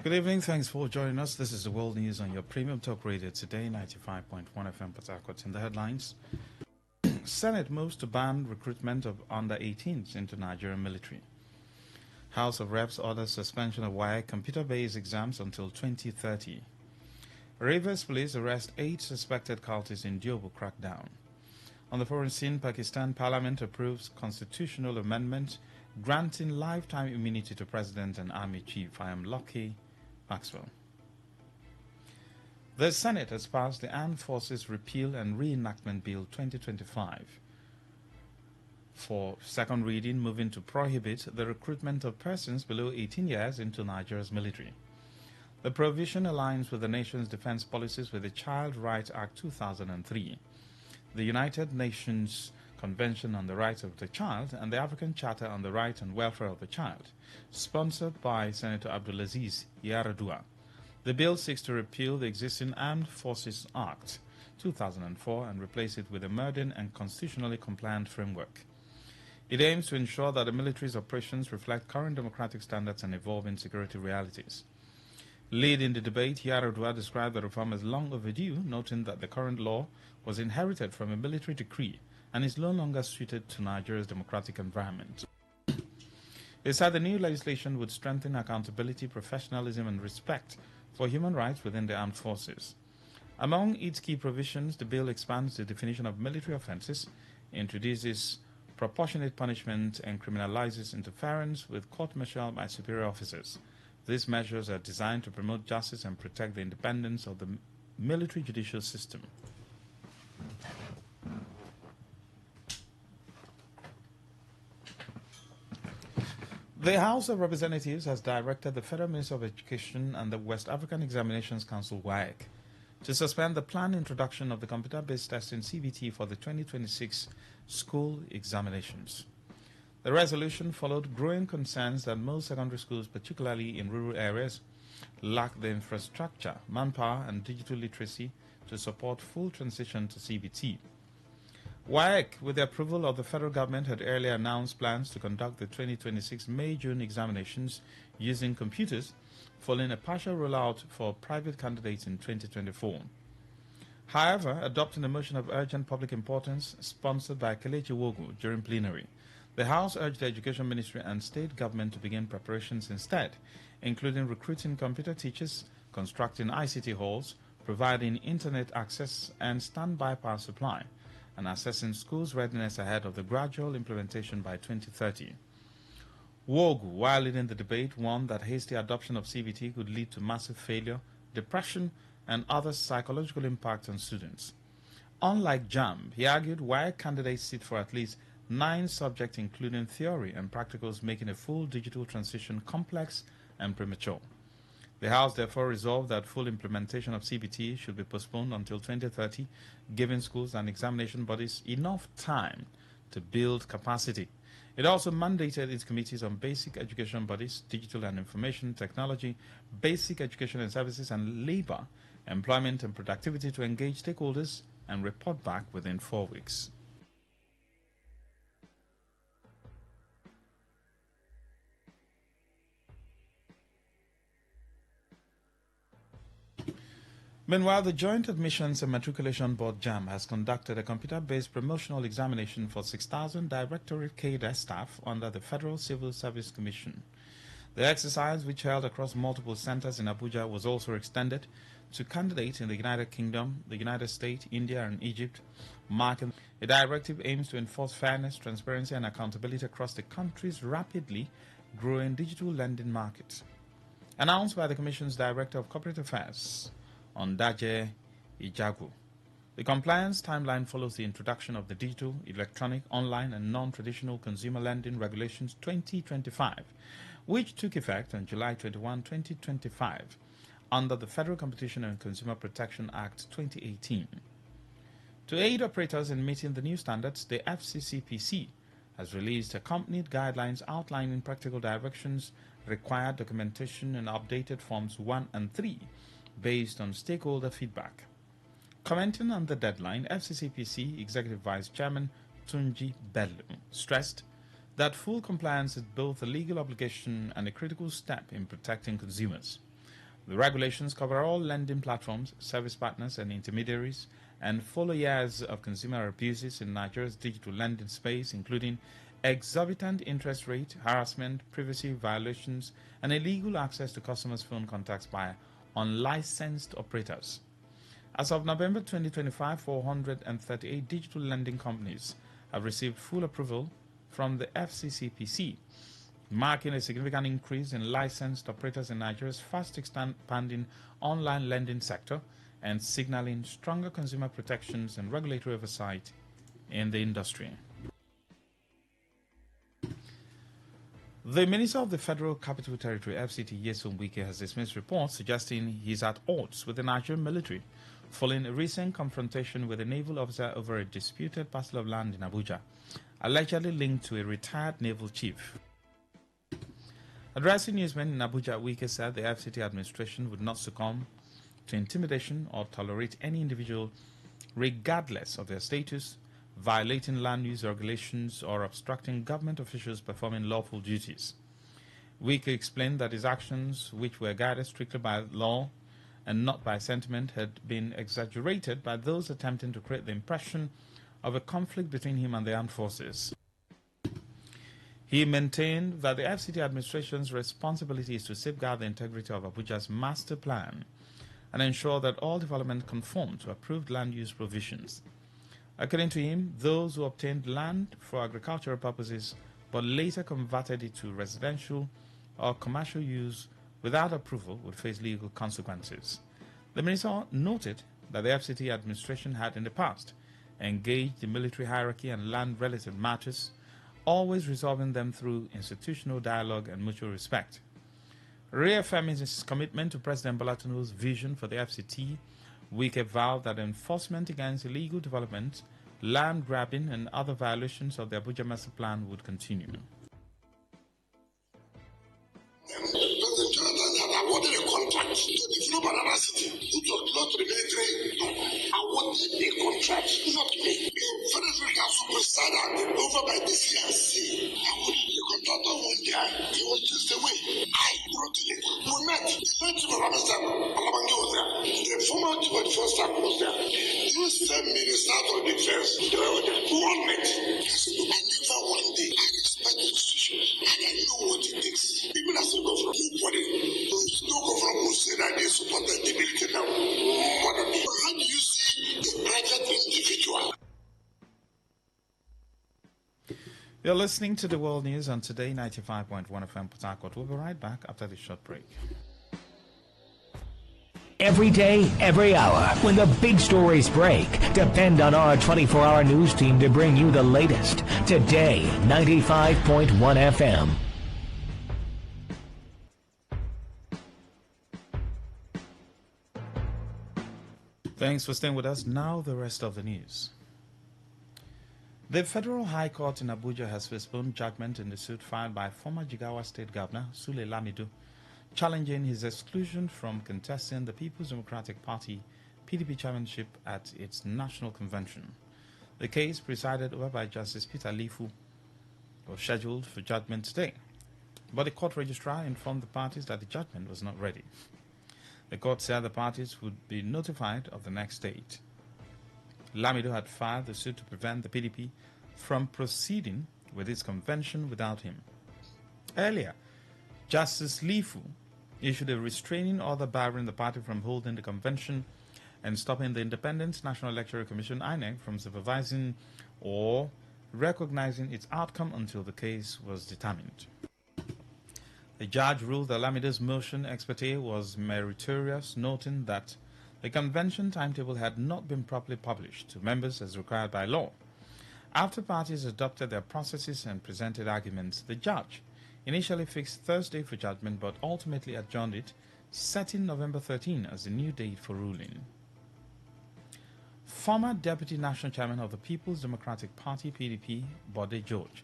Good evening. Thanks for joining us. This is the World News on your premium talk radio today, 95.1 FM Port Harcourt. In the headlines, Senate moves to ban recruitment of under-18s into Nigerian military. House of Reps orders suspension of WAEC computer-based exams until 2030. Rivers police arrest 8 suspected cultists in Diobu crackdown. On the foreign scene, Pakistan Parliament approves constitutional amendment granting lifetime immunity to President and Army Chief. I am Lucky Maxwell. The Senate has passed the Armed Forces Repeal and Reenactment Bill 2025 for second reading, moving to prohibit the recruitment of persons below 18 years into Nigeria's military. The provision aligns with the nation's defense policies with the Child Rights Act 2003, the United Nations Convention on the Rights of the Child, and the African Charter on the Right and Welfare of the Child, sponsored by Senator Abdulaziz Yaradua. The bill seeks to repeal the existing Armed Forces Act 2004 and replace it with a modern and constitutionally compliant framework. It aims to ensure that the military's operations reflect current democratic standards and evolving security realities. Leading the debate, Yaradua described the reform as long overdue, noting that the current law was inherited from a military decree and is no longer suited to Nigeria's democratic environment. He said the new legislation would strengthen accountability, professionalism, and respect for human rights within the armed forces. Among its key provisions, the bill expands the definition of military offenses, introduces proportionate punishment, and criminalizes interference with court-martial by superior officers. These measures are designed to promote justice and protect the independence of the military judicial system. The House of Representatives has directed the Federal Minister of Education and the West African Examinations Council WAEC to suspend the planned introduction of the computer-based testing CBT for the 2026 school examinations. The resolution followed growing concerns that most secondary schools, particularly in rural areas, lack the infrastructure, manpower, and digital literacy to support full transition to CBT. WAEC, with the approval of the federal government, had earlier announced plans to conduct the 2026 May-June examinations using computers, following a partial rollout for private candidates in 2024. However, adopting a motion of urgent public importance sponsored by Kelechi Wogu during plenary, the House urged the Education Ministry and state government to begin preparations instead, including recruiting computer teachers, constructing ICT halls, providing internet access and standby power supply, and assessing schools' readiness ahead of the gradual implementation by 2030. Wogu, while leading the debate, warned that hasty adoption of CBT could lead to massive failure, depression, and other psychological impacts on students. Unlike JAMB, he argued WAEC candidates sit for at least 9 subjects, including theory and practicals, making a full digital transition complex and premature. The House therefore resolved that full implementation of CBT should be postponed until 2030, giving schools and examination bodies enough time to build capacity. It also mandated its committees on basic education bodies, digital and information technology, basic education and services, and labor, employment and productivity to engage stakeholders and report back within 4 weeks. Meanwhile, the Joint Admissions and Matriculation Board JAM has conducted a computer-based promotional examination for 6,000 Directorate cadre staff under the Federal Civil Service Commission. The exercise, which held across multiple centers in Abuja, was also extended to candidates in the United Kingdom, the United States, India, and Egypt, marking the directive aims to enforce fairness, transparency, and accountability across the country's rapidly growing digital lending market. Announced by the Commission's Director of Corporate Affairs, Ondaje Ijagu. The compliance timeline follows the introduction of the Digital, Electronic, Online, and Non-Traditional Consumer Lending Regulations 2025, which took effect on July 21, 2025, under the Federal Competition and Consumer Protection Act 2018. To aid operators in meeting the new standards, the FCCPC has released accompanied guidelines outlining practical directions, required documentation, and updated Forms 1 and 3, based on stakeholder feedback. Commenting on the deadline, FCCPC Executive Vice Chairman Tunji Bello stressed that full compliance is both a legal obligation and a critical step in protecting consumers. The regulations cover all lending platforms, service partners, and intermediaries, and follow years of consumer abuses in Nigeria's digital lending space, including exorbitant interest rate, harassment, privacy violations, and illegal access to customers' phone contacts by unlicensed operators. As of November 2025, 438 digital lending companies have received full approval from the FCCPC, marking a significant increase in licensed operators in Nigeria's fast expanding online lending sector and signaling stronger consumer protections and regulatory oversight in the industry. The Minister of the Federal Capital Territory, FCT, Nyesom Wike, has dismissed reports suggesting he's at odds with the Nigerian military following a recent confrontation with a naval officer over a disputed parcel of land in Abuja, allegedly linked to a retired naval chief. Addressing newsmen in Abuja, Wike said the FCT administration would not succumb to intimidation or tolerate any individual, regardless of their status, violating land use regulations or obstructing government officials performing lawful duties. Wike explained that his actions, which were guided strictly by law and not by sentiment, had been exaggerated by those attempting to create the impression of a conflict between him and the armed forces. He maintained that the FCT administration's responsibility is to safeguard the integrity of Abuja's master plan and ensure that all development conform to approved land use provisions. According to him, those who obtained land for agricultural purposes but later converted it to residential or commercial use without approval would face legal consequences. The minister noted that the FCT administration had in the past engaged the military hierarchy and land-related matters, always resolving them through institutional dialogue and mutual respect. Reaffirming his commitment to President Bola Tinubu's vision for the FCT, Wike vowed that enforcement against illegal development, land grabbing, and other violations of the Abuja Master Plan would continue. President Jonathan had awarded a contract to develop another city, which was not to the military. Awarded a contract, not me. Federal Council presided over by the CNC. Awarded the contract on one day. He was just away. I brought it. We met. The chief of Afghanistan, Alabangi was there. The former chief of defense staff was there. You sent me the start of defense. One met. I never one day. I respect the institution. And I know what it takes. People that still go from nobody. Still go from who say that they support the military now. What I mean? How do you see the private individual? You're listening to the World News on Today95.1 FM Port Harcourt. We'll be right back after this short break. Every day, every hour, when the big stories break, depend on our 24-hour news team to bring you the latest. Today, 95.1 FM. Thanks for staying with us. Now the rest of the news. The Federal High Court in Abuja has postponed judgment in the suit filed by former Jigawa State Governor Sule Lamido, challenging his exclusion from contesting the People's Democratic Party PDP chairmanship at its national convention. The case, presided over by Justice Peter Lifu, was scheduled for judgment today, but the court registrar informed the parties that the judgment was not ready. The court said the parties would be notified of the next date. Lamido had filed the suit to prevent the PDP from proceeding with its convention without him. Earlier, Justice Lifu issued a restraining order barring the party from holding the convention and stopping the Independent National Electoral Commission (INEC) from supervising or recognizing its outcome until the case was determined. The judge ruled that Lamido's motion ex parte was meritorious, noting that the convention timetable had not been properly published to members as required by law. After parties adopted their processes and presented arguments, the judge initially fixed Thursday for judgment but ultimately adjourned it, setting November 13 as the new date for ruling. Former Deputy National Chairman of the People's Democratic Party (PDP), Bode George,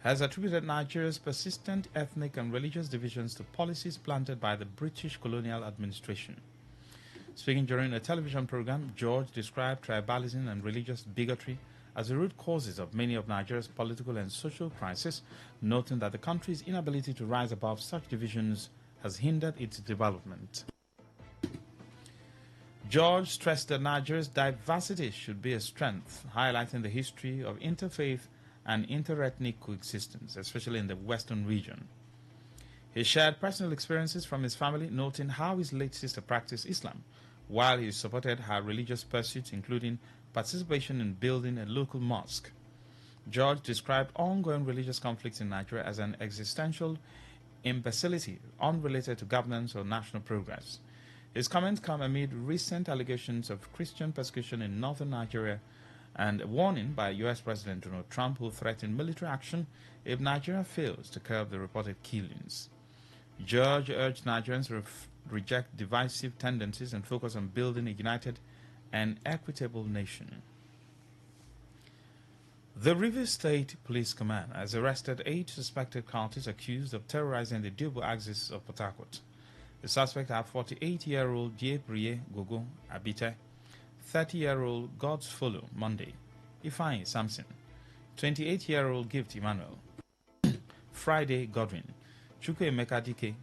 has attributed Nigeria's persistent ethnic and religious divisions to policies planted by the British colonial administration. Speaking during a television program, George described tribalism and religious bigotry as the root causes of many of Nigeria's political and social crises, noting that the country's inability to rise above such divisions has hindered its development. George stressed that Nigeria's diversity should be a strength, highlighting the history of interfaith and interethnic coexistence, especially in the western region. He shared personal experiences from his family, noting how his late sister practiced Islam, while he supported her religious pursuits, including participation in building a local mosque. George described ongoing religious conflicts in Nigeria as an existential imbecility unrelated to governance or national progress. His comments come amid recent allegations of Christian persecution in northern Nigeria and a warning by U.S. President Donald Trump, who threatened military action if Nigeria fails to curb the reported killings. George urged Nigerians to reject divisive tendencies and focus on building a united and equitable nation. The Rivers State Police Command has arrested 8 suspected cultists accused of terrorizing the Diobo axis of Port Harcourt. The suspects are 48-year-old Diebriye Gogo Abite, 30-year-old God's Follow Monday, Ifeanyi Samson, 28-year-old Gift Emmanuel, Friday Godwin, Chukwuemeka Dike,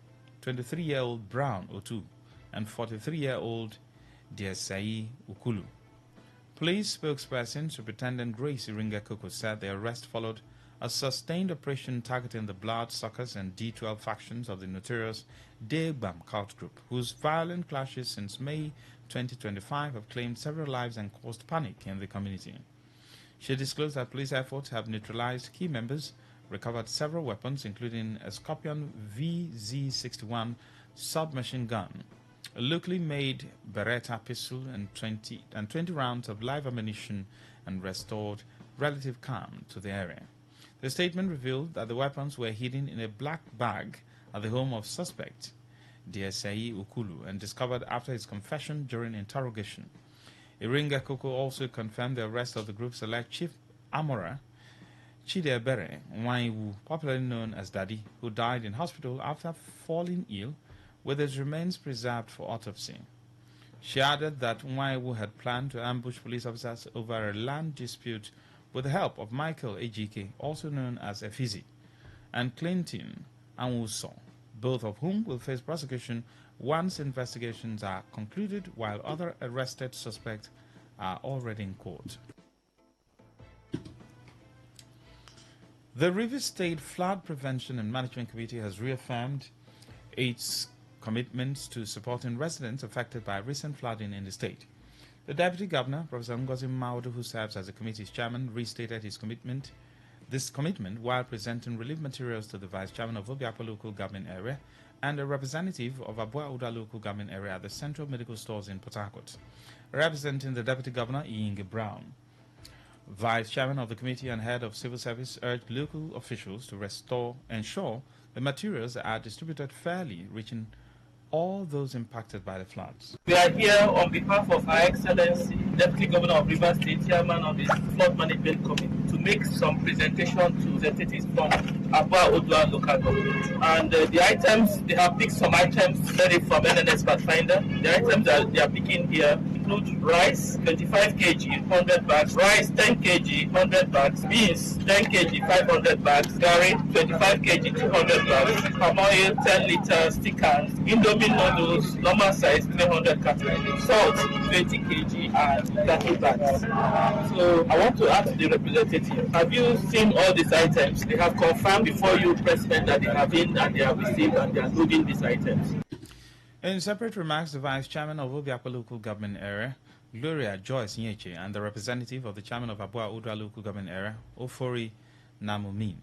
23-year-old Brown Otu, and 43-year-old Diesai Ukulu. Police spokesperson Superintendent Grace Iringa Koko said the arrest followed a sustained operation targeting the Bloodsuckers and D12 factions of the notorious Degbam cult group, whose violent clashes since May 2025 have claimed several lives and caused panic in the community. She disclosed that police efforts have neutralized key members, recovered several weapons, including a Scorpion VZ61 submachine gun, a locally made Beretta pistol, and 20 rounds of live ammunition, and restored relative calm to the area. The statement revealed that the weapons were hidden in a black bag at the home of suspect Diesai Ukulu and discovered after his confession during interrogation. Iringa Koko also confirmed the arrest of the group's alleged chief armorer, Chidebere Nwaiwu, popularly known as Daddy, who died in hospital after falling ill, with his remains preserved for autopsy. She added that Nwaiwu had planned to ambush police officers over a land dispute with the help of Michael Ejike, also known as Efizi, and Clinton Anwuso, both of whom will face prosecution once investigations are concluded, while other arrested suspects are already in court. The Rivers State Flood Prevention and Management Committee has reaffirmed its commitments to supporting residents affected by recent flooding in the state. The Deputy Governor, Professor Ngozi Maudu, who serves as the committee's chairman, restated this commitment while presenting relief materials to the Vice Chairman of Obiakpo Local Government Area and a representative of Abua Uda Local Government Area at the Central Medical Stores in Port Harcourt. Representing the Deputy Governor, Iyinge Brown, Vice Chairman of the committee and Head of Civil Service, urged local officials to ensure the materials are distributed fairly, reaching all those impacted by the floods. We are here on behalf of Her Excellency, Deputy Governor of Rivers State, Chairman of the Flood Management Committee, to make some presentation to representatives from Abua Odua Local Government. And the items, they have picked some items ready from NNS Pathfinder. The items that they are picking here include rice, 25 kg, 100 bags, rice, 10 kg, 100 bags, beans, 10 kg, 500 bags, garri, 25 kg, 200 bags, palm oil, 10 liters, stickers, Indomie noodles, normal size, 300 cartons, salt, 20 kg, and 30 bags. So I want to ask the representative, have you seen all these items? They have confirmed before you, President, that they have been and they have received and they are loading these items. In separate remarks, the Vice Chairman of Obiakpo Local Government Area, Gloria Joyce Nyeche, and the representative of the Chairman of Abua Udra Local Government Area, Ofori Namumin,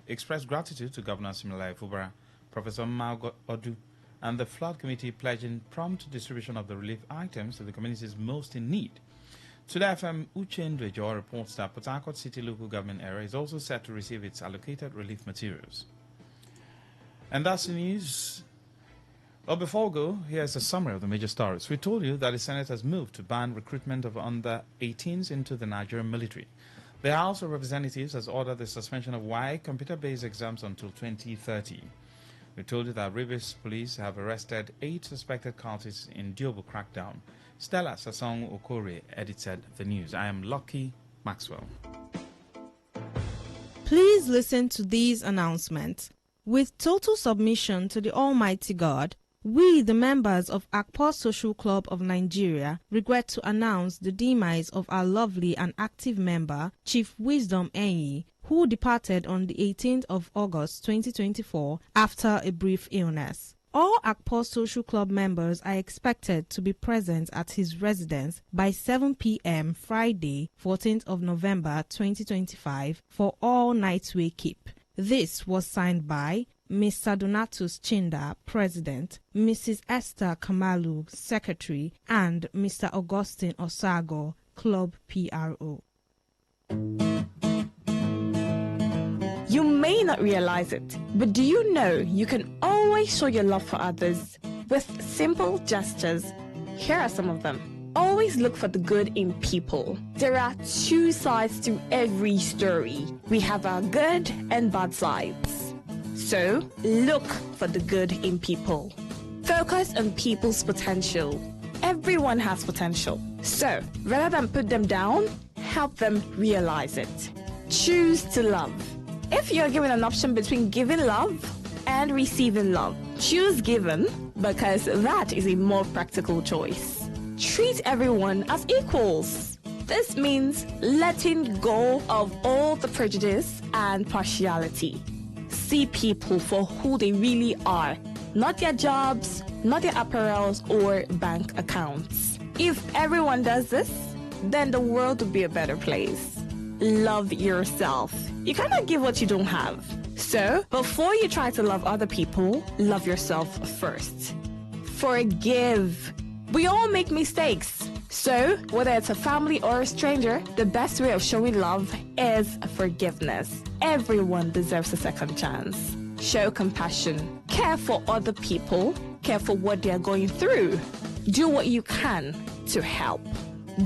expressed gratitude to Governor Similai Fubara, Professor Maugo Odu, and the Flood Committee, pledging prompt distribution of the relief items to the communities most in need. Today FM Uchendu Joe reports that Port Harcourt City Local Government Area is also set to receive its allocated relief materials. And that's the news. Well, before we go, here's a summary of the major stories. We told you that the Senate has moved to ban recruitment of under-18s into the Nigerian military. The House of Representatives has ordered the suspension of WAEC computer-based exams until 2030. We told you that Rivers police have arrested 8 suspected cultists in Diobo crackdown. Stella Sasong Okore edited the news. I am Lucky Maxwell. Please listen to these announcements. With total submission to the Almighty God, We, the members of Akpo Social Club of Nigeria, regret to announce the demise of our lovely and active member, Chief Wisdom Enyi, who departed on the 18th of August 2024 after a brief illness. All Akpo Social Club members are expected to be present at his residence by 7 p.m. Friday, 14th of November 2025 for all nights we keep. This was signed by Mr. Donatus Chinda, President, Mrs. Esther Kamalu, Secretary, and Mr. Augustine Osago, Club PRO. You may not realize it, but do you know you can always show your love for others with simple gestures? Here are some of them. Always look for the good in people. There are two sides to every story. We have our good and bad sides. So, look for the good in people. Focus on people's potential. Everyone has potential. So, rather than put them down, help them realize it. Choose to love. If you're given an option between giving love and receiving love, choose giving because that is a more practical choice. Treat everyone as equals. This means letting go of all the prejudice and partiality. See people for who they really are, not their jobs, not their apparels or bank accounts. If everyone does this, then the world will be a better place. Love yourself. You cannot give what you don't have. So, before you try to love other people, love yourself first. Forgive. We all make mistakes. So, whether it's a family or a stranger, the best way of showing love is forgiveness. Everyone deserves a second chance. Show compassion. Care for other people. Care for what they are going through. Do what you can to help.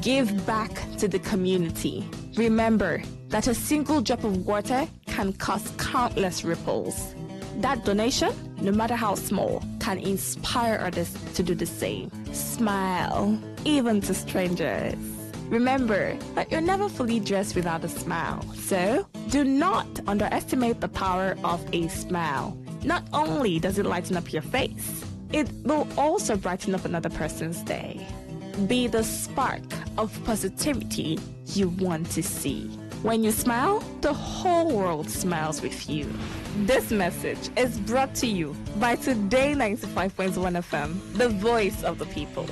Give back to the community. Remember that a single drop of water can cause countless ripples. That donation, no matter how small, can inspire others to do the same. Smile, even to strangers. Remember that you're never fully dressed without a smile. So, do not underestimate the power of a smile. Not only does it lighten up your face, it will also brighten up another person's day. Be the spark of positivity you want to see. When you smile, the whole world smiles with you. This message is brought to you by Today95.1 FM, the voice of the people.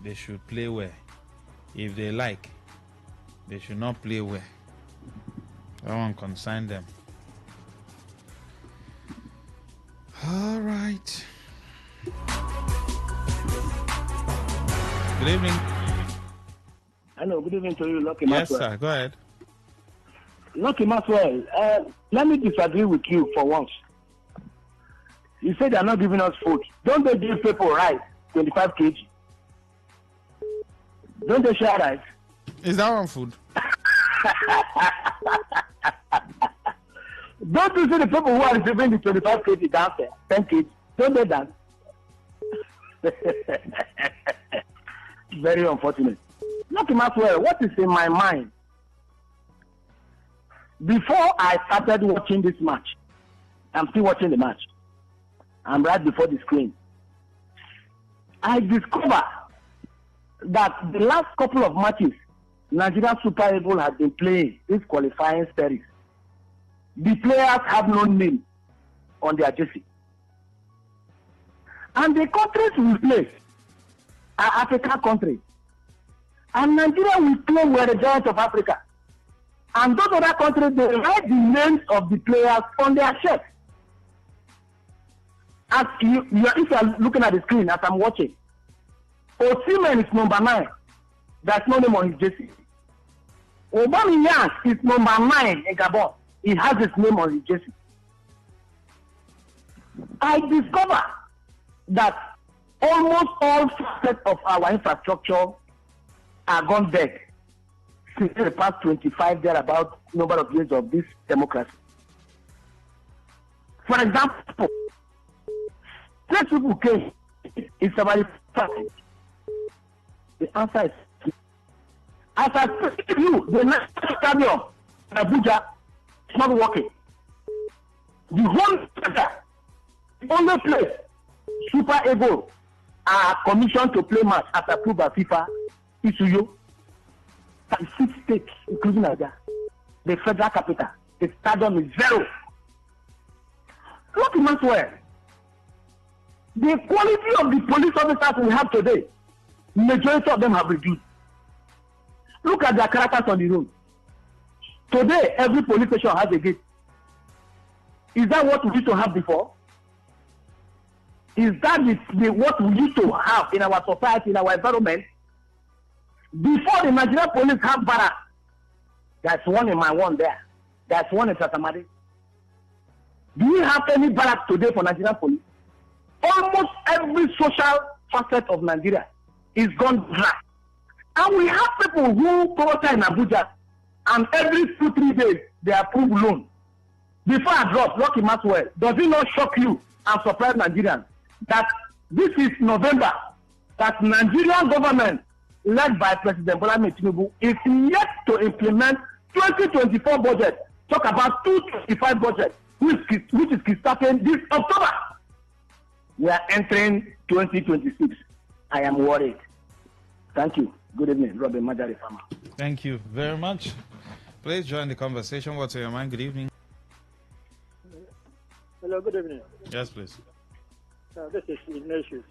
they should play well. If they like, they should not play well. That one concern them. All right. Good evening. Hello, good evening to you, Lucky Yes, Maxwell. sir. Go ahead. Lucky Maxwell, let me disagree with you for once. You said they are not giving us food. Don't they give people rice, 25 kg? Don't they share rice? Is that one food? Don't you see the people who are receiving the 25 kg downstairs, 10 kg? Don't they dance? Very unfortunate. Lucky Maxwell, what is in my mind? Before I started watching this match, I'm still watching the match. I'm right before the screen. I discovered that the last couple of matches Nigeria Super Eagles has been playing this qualifying series, the players have no name on their jersey. And the countries we play are African countries. And Nigeria will play with the giants of Africa. And those other countries, they write the names of the players on their shirts. As if you are looking at the screen as I'm watching, Osimhen is number 9. There's no name on his jersey. Aubameyang is number 9 in Gabon. He has his name on his jersey. I discovered that almost all facets of our infrastructure are gone dead since the past 25 thereabout number of years of this democracy. For example, six people came in 75. The answer is, as I speak to you, the national stadium in Abuja is not working. The whole center, the only place Super Eagles are commissioned to play match as approved by FIFA is Uyo. 36 states, including Nigeria. The federal capital, the stadium is 0. Look, Maxwell, the quality of the police officers we have today, majority of them have reduced. Look at their characters on the road. Today, every police station has a gate. Is that what we used to have before? Is that what we used to have in our society, in our environment? Before the Nigerian police have barracks, there's one in my one there. There's one in Sasamadi. Do we have any barracks today for Nigerian police? Almost every social facet of Nigeria is gone dry. And we have people who go outside in Abuja, and every 2-3 days they approve loan. Before I drop, Lucky Maxwell, does it not shock you and surprise Nigerians that this is November, that Nigerian government led by President Bola Ahmed Tinubu is yet to implement 2024 budget, talk about 2025 budget, which is starting this October. We are entering 2026. I am worried. Thank you. Good evening, Robin Majari Farmer. Thank you very much. Please join the conversation. What's on your mind? Good evening. Hello, good evening. Yes, please. This is Ignatius.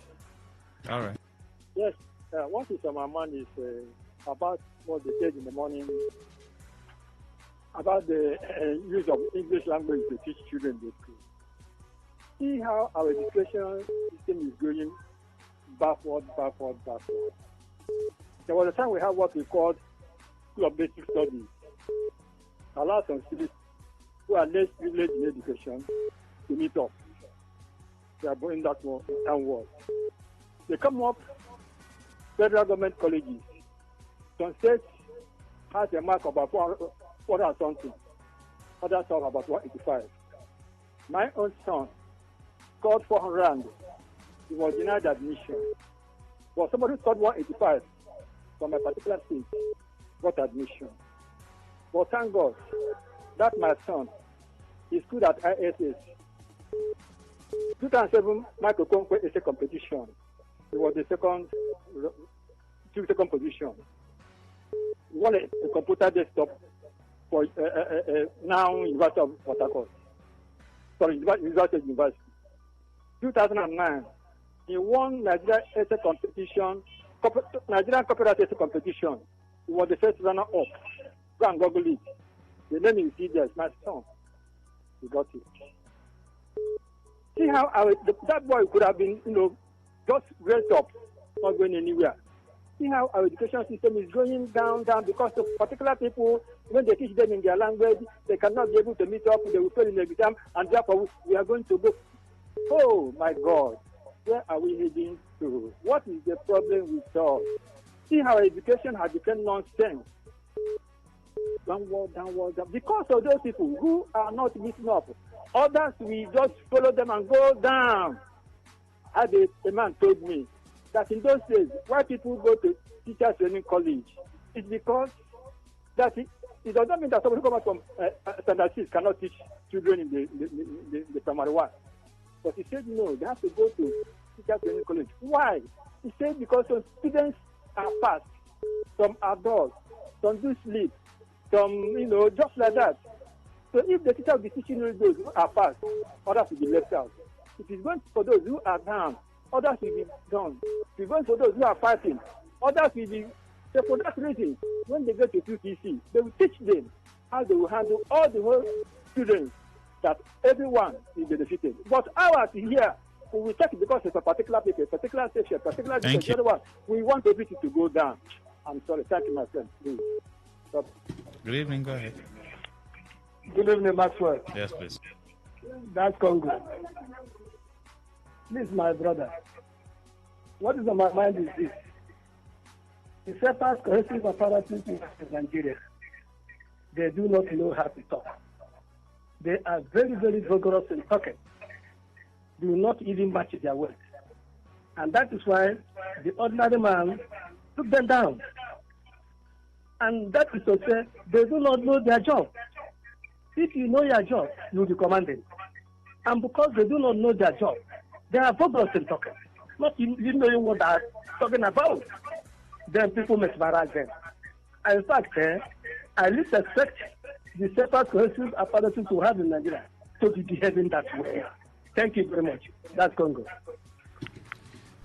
All right. Yes, what is on my mind is about what they said in the morning about the use of English language to teach children in school. See how our education system is going backward. There was a time we had what we called School of Basic Studies. Allow some students who are less privileged in education to meet up. They are going that downward. They come up federal government colleges. Some states has a mark of about 400 and something. Others have about 185. My own son scored 400. He was denied admission. But somebody who scored 185 from a particular state got admission. But thank God that my son is good at ISS. 2007 Michael Conquest essay competition. He was the second position. He won a computer desktop for now University of Port Harcourt. Sorry, University of University. 2009, he won Nigeria essay competition Nigerian Cooperative Competition. He was the first runner up. Go and Google it. The name you see there is my son. He got it. See how that boy could have been, just raised up, not going anywhere. See how our education system is going down because of particular people, when they teach them in their language, they cannot be able to meet up, they will fail in the exam, and therefore we are going to go. Oh my God, where are we heading to? What is the problem with us? See how education has become nonsense. Downward. Because of those people who are not meeting up, others we just follow them and go down. As a man told me that in those days, why people go to teachers training college, it's because that it does not mean that somebody who comes from standard 6 cannot teach children in the primary one. But he said no, they have to go to teachers training college. Why? He said because some students are fast, some are dull, some do sleep, some, just like that. So if the teacher will be teaching those who are fast, others will be left out. It is going for those who are down, others will be down. It is going for those who are fighting, others will be. So for that reason, when they go to QTC, they will teach them how they will handle all the whole students, that everyone is benefited. But ours here, we will take it because it's a particular people, a particular section, a particular one. We want everything to go down. I'm sorry. Thank you, my friend. Please. Stop. Good evening. Go ahead. Good evening, Maxwell. Yes, please. That's Congo. Please, my brother. What is on my mind is this. The Sepas cohesive apparatus in Nigeria, they do not know how to talk. They are very, very vigorous in talking. Do not even match their words. And that is why the ordinary man took them down. And that is to say, they do not know their job. If you know your job, you will be commanding. And because they do not know their job, they are vigorous in talking. Not even knowing what they are talking about. Then people mesmerize them. And in fact, I least expect the separate cohesive apparatus to have in Nigeria to be behaving that way. Thank you very much. That's Congo.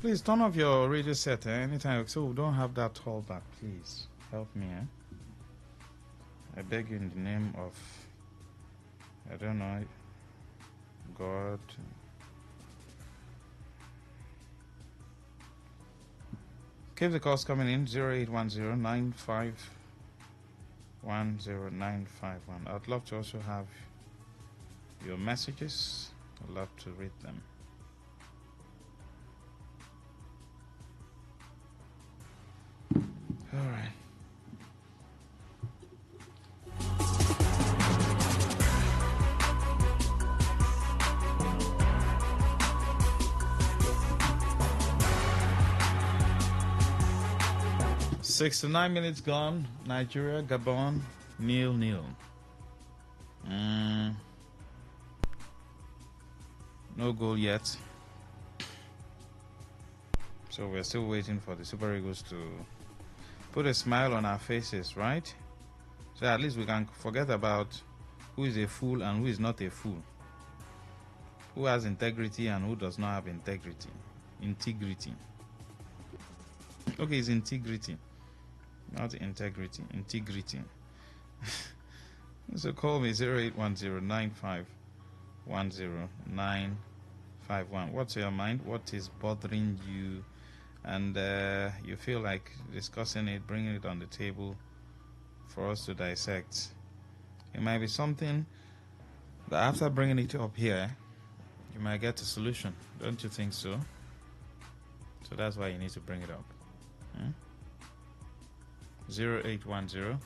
Please turn off your radio set anytime, so we don't have that hold back. Please help me. I beg you in the name of, I don't know, God. Keep the calls coming in 0810-9510951. I'd love to also have your messages. I'd love to read them. All right. Six to 9 minutes gone. Nigeria, Gabon, 0-0. No goal yet. So we're still waiting for the Super Eagles to put a smile on our faces, right? So at least we can forget about who is a fool and who is not a fool. Who has integrity and who does not have integrity. Integrity. Okay, it's integrity. Not integrity. Integrity. So call me 0810-9510951. What's your mind? What is bothering you? And you feel like discussing it, bringing it on the table for us to dissect. It might be something that after bringing it up here, you might get a solution. Don't you think so? So that's why you need to bring it up. 0810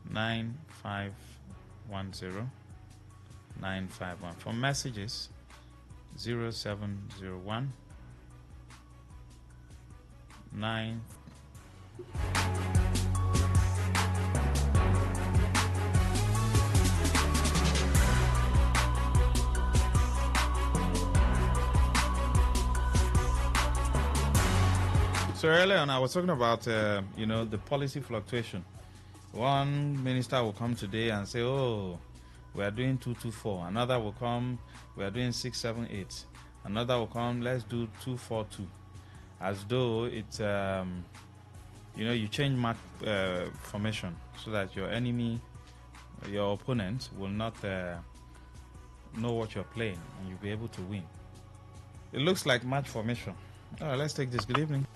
9510 951. For messages, 0701 9. So earlier on, I was talking about, the policy fluctuation. One minister will come today and say, oh, we are doing 224. Another will come, we are doing 678. Another will come, let's do 242. as though it's you change mark formation so that your enemy, your opponent, will not know what you're playing and you'll be able to win. It looks like match formation. Let's take this. Good evening.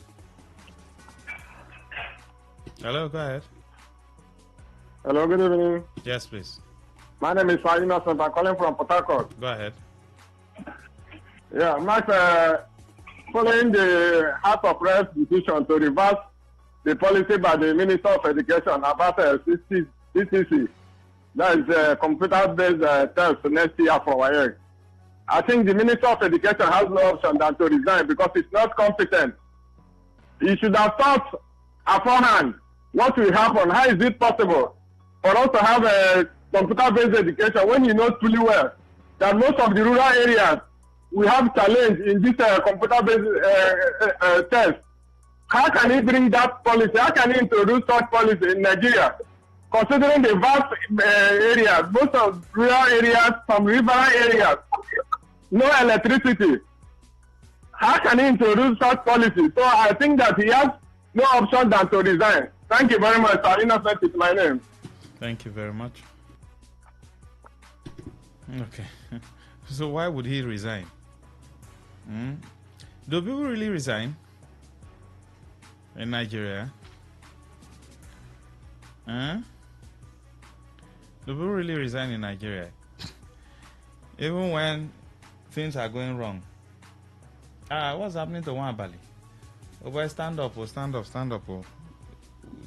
Hello, go ahead. Hello, good evening. Yes, please. My name is Innocent. I'm calling from Port Harcourt. Go ahead. Yeah, Max, following the House of Reps decision to reverse the policy by the Minister of Education about CCC, that is computer-based test next year for WAEC. I think the Minister of Education has no option than to resign because he's not competent. He should have thought beforehand what will happen. How is it possible for us to have a computer-based education when he knows fully well that most of the rural areas we have challenge in this computer-based test? How can he bring that policy? How can he introduce such policy in Nigeria? Considering the vast areas, most of rural areas, some rural areas, no electricity. How can he introduce such policy? So I think that he has no option than to resign. Thank you very much. Innocent is my name. Thank you very much. Okay. So why would he resign? Do people really resign in Nigeria? Do people really resign in Nigeria? Even when things are going wrong. What's happening to Nwabali? Oh boy, stand up.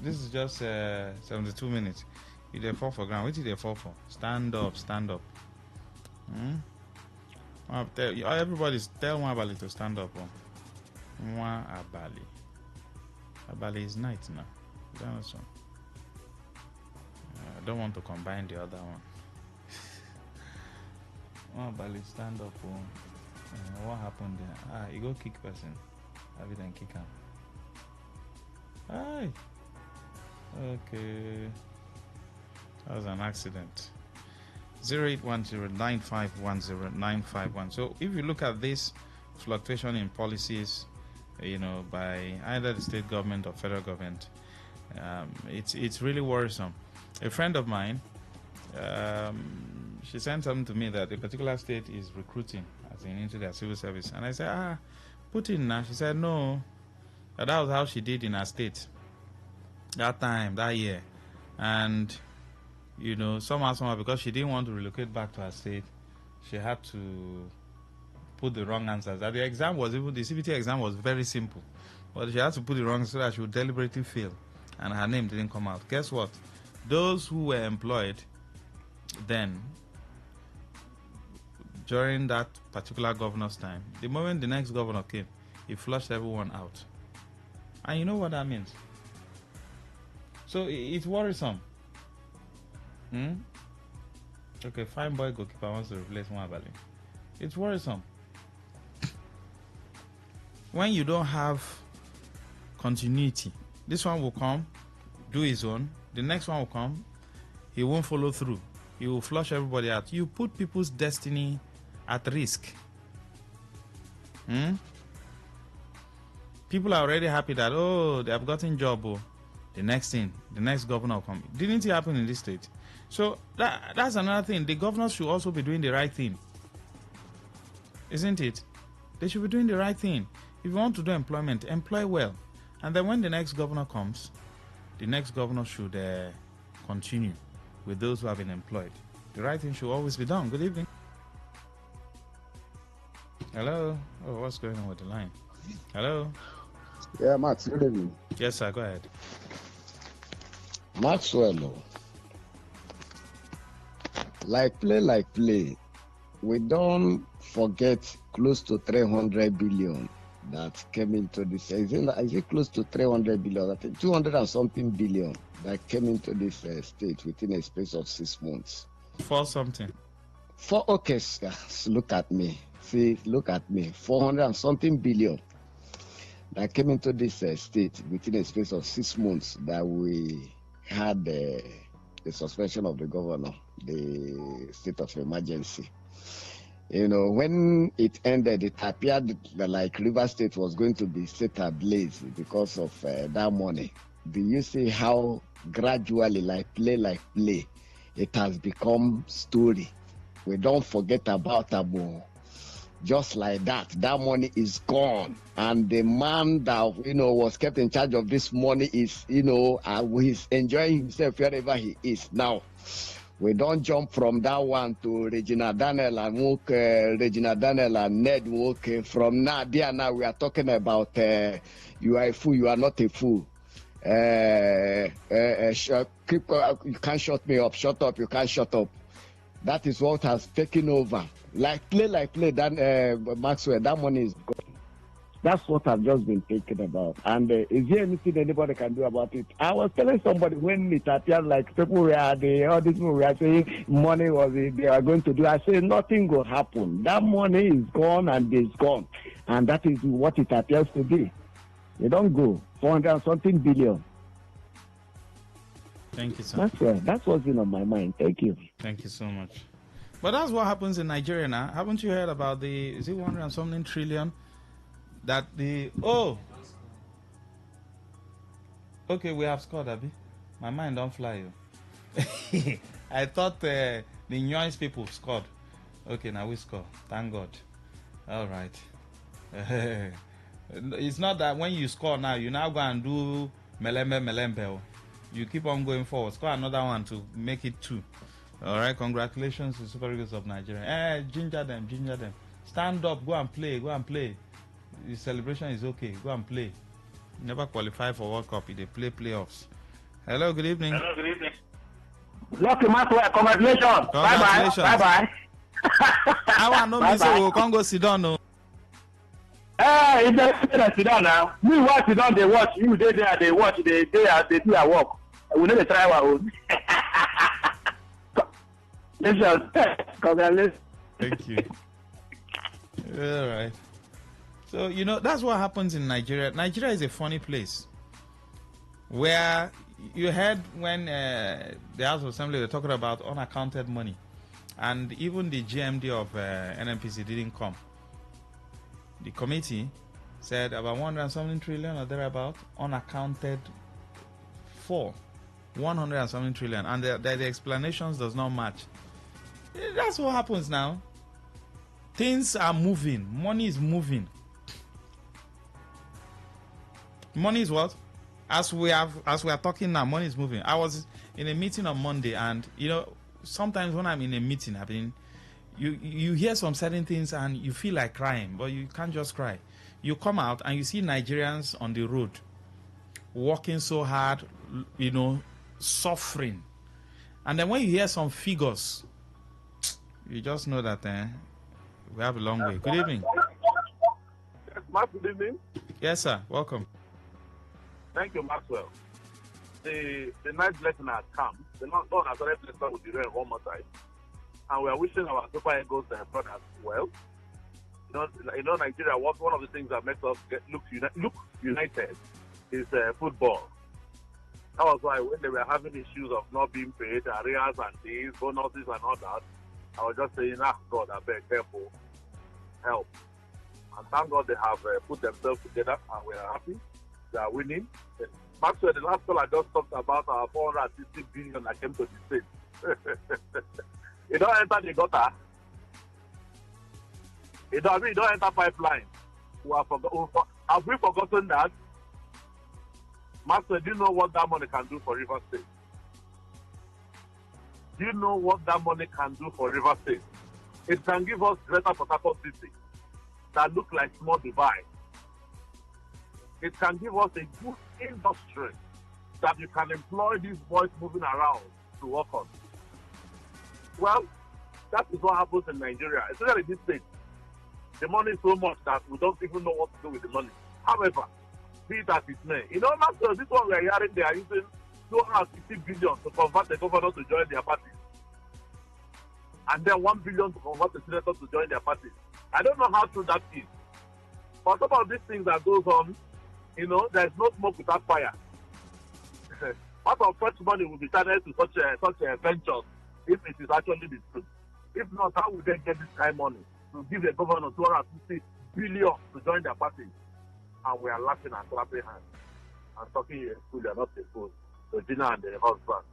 This is just 72 minutes. You dey fall for ground. What did they fall for? Stand up. Everybody tell Nwabali to stand up. Nwabali. Abali is night now. I don't want to combine the other one. Nwabali, stand up. What happened there? You go kick person. Have you then kick him? Hi. Okay. That was an accident. 0810-9510951. So if you look at this fluctuation in policies, by either the state government or federal government, it's really worrisome. A friend of mine, she sent something to me that a particular state is recruiting into their civil service, and I said, put in now. She said no, that was how she did in her state that time, that year, and somehow because she didn't want to relocate back to her state, she had to put the wrong answers. That the CBT exam was very simple, but she had to put the wrong so that she would deliberately fail, and her name didn't come out. Guess what? Those who were employed then during that particular governor's time, the moment the next governor came, he flushed everyone out. And you know what that means? So it's worrisome. Okay, fine boy goalkeeper wants to replace Nwabali. It's worrisome. When you don't have continuity, this one will come, do his own. The next one will come, he won't follow through. He will flush everybody out. You put people's destiny at risk. People are already happy that, they have gotten job. The next governor will come. Didn't it happen in this state? So that's another thing. The governors should also be doing the right thing. Isn't it? They should be doing the right thing. If you want to do employment, employ well. And then when the next governor comes, the next governor should continue with those who have been employed. The right thing should always be done. Good evening. Hello. What's going on with the line? Hello. Yeah, Max, good evening. Yes, sir. Go ahead. Maxwell, like play. We don't forget close to 300 billion that came into this. Is it close to 300 billion? I think 200 and something billion that came into this state within a space of 6 months. For something. Okay, look at me. See, look at me. 400 and something billion that came into this state within a space of 6 months that we had the suspension of the governor, the state of emergency. You know, when it ended, it appeared like River State was going to be set ablaze because of that money. Do you see how gradually, like play, it has become story? We don't forget about Abu. Just like that, that money is gone, and the man that was kept in charge of this money is he's enjoying himself wherever he is now. We don't jump from that one to Regina Daniel and Ned Woke. From now, we are talking about you are a fool, you are not a fool. You can't shut me up. Shut up, you can't shut up. That is what has taken over. Like play, Maxwell, that money is gone. That's what I've just been thinking about. And is there anything anybody can do about it? I was telling somebody when it appeared like people were all these people were saying money they are going to do. I say nothing will happen. That money is gone and it's gone. And that is what it appears to be. They don't go 400 something billion. Thank you, sir. That's what's in on my mind. Thank you. Thank you so much. But that's what happens in Nigeria now. Haven't you heard about is it 100 and something trillion? Okay, we have scored, Abby. My mind don't fly you. I thought the noise people scored. Okay, now we score. Thank God. All right. It's not that when you score now, you now go and do melembe. You keep on going forward. Score another one to make it 2. All right. Congratulations to Super Eagles of Nigeria. Ginger them. Stand up. Go and play. The celebration is okay. Go and play. Never qualify for World Cup. They play playoffs. Hello. Good evening. Lucky Maxwell, congratulations. Bye-bye. I want no miss. We'll go sit down. No. If they sit down now, we watch sit down, they watch. You they there, they watch. They do their work. We need to try our own. Congratulations. Thank you. All right. So, that's what happens in Nigeria. Nigeria is a funny place where you heard when the House of Assembly were talking about unaccounted money, and even the GMD of NNPC didn't come. The committee said about 100 and something trillion or thereabout unaccounted for 100 and something trillion, and the explanations does not match. That's what happens now. Things are moving. Money is moving. Money is what? As we are talking now, money is moving. I was in a meeting on Monday, and sometimes when I'm in a meeting, you hear some certain things and you feel like crying, but you can't just cry. You come out and you see Nigerians on the road working so hard, suffering. And then when you hear some figures, you just know that we have a long way. Good evening. Yes, Mark, good evening. Yes, sir. Welcome. Thank you, Maxwell. The night blessing has come. The Lord has already blessed us with the rain one more time. And we are wishing our Super Eagles brothers well. Nigeria, one of the things that makes us look united is football. That was why when they were having issues of not being paid, arrears and things, bonuses and all that, I was just saying, God, I beg, careful, help. And thank God they have put themselves together, and we are happy. They are winning. Maxwell, the last call I just talked about our 460 billion that came to the state. It don't enter the gutter. It don't enter pipeline. Have we forgotten that? Master, do you know what that money can do for River State? Do you know what that money can do for River State? It can give us Greater Port Harcourt City that look like small Dubai. It can give us a good industry that you can employ these boys moving around to work on. Well, that is what happens in Nigeria, especially in this state. The money is so much that we don't even know what to do with the money. However, be it as it may. Master, this one we are hearing, they are using 250 billion to convert the governor to join their party. And then 1 billion to convert the senator to join their party. I don't know how true that is. But some of these things that goes on, there's no smoke without fire. Part of such money will be channeled to such ventures if it is actually the truth. If not, how would they get this kind of money? to give the governor 250 billion to join their party. And we are laughing and clapping hands. And talking you a fool, you are not a fool. Regina and the husband.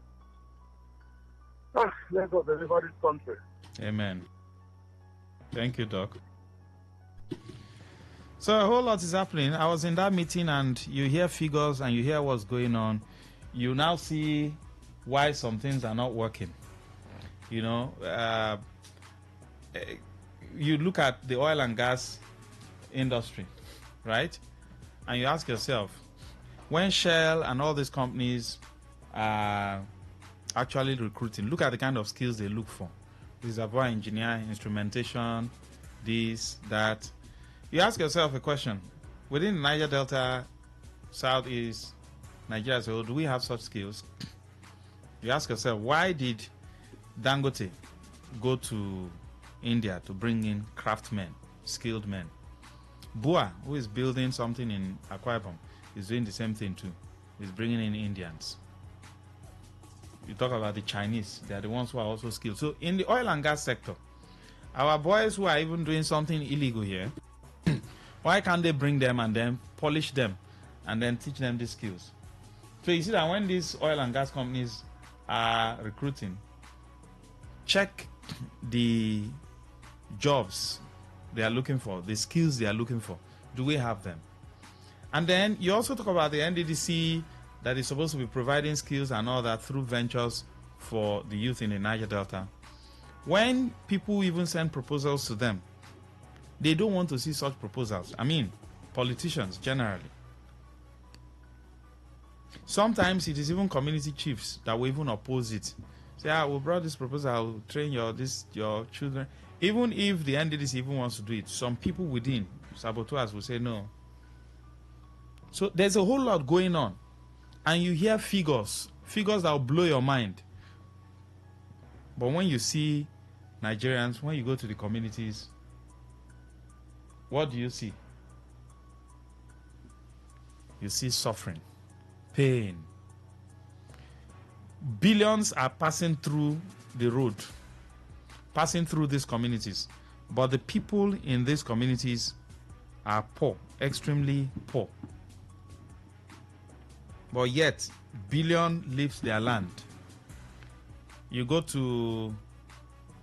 Let God deliver this country. Amen. Thank you, Doc. So a whole lot is happening. I was in that meeting and you hear figures and you hear what's going on. You now see why some things are not working. You know, you look at the oil and gas industry, right? And you ask yourself, when Shell and all these companies are actually recruiting, look at the kind of skills they look for. Reservoir engineer, instrumentation, this, that. You ask yourself a question. Within the Niger Delta, Southeast, Nigeria as a whole, do we have such skills? You ask yourself, why did Dangote go to India to bring in craftsmen, skilled men? Bua, who is building something in Akwa Ibom, is doing the same thing too. He's bringing in Indians. You talk about the Chinese, they are the ones who are also skilled. So in the oil and gas sector, our boys who are even doing something illegal here, why can't they bring them and then polish them and then teach them these skills? So you see that when these oil and gas companies are recruiting, check the jobs they are looking for, the skills they are looking for. Do we have them? And then you also talk about the NDDC that is supposed to be providing skills and all that through ventures for the youth in the Niger Delta. When people even send proposals to them, they don't want to see such proposals. I mean, politicians generally. Sometimes it is even community chiefs that will even oppose it. Say, we brought this proposal, I'll train your children. Even if the NDDC even wants to do it, some people within, saboteurs, will say no. So there's a whole lot going on. And you hear figures that will blow your mind. But when you see Nigerians, when you go to the communities, what do you see? You see suffering, pain. Billions are passing through the road, passing through these communities. But the people in these communities are poor, extremely poor. But yet, billion leaves their land. You go to,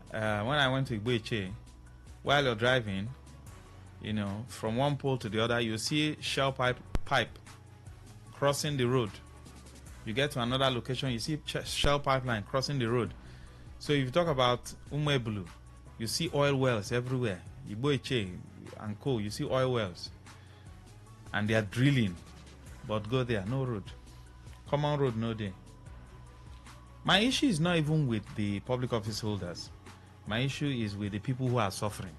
when I went to Igboeche, while you're driving, you know, from one pole to the other, you see shell pipe crossing the road. You get to another location, you see shell pipeline crossing the road. So if you talk about Umebulu, you see oil wells everywhere. Igboeche and Co, you see oil wells. And they are drilling. But go there, no road. Common road, no day. My issue is not even with the public office holders. My issue is with the people who are suffering.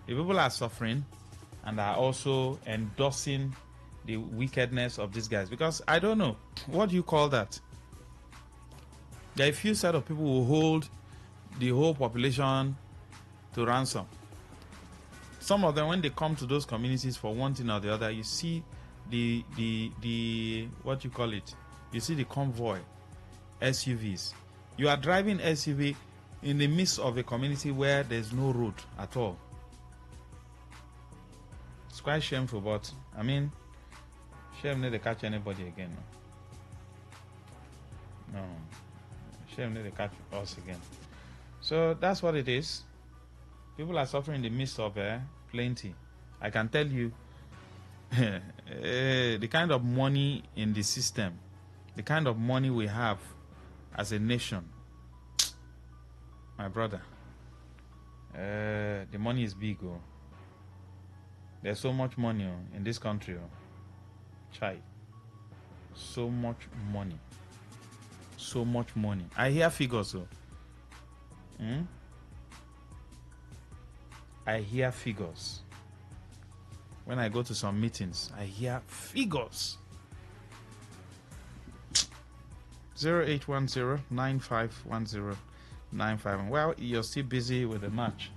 The people are suffering and are also endorsing the wickedness of these guys. Because I don't know, what do you call that? There are a few set of people who hold the whole population to ransom. Some of them, when they come to those communities for one thing or the other, you see the what you call it? You see the convoy, SUVs. You are driving SUV in the midst of a community where there's no road at all. It's quite shameful, but I mean, shame not to catch anybody again. No. Shame not to catch us again. So that's what it is. People are suffering in the midst of plenty. I can tell you the kind of money in the system, the kind of money we have as a nation, my brother, the money is big. Oh. There's so much money in this country. Oh. Chai. So much money. So much money. I hear figures. Oh. I hear figures. When I go to some meetings, I hear figures. 0810-9510-95. Well, you're still busy with the match.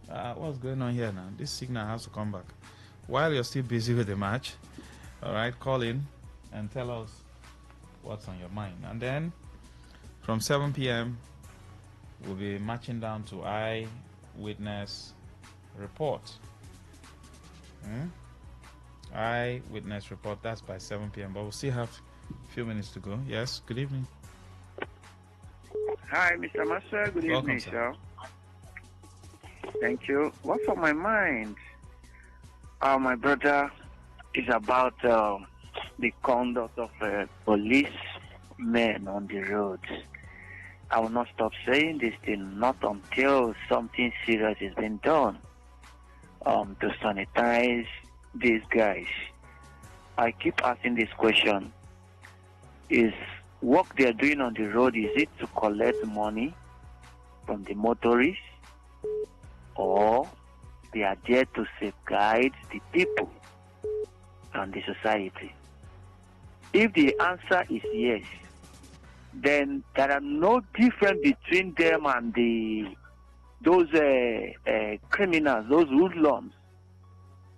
What's going on here now? This signal has to come back. While you're still busy with the match, all right, call in and tell us what's on your mind. And then from 7 p.m., we'll be marching down to Eyewitness report. Eyewitness report. That's by 7 p.m. But we'll still have a few minutes to go. Yes. Good evening. Hi, Mr. Master. Good Welcome, evening, sir. sir. Thank you. What's on my mind? My brother is about the conduct of policemen on the roads. I will not stop saying this thing, not until something serious is being done to sanitize these guys. I keep asking this question. Is work they are doing on the road, is it to collect money from the motorists, or they are there to safeguard the people and the society? If the answer is yes, then there are no difference between them and those criminals, those hoodlums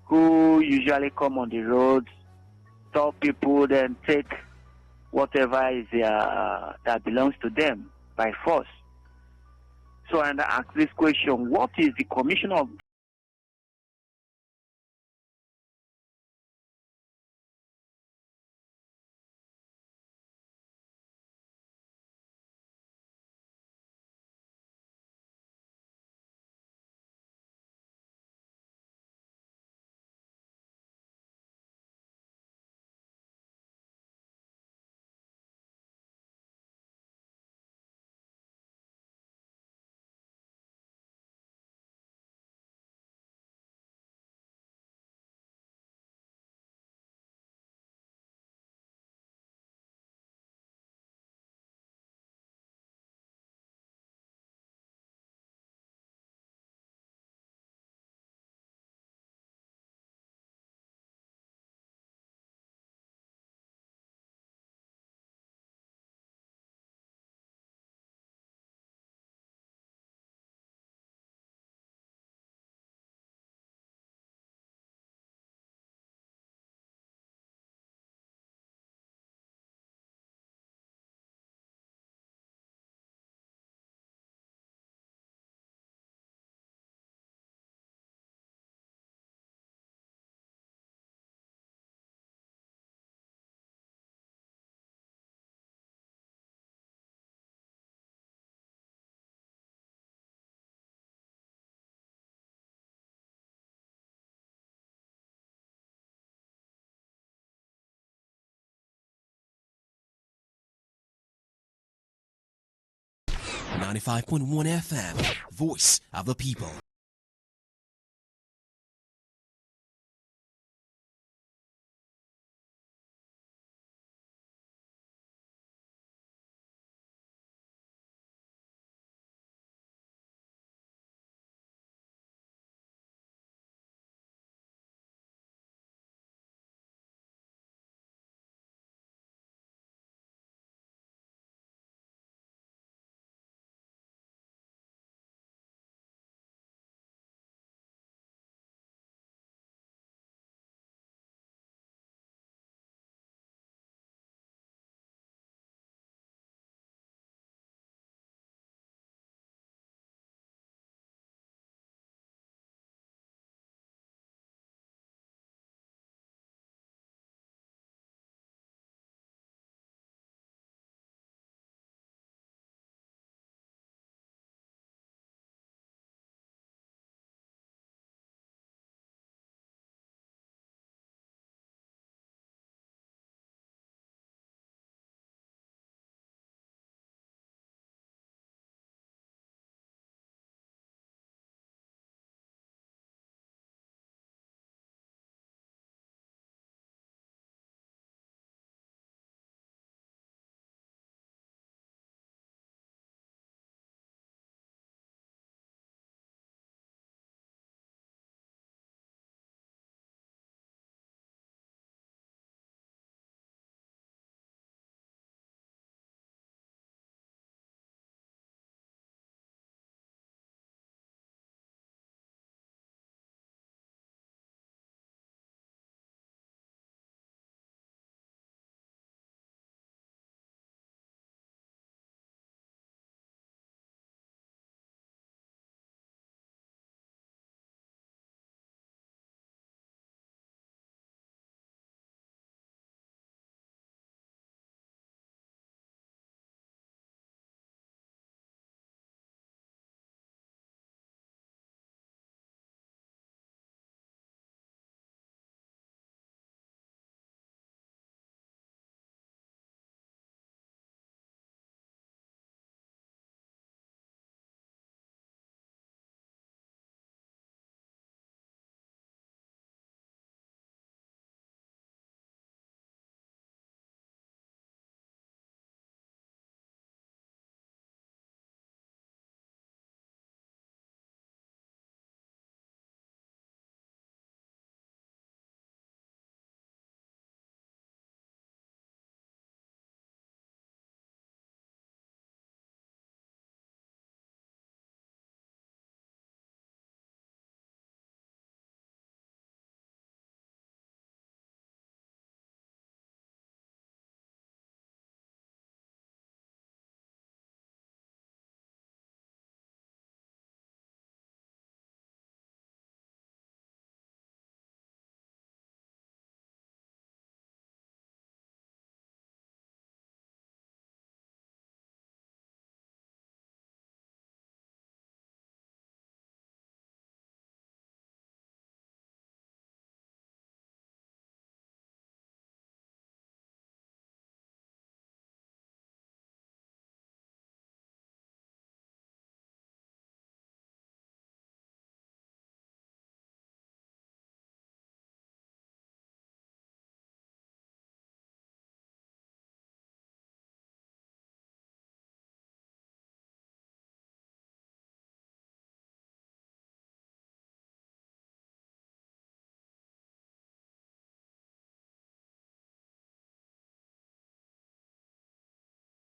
who usually come on the roads, stop people, then take whatever is that belongs to them by force. So, and I ask this question: what is the commission of .1 FM, Voice of the People.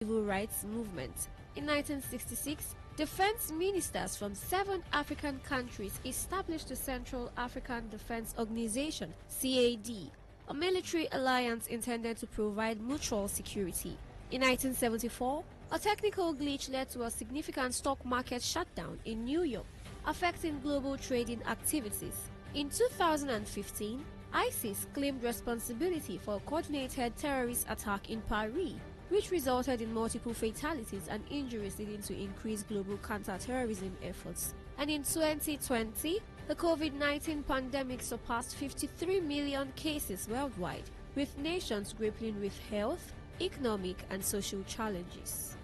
civil rights movement. In 1966, defense ministers from 7 African countries established the Central African Defense Organization, CAD, a military alliance intended to provide mutual security. In 1974, a technical glitch led to a significant stock market shutdown in New York, affecting global trading activities. In 2015, ISIS claimed responsibility for a coordinated terrorist attack in Paris, which resulted in multiple fatalities and injuries, leading to increased global counter-terrorism efforts. And in 2020, the COVID-19 pandemic surpassed 53 million cases worldwide, with nations grappling with health, economic and social challenges.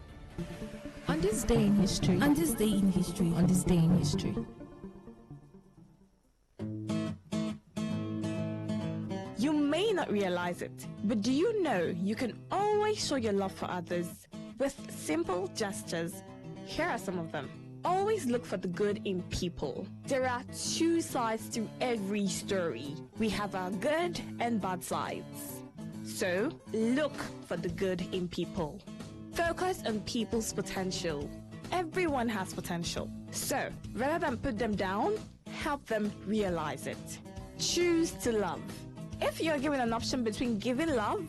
On this day in history, on this day in history, on this day in history. You may not realize it, but do you know you can always show your love for others with simple gestures? Here are some of them. Always look for the good in people. There are 2 sides to every story. We have our good and bad sides. So, look for the good in people. Focus on people's potential. Everyone has potential. So, rather than put them down, help them realize it. Choose to love. If you're given an option between giving love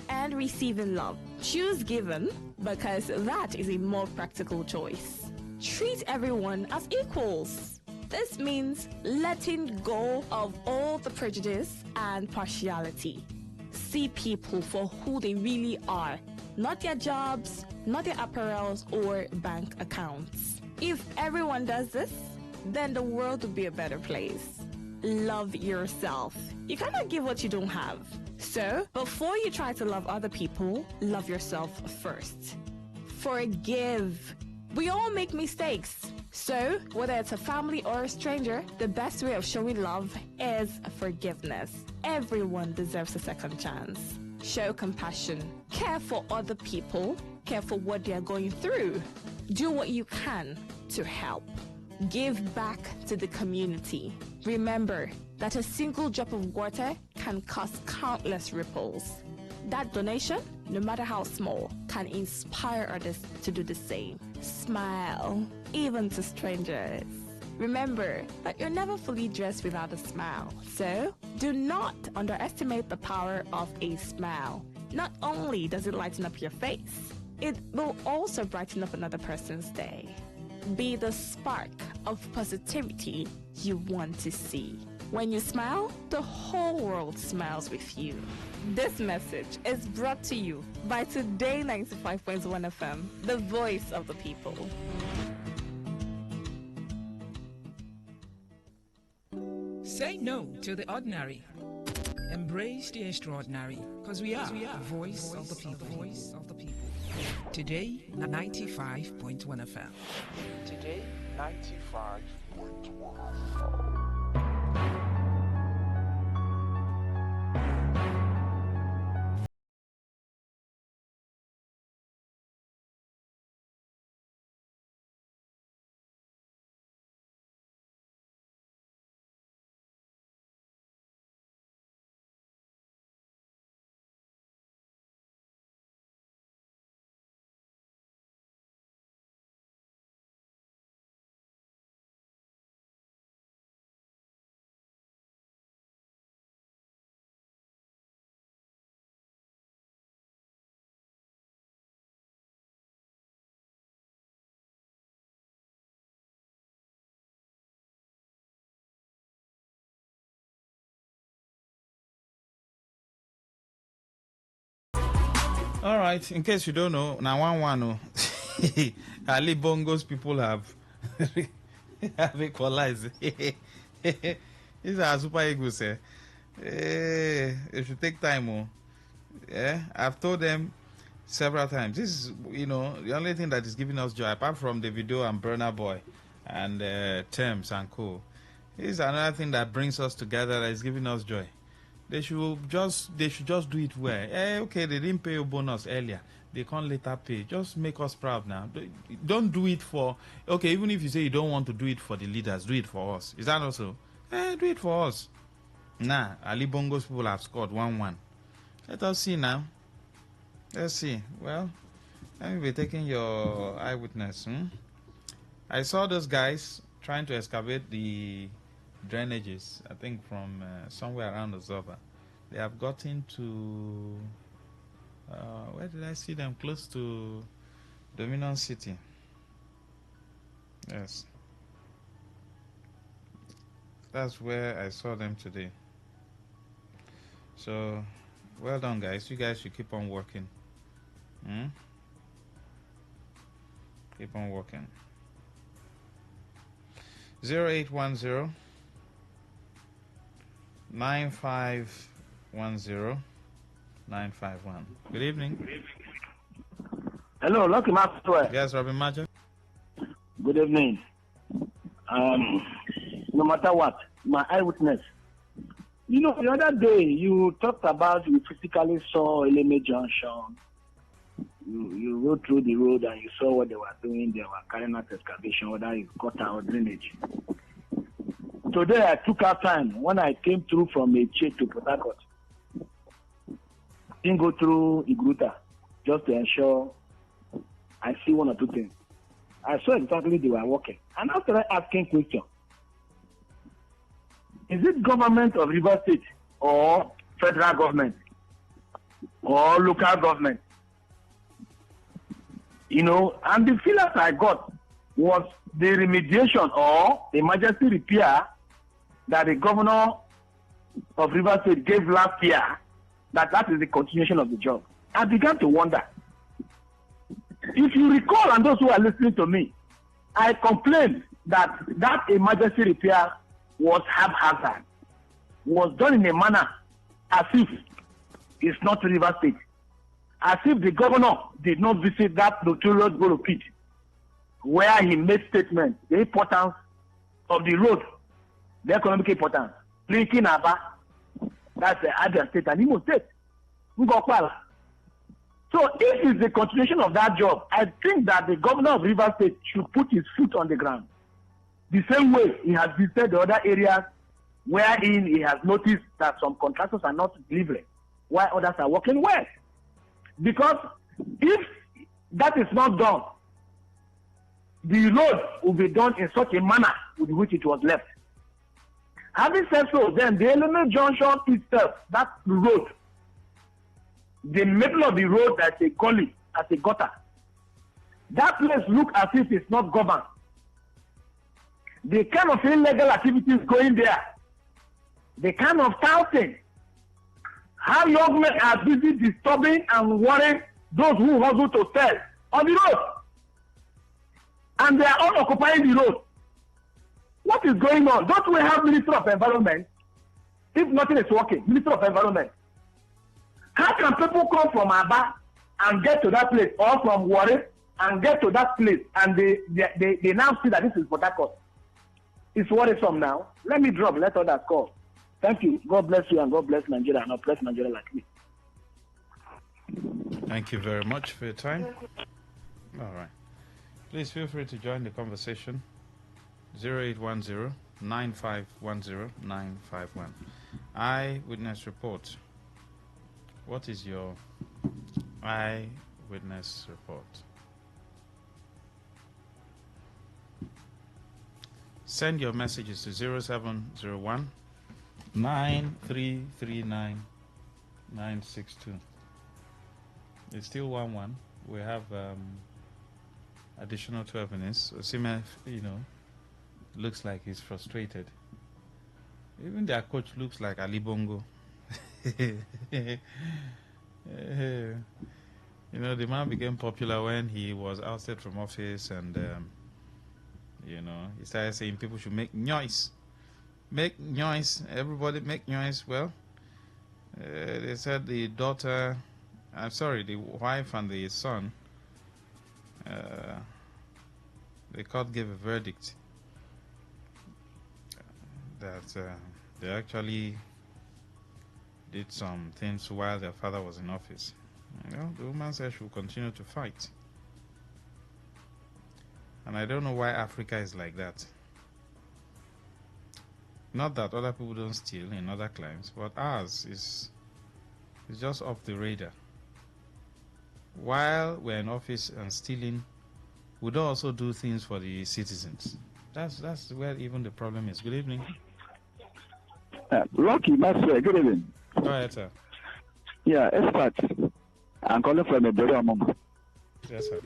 and receiving love, choose giving because that is a more practical choice. Treat everyone as equals. This means letting go of all the prejudice and partiality. See people for who they really are, not their jobs, not their apparels or bank accounts. If everyone does this, then the world will be a better place. Love yourself. You cannot give what you don't have. So, before you try to love other people, love yourself first. Forgive. We all make mistakes. So, whether it's a family or a stranger, the best way of showing love is forgiveness. Everyone deserves a second chance. Show compassion. Care for other people. Care for what they are going through. Do what you can to help. Give back to the community. Remember that a single drop of water can cause countless ripples. That donation, no matter how small, can inspire others to do the same. Smile, even to strangers. Remember that you're never fully dressed without a smile. So, do not underestimate the power of a smile. Not only does it lighten up your face, it will also brighten up another person's day. Be the spark of positivity you want to see. When you smile, the whole world smiles with you. This message is brought to you by Today95.1 FM, the voice of the people. Say no to the ordinary. Embrace the extraordinary, because we are the voice of the people. Today, 95.1 FM. Today, 95.1. All right, in case you don't know, now one Ali Bongo's people have equalized. These are super egos. It should take time. Yeah, I've told them several times. This is, the only thing that is giving us joy, apart from the video and Burna Boy and Thames and Co. This is another thing that brings us together, that is giving us joy. They should just do it well. Okay, they didn't pay your bonus earlier. They can't later pay. Just make us proud now. Don't do it for, okay, even if you say you don't want to do it for the leaders, do it for us. Is that also? Do it for us. Nah, Ali Bongo's people have scored 1-1. Let us see now. Let's see. Well, Let me be taking your eyewitness. I saw those guys trying to excavate the drainages, I think from somewhere around Ozoba. They have gotten to, where did I see them? Close to Dominion City. Yes. That's where I saw them today. So, well done, guys. You guys should keep on working. Keep on working. 0810 9510 951. Good evening. Hello, Lucky Maxwell. Yes, Robin Major. Good evening. No matter what, my eyewitness. You know, the other day you talked about you physically saw Eleme Junction. You rode through the road and you saw what they were doing. They were carrying out excavation, whether it's gutter or drainage. Today I took out time when I came through from Eche to Port Harcourt. Didn't go through Igruta just to ensure I see one or two things. I saw exactly they were working. And after asking question, is it government of River State or federal government or local government? You know, and the feelers I got was the remediation or emergency repair that the governor of River State gave last year, that is the continuation of the job. I began to wonder. If you recall, and those who are listening to me, I complained that emergency repair was haphazard, was done in a manner as if it's not River State, as if the governor did not visit that notorious Goro pit, where he made statements, the importance of the road, the economic importance, linking Aba, that's the Abia State and Imo State, Ngokwala. So if it's the continuation of that job, I think that the governor of River State should put his foot on the ground. The same way he has visited the other areas wherein he has noticed that some contractors are not delivering, while others are working well. Because if that is not done, the road will be done in such a manner with which it was left. Having said so, then the Eleme Junction itself, that road, the middle of the road as a gully, as a gutter, that place looks as if it's not governed. The kind of illegal activities going there, the kind of touting, how young men are busy disturbing and worrying those who hustle to sell on the road. And they are all occupying the road. What is going on? Don't we have Minister of Environment? If nothing is working, Minister of Environment. How can people come from Aba and get to that place, or from Warri and get to that place, and they now see that this is Port Harcourt? It's worrisome now. Let me drop, let others call. Thank you. God bless you and God bless Nigeria and oppress Nigeria like me. Thank you very much for your time. All right. Please feel free to join the conversation. 0810 9510 951. Eyewitness report. What is your eyewitness report? Send your messages to 0701 9339 962. It's still 1-1. We have additional 12 minutes. Osime, looks like he's frustrated. Even their coach looks like Ali Bongo. The man became popular when he was ousted from office, and he started saying people should make noise. Make noise. Everybody make noise. Well, they said the wife and the son, the court gave a verdict that they actually did some things while their father was in office. The woman said she will continue to fight. And I don't know why Africa is like that. Not that other people don't steal in other climes, but ours is just off the radar. while we're in office and stealing, we don't also do things for the citizens. That's where even the problem is. Good evening. Lucky, Master, good evening. Go ahead, sir. Yeah, expert. I'm calling from a very moment. Yes, sir.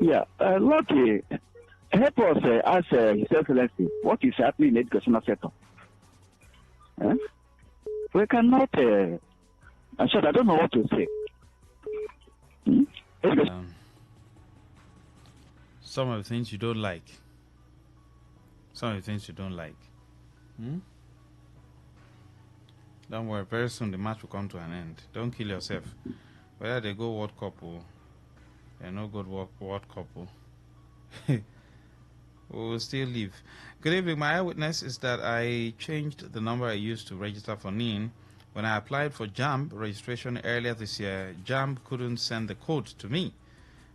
Yeah, Lucky, help us ask His Excellency what is happening in the educational sector. We cannot, I'm sure I don't know what to say. Some of the things you don't like. Some of the things you don't like. Don't worry, very soon the match will come to an end. Don't kill yourself. Whether they go World Cup or they're no good World Cup, we will still live. Good evening. My eyewitness is that I changed the number I used to register for NIN. When I applied for JAMB registration earlier this year, JAMB couldn't send the code to me.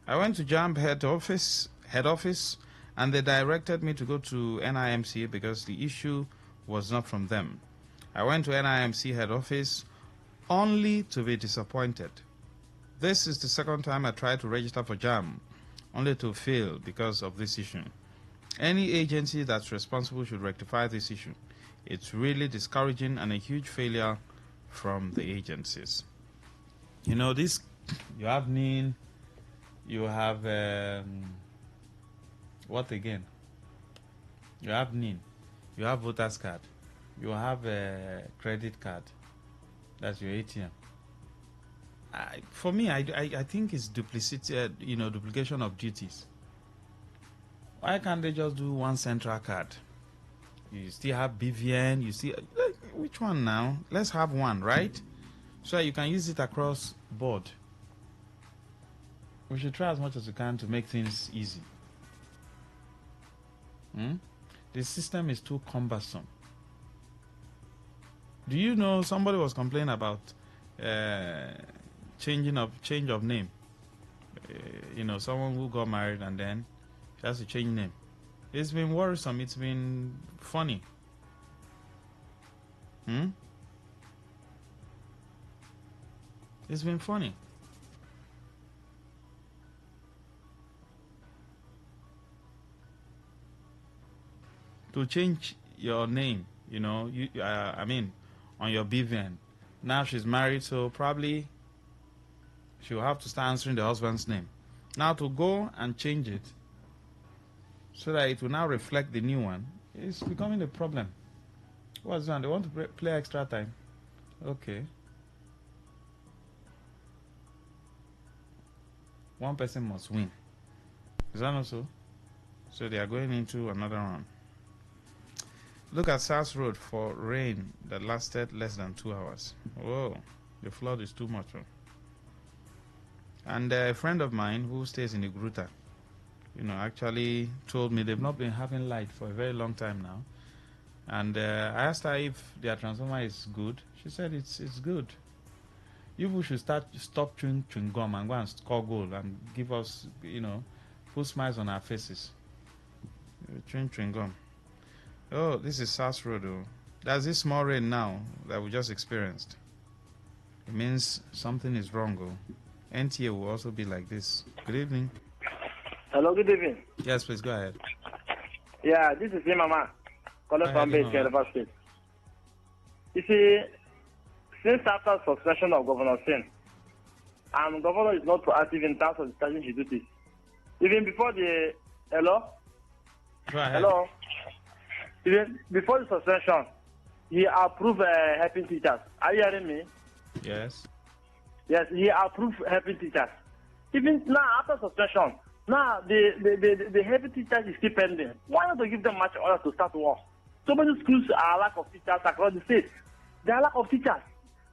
I went to JAMB head office, and they directed me to go to NIMC because the issue was not from them. I went to NIMC head office only to be disappointed. This is the second time I tried to register for JAMB, only to fail because of this issue. Any agency that's responsible should rectify this issue. It's really discouraging and a huge failure from the agencies. You know, this, you have NIN, you have, what again? You have NIN, you have voter's card, you have a credit card, that's your ATM. For me, I think it's duplicity, duplication of duties. Why can't they just do one central card? You still have BVN, you see, which one now? Let's have one, right? So you can use it across board. We should try as much as we can to make things easy. The system is too cumbersome. Do you know somebody was complaining about change of name? Someone who got married and then she has to change name. It's been worrisome. It's been funny. It's been funny. To change your name, on your BVN. Now she's married, so probably she'll have to start answering the husband's name. Now to go and change it so that it will now reflect the new one, it's becoming a problem. What's that? They want to play extra time? Okay. One person must win. Is that not so? So they are going into another round. Look at South Road for rain that lasted less than 2 hours. Whoa, the flood is too much. And a friend of mine who stays in Igruta, actually told me they've not been having light for a very long time now. And I asked her if their transformer is good. She said it's good. You should stop chewing gum and go and score goal and give us, full smiles on our faces. Chewing gum. Oh, this is South Road. There's this small rain now that we just experienced. It means something is wrong. NTA will also be like this. Good evening. Hello, good evening. Yes, please go ahead. Yeah, this is Imama, calling from Base University. You see, since after succession of Governor Sen, and Governor is not proactive in terms of discharging his duties. Even before the hello. Go ahead. Hello. Even before the suspension, he approved helping teachers. Are you hearing me? Yes. Yes, he approved helping teachers. Even now, after suspension, now the helping teachers is still pending. Why not to give them much order to start work? So many schools are lack of teachers across the state. There are lack of teachers,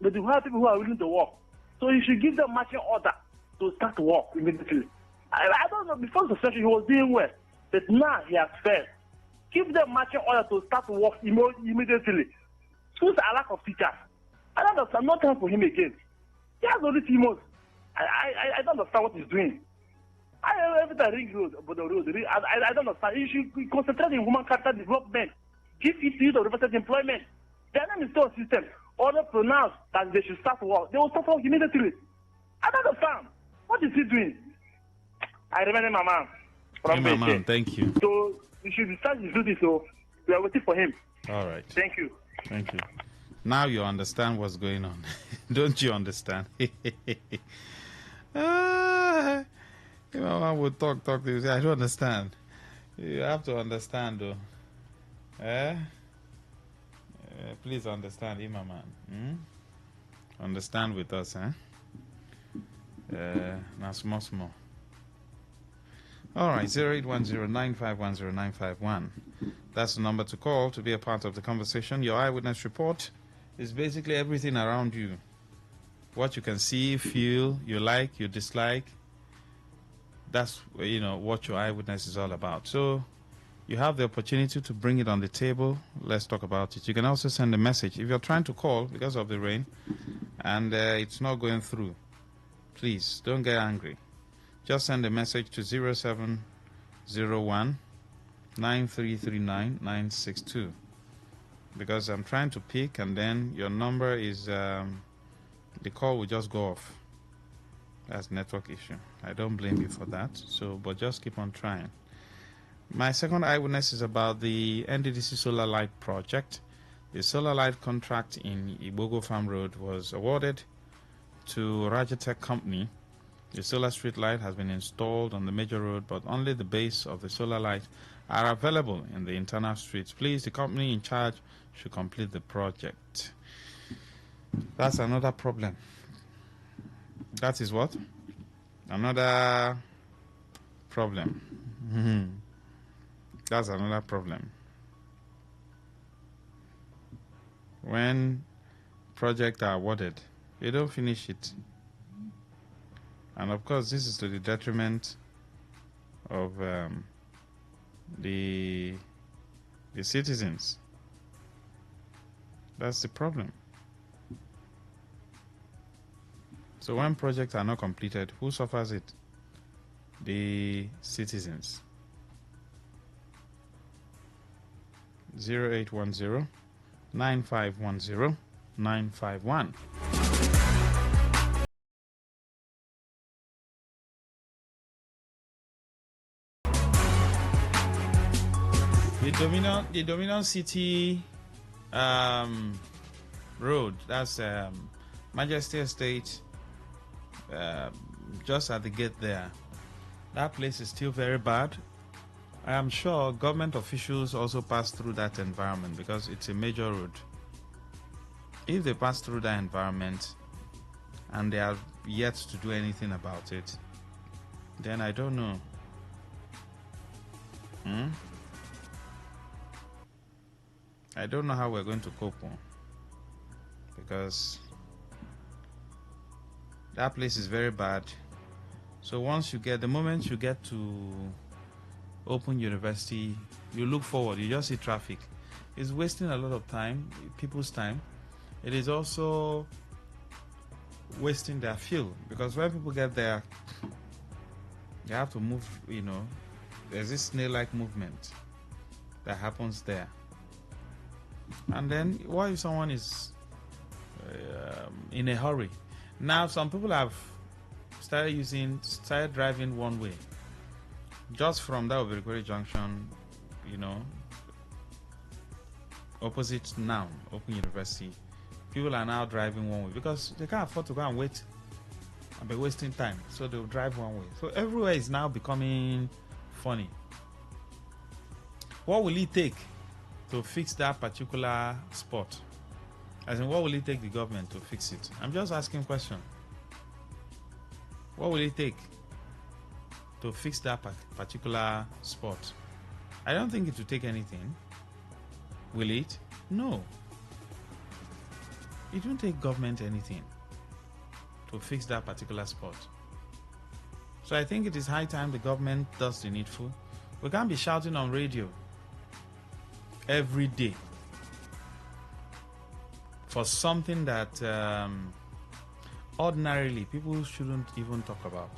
but you have people who are willing to work. So you should give them marching order to start work immediately. I don't know, before the suspension he was doing well, but now he has failed. Give them marching order to start work immediately. Schools are lack of teachers. I don't understand. No time for him again. He has only 3 months. I don't understand what he's doing. Every time I ring road, but the road, I don't understand. He should concentrate in human capital development. Give it to represent employment. Their name is still a system. Order pronounced that they should start work. They will start work immediately. I don't understand. What is he doing? I remember my man. Hey, my man, thank you. So you should start to do this. So we are waiting for him. All right. Thank you. Thank you. Now you understand what's going on. Don't you understand? My man would talk. You say, I don't understand. You have to understand, though. Please understand, man. Understand with us, Now, small. All right, 0810-9510951. That's the number to call to be a part of the conversation. Your eyewitness report is basically everything around you. What you can see, feel, you like, you dislike. That's, what your eyewitness is all about. So you have the opportunity to bring it on the table. Let's talk about it. You can also send a message. If you're trying to call because of the rain and it's not going through, please don't get angry. Just send a message to 0701 9339 962 because I'm trying to pick and then your number is the call will just go off. That's network issue. I don't blame you for that. But just keep on trying. My second eyewitness is about the NDDC Solar Light project. The solar light contract in Igbogo Farm Road was awarded to Rajatech Company. The solar street light has been installed on the major road, but only the base of the solar light are available in the internal streets. Please, the company in charge should complete the project. That's another problem. That is what? Another problem. That's another problem. When projects are awarded, they don't finish it. And of course, this is to the detriment of the citizens. That's the problem. So when projects are not completed, who suffers it? The citizens. 0810 9510 951. The Dominion City road, that's Majesty Estate, just at the gate there. That place is still very bad. I am sure government officials also pass through that environment because it's a major road. If they pass through that environment and they are yet to do anything about it, then I don't know. I don't know how we're going to cope because that place is very bad. So the moment you get to Open University, you look forward, you just see traffic. It's wasting a lot of time, people's time. It is also wasting their fuel because when people get there, they have to move, there's this snail-like movement that happens there. And then what if someone is in a hurry? Now some people have started driving one way. Just from that Ovirikori Junction, opposite now, Open University, people are now driving one way because they can't afford to go and wait and be wasting time. So they'll drive one way. So everywhere is now becoming funny. What will it take to fix that particular spot? As in, what will it take the government to fix it? I'm just asking a question. What will it take to fix that particular spot? I don't think it will take anything. Will it? No. It won't take government anything to fix that particular spot. So I think it is high time the government does the needful. We can't be shouting on radio every day for something that ordinarily people shouldn't even talk about.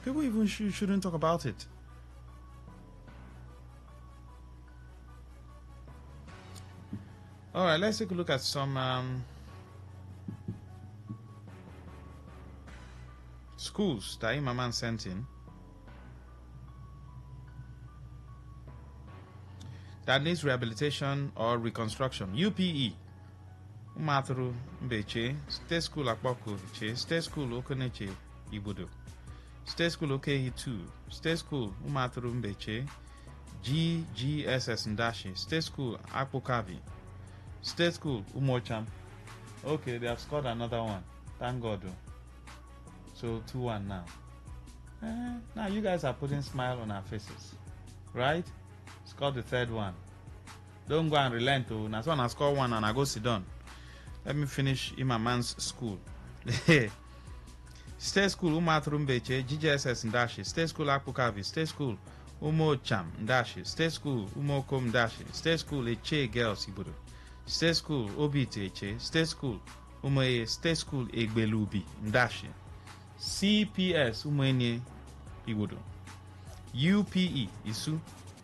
People even shouldn't talk about it. All right, let's take a look at some schools that Imaman sent in that needs rehabilitation or reconstruction. UPE, Umaturu Mbeche, State School Akpoko Che, State School Okoneche Ibudu, State School Okehi 2, State School Umaturu Mbeche, GGSS Ndashi, State School Akpokavi, State School Umocham. Okay, they have scored another one. Thank God. So 2-1 now. Now you guys are putting smile on our faces, right? Scored the third one. Don't go and relent. Now so I score one and I go sit down. Let me finish in my man's school. State School Umaturu Mbeche, GGSS Ndashi, State School Akpokavi, State School Umocham Ndashi, State School Umokom Ndashi, State School Eche Girls Ibudu, State School Obite Eche, State School Umoye, State School Egbelubi Ndashi, CPS Umenye Ibudu, UPE Isu,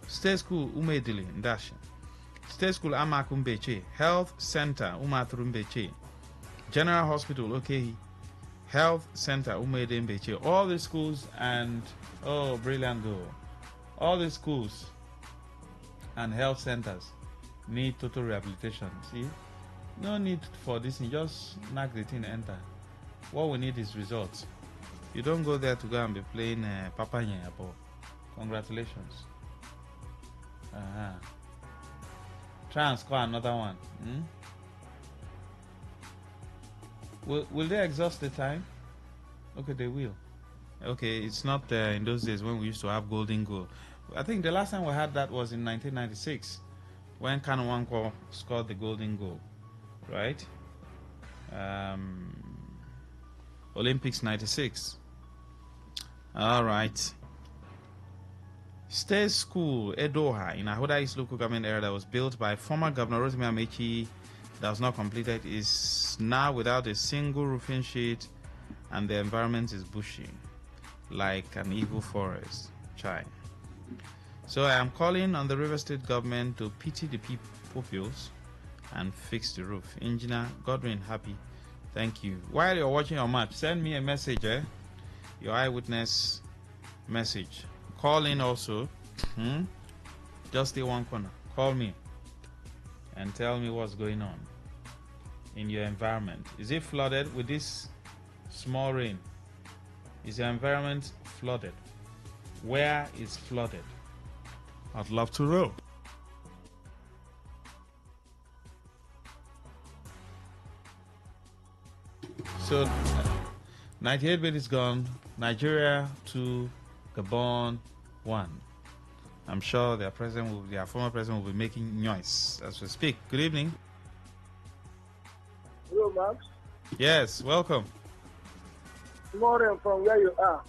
State School Umedili Ndashi, State School Amakum Beche, Health Center Umaturu Mbeche, General Hospital Okehi, Health Center Umede Mbeche. All the schools and brilliant though. All the schools and health centers need total rehabilitation. See, no need for this. You just knock the thing, enter. What we need is results. You don't go there to go and be playing Papa Nyabo. Congratulations. Try and score another one. Will they exhaust the time? Okay, they will. Okay, it's not in those days when we used to have golden goal. I think the last time we had that was in 1996 when Kanwanko scored the golden goal, right? Olympics 96. All right. State School Edoha in Ahoda East local government area that was built by former Governor Rotimi Amechi that was not completed is now without a single roofing sheet and the environment is bushy like an evil forest. Chai. So I am calling on the River State government to pity the pupils and fix the roof. Engineer Godwin Happy, thank you. While you're watching your match, send me a message, your eyewitness message. Call in also. Just stay one corner. Call me and tell me what's going on in your environment. Is it flooded with this small rain? Is your environment flooded? Where is flooded? I'd love to know. So 98 minutes gone. Nigeria 2, Gabon 1. I'm sure their former president will be making noise as we speak. Good evening. Hello, Max. Yes, welcome. Good morning from where you are.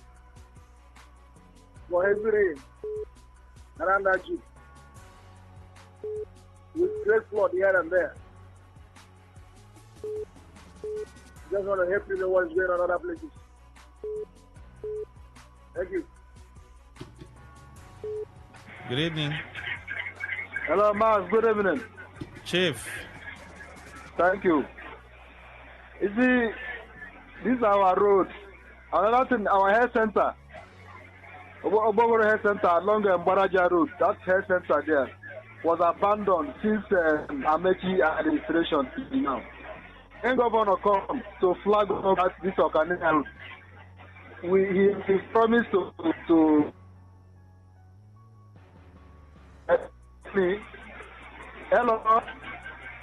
For heavy rain around that jeep. With great flood here and there. Just want to help you know what's going on in other places. Thank you. Good evening. Hello, Max. Good evening. Chief. Thank you. You see, this is our road. Another thing, our health center. Obogoro Health Center along Mbaraja Road, that health center there was abandoned since Amechi administration now. When governor come to flag over this organization, he promised to Hello.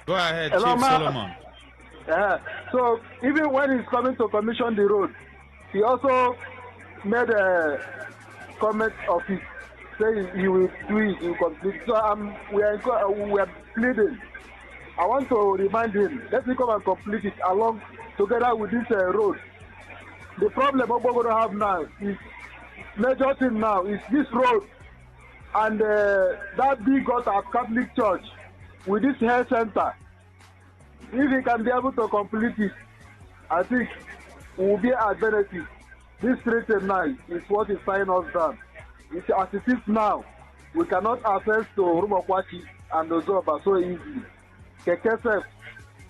Go ahead, Hello, Chief Solomon. So even when he's coming to commission the road, he also made a comment of it, saying he will do it, he will complete. So we are pleading. I want to remind him, let me come and complete it along together with this road. The problem we're going to have now is major thing now is this road and that big gutter at Catholic Church with this health center. If he can be able to complete it, I think we will be at benefit. This street now is what is tying us down. It's, as it is now, we cannot access to Rumokwachi and Ozoba so easily. Kekesef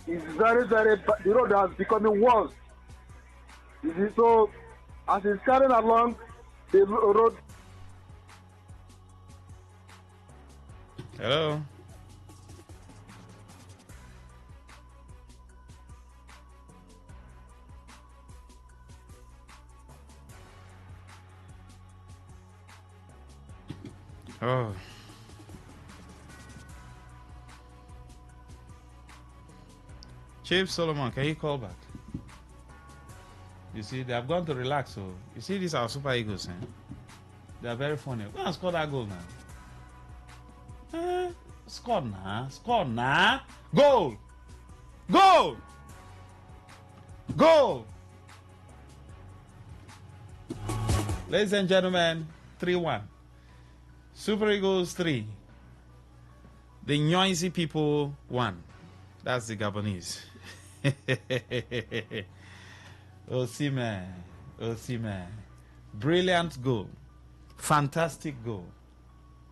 is very, very bad. The road has becoming worse. You see, so as it's carrying along, the road. Hello. Oh. Chief Solomon, can you call back? You see, they have gone to relax. So you see, these are Super Eagles, eh? They are very funny. Go and score that goal now. Score now. Score now. Goal! Goal! Goal! Ladies and gentlemen, 3-1. Super Eagles 3. The noisy people 1. That's the Gabonese. Osimhen. Brilliant goal. Fantastic goal.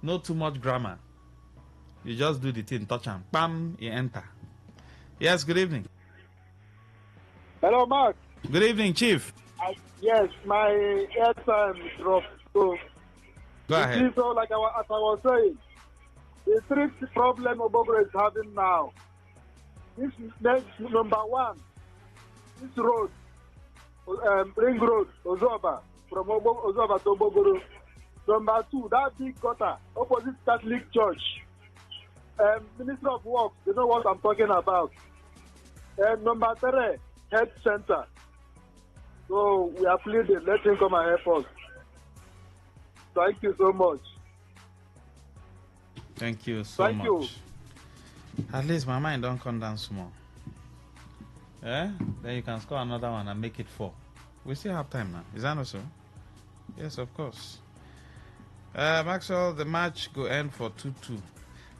Not too much grammar. You just do the thing, touch him. Bam, you enter. Yes, good evening. Hello, Mark. Good evening, Chief. Yes, my airtime dropped. So, go ahead. So, like as I was saying, the three problem Obogro is having now. This number one, this road, Ring Road, Ozoba, from Ozoba to Obogoro. Number two, that big gutter opposite Catholic Church. Minister of Works, you know what I'm talking about. And number three, health center. So we are pleading, let him come and help us. Thank you so much. Thank you so much. Thank you. At least my mind don't come down small. Then you can score another one and make it 4. We still have time now. Is that not so? Yes, of course. Maxwell, the match go end for 2-2.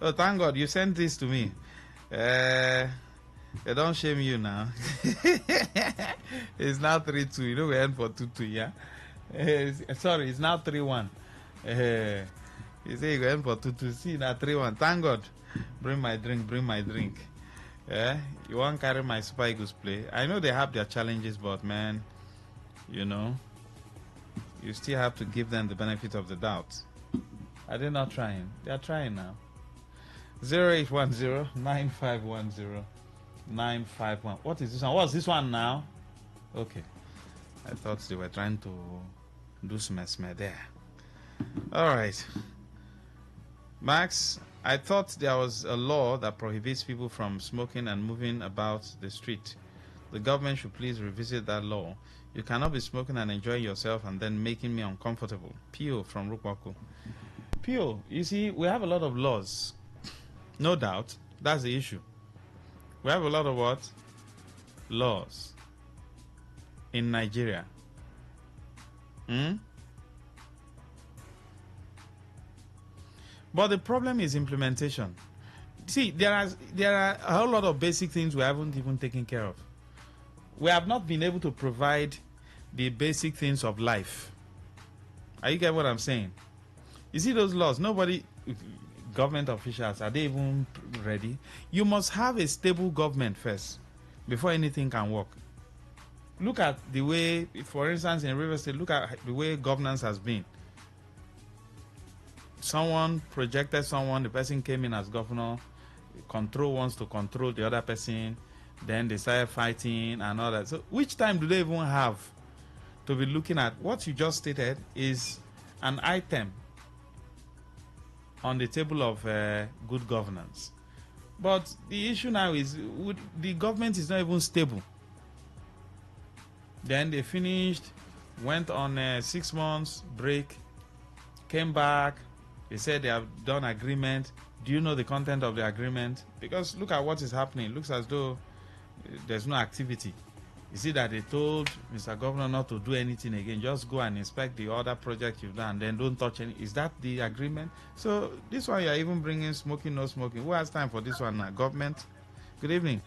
Oh, thank God you sent this to me. They don't shame you now. It's now 3-2. You know we end for 2-2, yeah? Sorry, it's now 3-1. You say you go end for 2-2. See, now 3-1. Thank God. Bring my drink. You won't carry my Super Eagles play. I know they have their challenges, but man, you know, you still have to give them the benefit of the doubt. Are they not trying? They are trying now. 0810-9510-951. What is this one? What's this one now? Okay. I thought they were trying to do some esme there. All right. Max, I thought there was a law that prohibits people from smoking and moving about the street. The government should please revisit that law. You cannot be smoking and enjoying yourself and then making me uncomfortable. Pio from Rukwaku. Pio, you see, we have a lot of laws. No doubt. That's the issue. We have a lot of what? Laws. In Nigeria. But the problem is implementation. See, there are a whole lot of basic things we haven't even taken care of. We have not been able to provide the basic things of life. Are you getting what I'm saying? You see those laws, nobody, government officials, are they even ready? You must have a stable government first before anything can work. Look at the way, for instance, in River State, look at the way governance has been. Someone projected someone, the person came in as governor, control wants to control the other person, then they started fighting and all that. So which time do they even have to be looking at? What you just stated is an item on the table of good governance. But the issue now is the government is not even stable. Then they finished, went on a 6 months break, came back. They said they have done agreement. Do you know the content of the agreement? Because look at what is happening. It looks as though there's no activity. You see that they told Mr. Governor not to do anything again. Just go and inspect the other project you've done, then don't touch any. Is that the agreement? So this one you're even bringing smoking, no smoking. Who has time for this one now? Government? Good evening.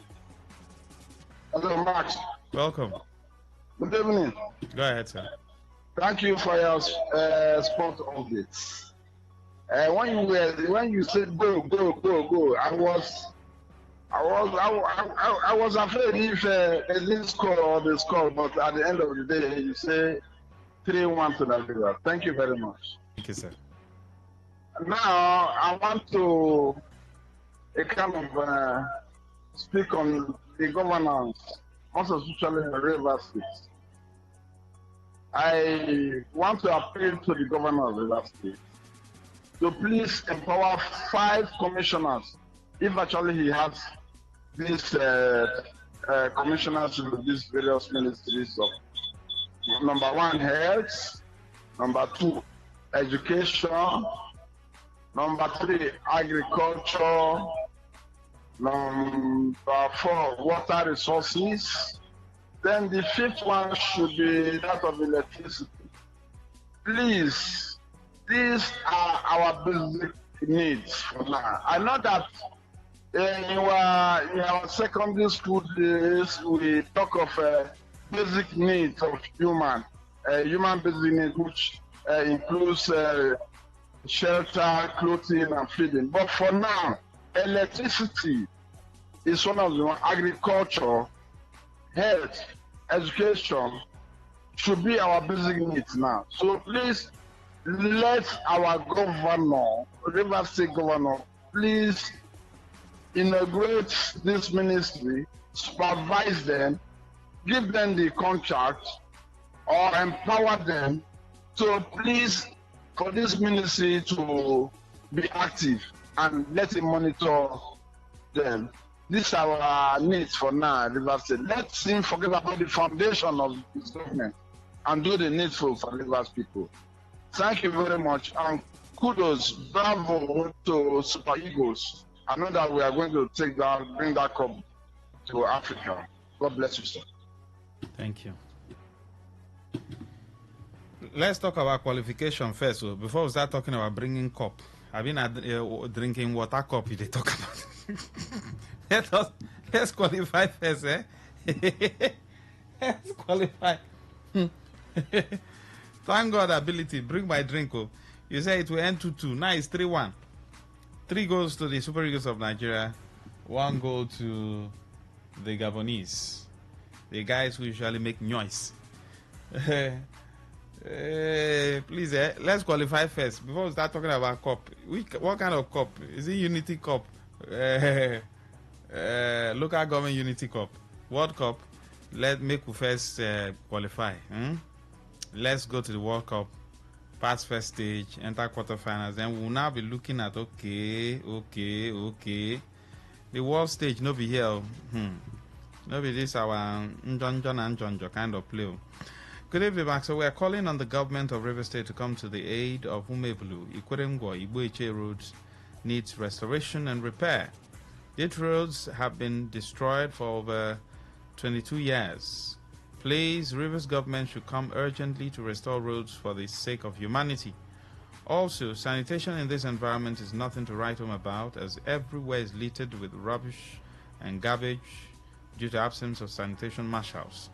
Hello, Max. Welcome. Good evening. Go ahead, sir. Thank you for your spot on this. When you said go, I was I was afraid if they didn't score or they scored, but at the end of the day, you say 3-1 to Nigeria. Thank you very much. Thank you, sir. Now, I want to kind of speak on the governance, most especially in the Rivers State. I want to appeal to the governor of Rivers State to please empower 5 commissioners, if actually he has these commissioners in these various ministries of number 1, health, number 2, education, number 3, agriculture, number 4, water resources. Then the 5th one should be that of electricity. Please, these are our basic needs for now. I know that in our secondary school days, we talk of basic needs of human basic needs, which includes shelter, clothing, and feeding. But for now, electricity is one of the agriculture, health, education should be our basic needs now. So please let our governor, Rivers State governor, please inaugurate this ministry, supervise them, give them the contract, or empower them to please for this ministry to be active and let him monitor them. These are our needs for now, Rivers State. Let's him forget about the foundation of this government and do the needful for Rivers people. Thank you very much, and kudos, bravo to Super Eagles. I know that we are going to bring that cup to Africa. God bless you, sir. Thank you. Let's talk about qualification first. So before we start talking about bringing cup, I've been drinking water cup. They talk about. Let's qualify first, eh? Let's qualify. Thank God, ability. Bring my drink. Oh. You say it will end 2-2. Now it's 3-1. 3 goals to the Super Eagles of Nigeria. 1 goal to the Gabonese. The guys who usually make noise. Please, let's qualify first before we start talking about cup. What kind of cup? Is it Unity Cup? Local Government Unity Cup? World Cup? Let's make we first qualify. Let's go to the World Cup, pass first stage, enter quarterfinals. Then we'll now be looking at okay. The world stage no be here. No be this our John and John kind of play. Good evening, Max. So we are calling on the government of River State to come to the aid of Umebulu, Ikweremgwa, Igboeche roads needs restoration and repair. These roads have been destroyed for over 22 years. Please, Rivers government should come urgently to restore roads for the sake of humanity. Also, sanitation in this environment is nothing to write home about, as everywhere is littered with rubbish and garbage due to absence of sanitation marshals.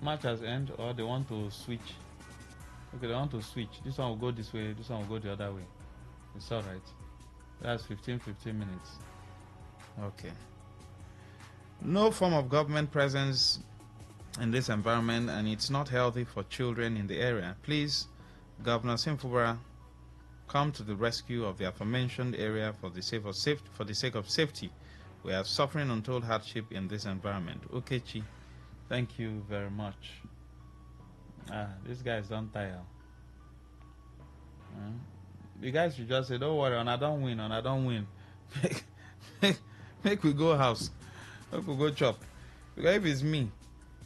Match has ended, or they want to switch. Okay, they want to switch. This one will go this way, this one will go the other way. It's all right. That's 15 minutes. Okay. No form of government presence in this environment, and it's not healthy for children in the area. Please, Governor Simfubara, come to the rescue of the aforementioned area for the sake of safety. We are suffering untold hardship in this environment. Okechi, thank you very much. These guys don't tire. The guys should just say, don't worry, and I don't win. Make we go house. Make we go chop. Because if it's me,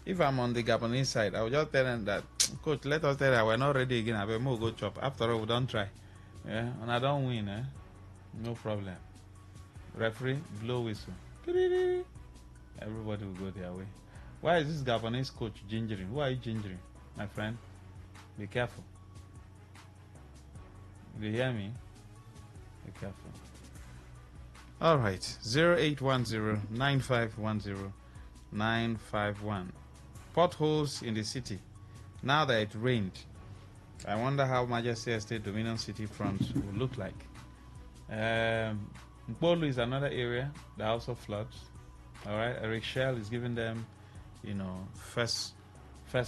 if I'm on the Gabonese side, I will just tell them that, Coach, let us tell them we're not ready again. I will more go chop. After all, we don't try. Yeah, and I don't win, no problem. Referee, blow whistle. Everybody will go their way. Why is this Gabonese coach gingering? Who are you gingering, my friend? Be careful. Do you hear me? Be careful. All right, 0810-9510-951. Potholes in the city. Now that it rained, I wonder how Majesty Estate Dominion City front will look like. Mbolu is another area that also floods. All right, Eric Shell is giving them, first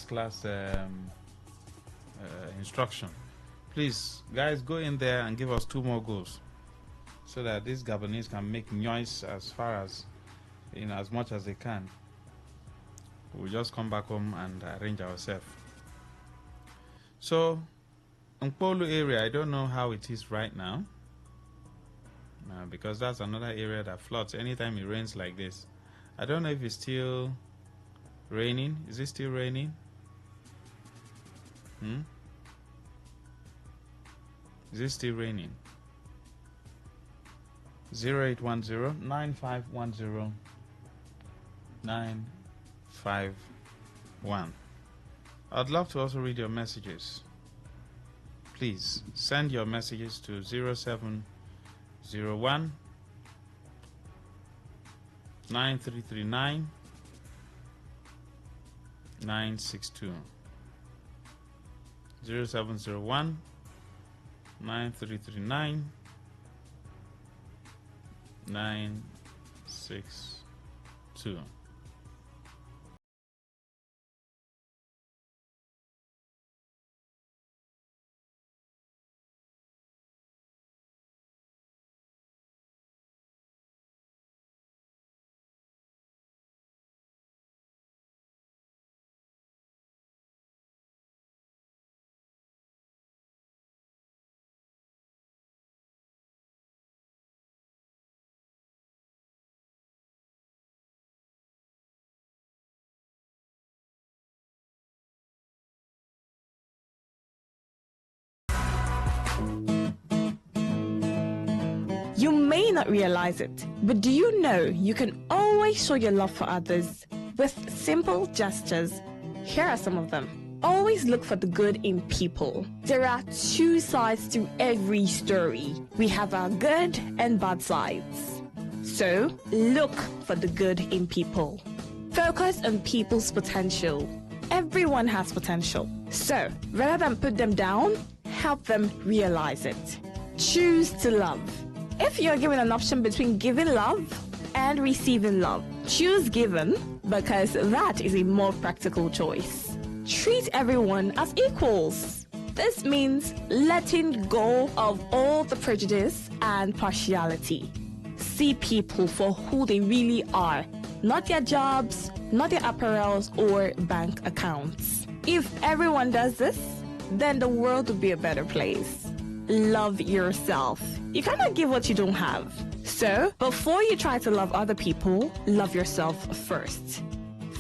class instruction. Please, guys, go in there and give us 2 more goals, so that these Gabonese can make noise as far as, as much as they can. We'll just come back home and arrange ourselves. So, Mbolu area, I don't know how it is right now, because that's another area that floods anytime it rains like this. I don't know if it's still raining. Is it still raining? Is it still raining? 0810-9510-951. I'd love to also read your messages. Please send your messages to 0701 9339 962. 0701 9339 962. You may not realize it, but do you know you can always show your love for others with simple gestures? Here are some of them. Always look for the good in people. There are 2 sides to every story. We have our good and bad sides. So, look for the good in people. Focus on people's potential. Everyone has potential. So, rather than put them down, help them realize it. Choose to love. If you're given an option between giving love and receiving love, choose giving, because that is a more practical choice. Treat everyone as equals. This means letting go of all the prejudice and partiality. See people for who they really are, not their jobs, not their apparels or bank accounts. If everyone does this, then the world will be a better place. Love yourself. You cannot give what you don't have. So, before you try to love other people, love yourself first.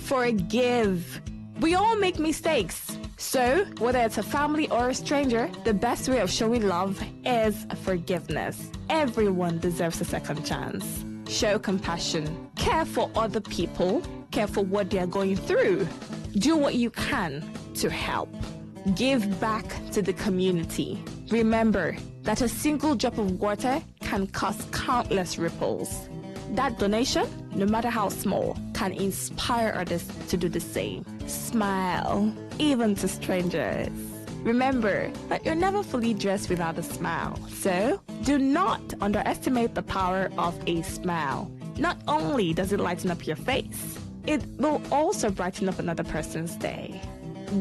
Forgive. We all make mistakes. So, whether it's a family or a stranger, the best way of showing love is forgiveness. Everyone deserves a second chance. Show compassion. Care for other people. Care for what they are going through. Do what you can to help. Give back to the community. Remember that a single drop of water can cause countless ripples. That donation, no matter how small, can inspire others to do the same. Smile, even to strangers. Remember that you're never fully dressed without a smile. So, do not underestimate the power of a smile. Not only does it lighten up your face, it will also brighten up another person's day.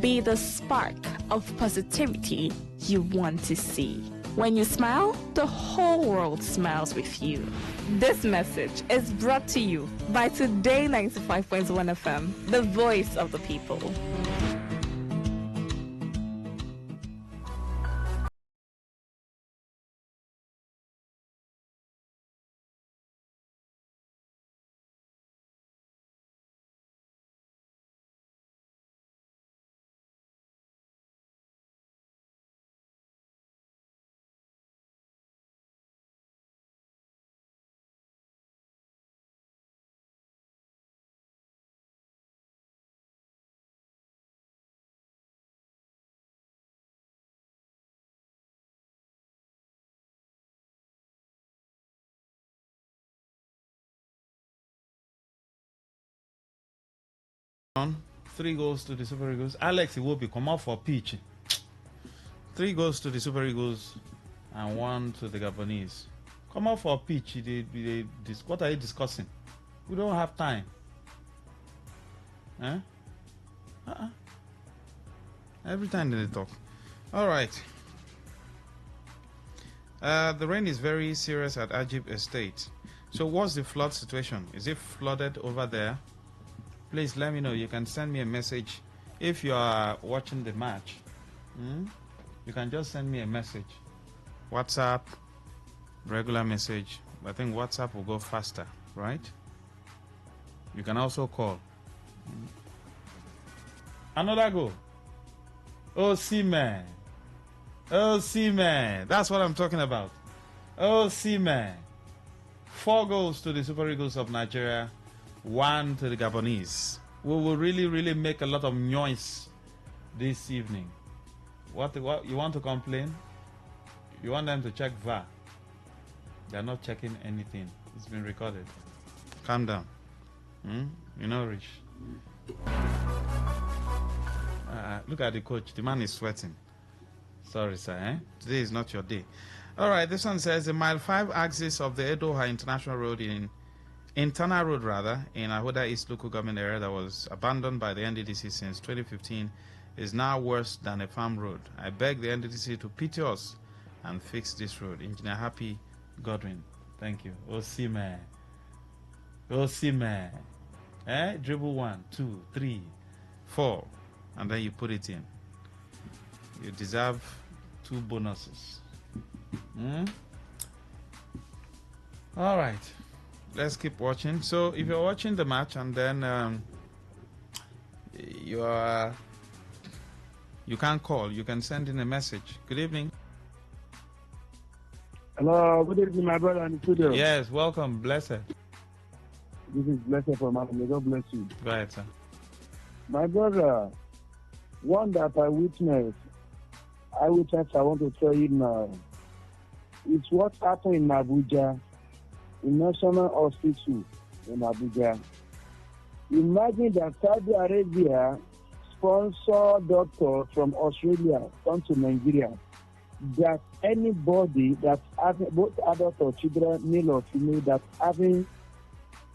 Be the spark of positivity you want to see. When you smile, the whole world smiles with you. This message is brought to you by Today95.1 FM, the voice of the people. On 3 goals to the Super Eagles. Alex Iwobi come out for pitch. 3 goals to the Super Eagles and 1 to the Gabonese. Come out for a pitch. What are you discussing? We don't have time. Huh? Every time they talk. All right. The rain is very serious at Ajib Estate. So what's the flood situation? Is it flooded over there? Please let me know. You can send me a message. If you are watching the match, you can just send me a message. WhatsApp, regular message. I think WhatsApp will go faster, right? You can also call. Another goal. Oh, man. Oh, man. That's what I'm talking about. Oh, man. 4 goals to the Super Eagles of Nigeria, 1 to the Gabonese. We will really make a lot of noise this evening. What you want to complain? You want them to check VAR? They're not checking anything. It's been recorded. Calm down. You know, Rich. Look at the coach. The man is sweating. Sorry, sir. Today is not your day. All right. This one says the mile 5 axis of the Edoha International Road in Ahoda East local government area that was abandoned by the NDDC since 2015 is now worse than a farm road. I beg the NDDC to pity us and fix this road. Engineer Happy Godwin. Thank you. man. Man. Dribble 1, 2, 3, 4, and then you put it in. You deserve 2 bonuses. All right. Let's keep watching. So if you're watching the match and then you can't call, you can send in a message. Good evening. Hello, good evening, my brother in the studio. Yes, welcome, Blessed. This is Blessed from May God bless you. Go ahead, sir. My brother, one that I witnessed I want to tell you now. It's what happened in Abuja, in National Hospital in Abuja. Imagine that Saudi Arabia sponsor doctors from Australia come to Nigeria. That anybody that's having both adult or children, male or female, that's having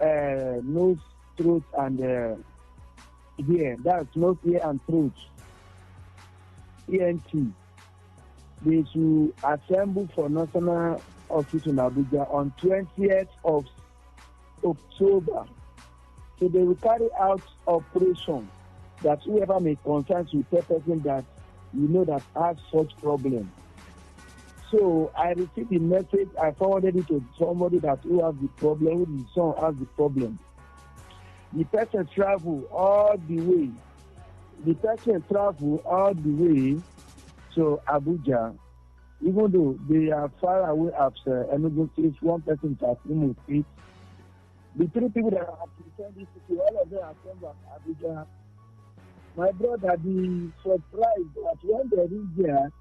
nose, throat, and ear, that's nose, ear, and throat, ENT, they should assemble for National Hospital in Abuja on 20th of October. So they will carry out operation that whoever may concern with a person that you know that has such problem. So I received the message, I forwarded it to somebody that who has the problem, who his son has the problem. The person travel all the way. The person travel all the way to Abuja, even though they are far away after Enugu State, one person is at Imo State. The 3 people that are presenting this city, all of them are from Abuja. My brother, the surprise that when they reach there,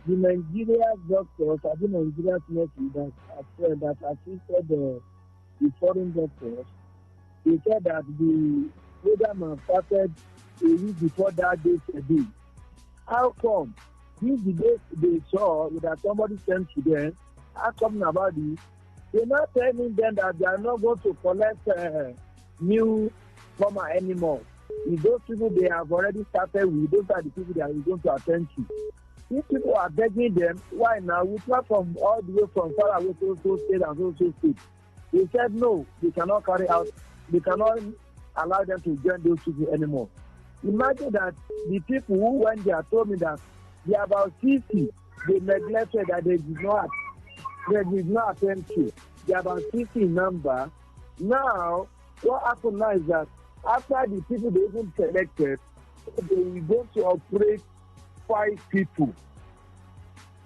the Nigerian doctors, the Nigerian nurses that assisted the foreign doctors, they said that the program started a week before that day today. How come? This is the day they saw that somebody sent to them. How come about this? They're not telling them that they are not going to collect new farmer anymore. If those people they have already started with, those are the people that we're going to attend to. These people are begging them, why now? We come from all the way from far away to state and so state. They said no, they cannot carry out, they cannot allow them to join those people anymore. Imagine that the people who went there told me that they are about 50, they neglected that they did not attend to. They are about 50 in number. Now, what happened now is that after the people they even selected, they will go to operate 5 people.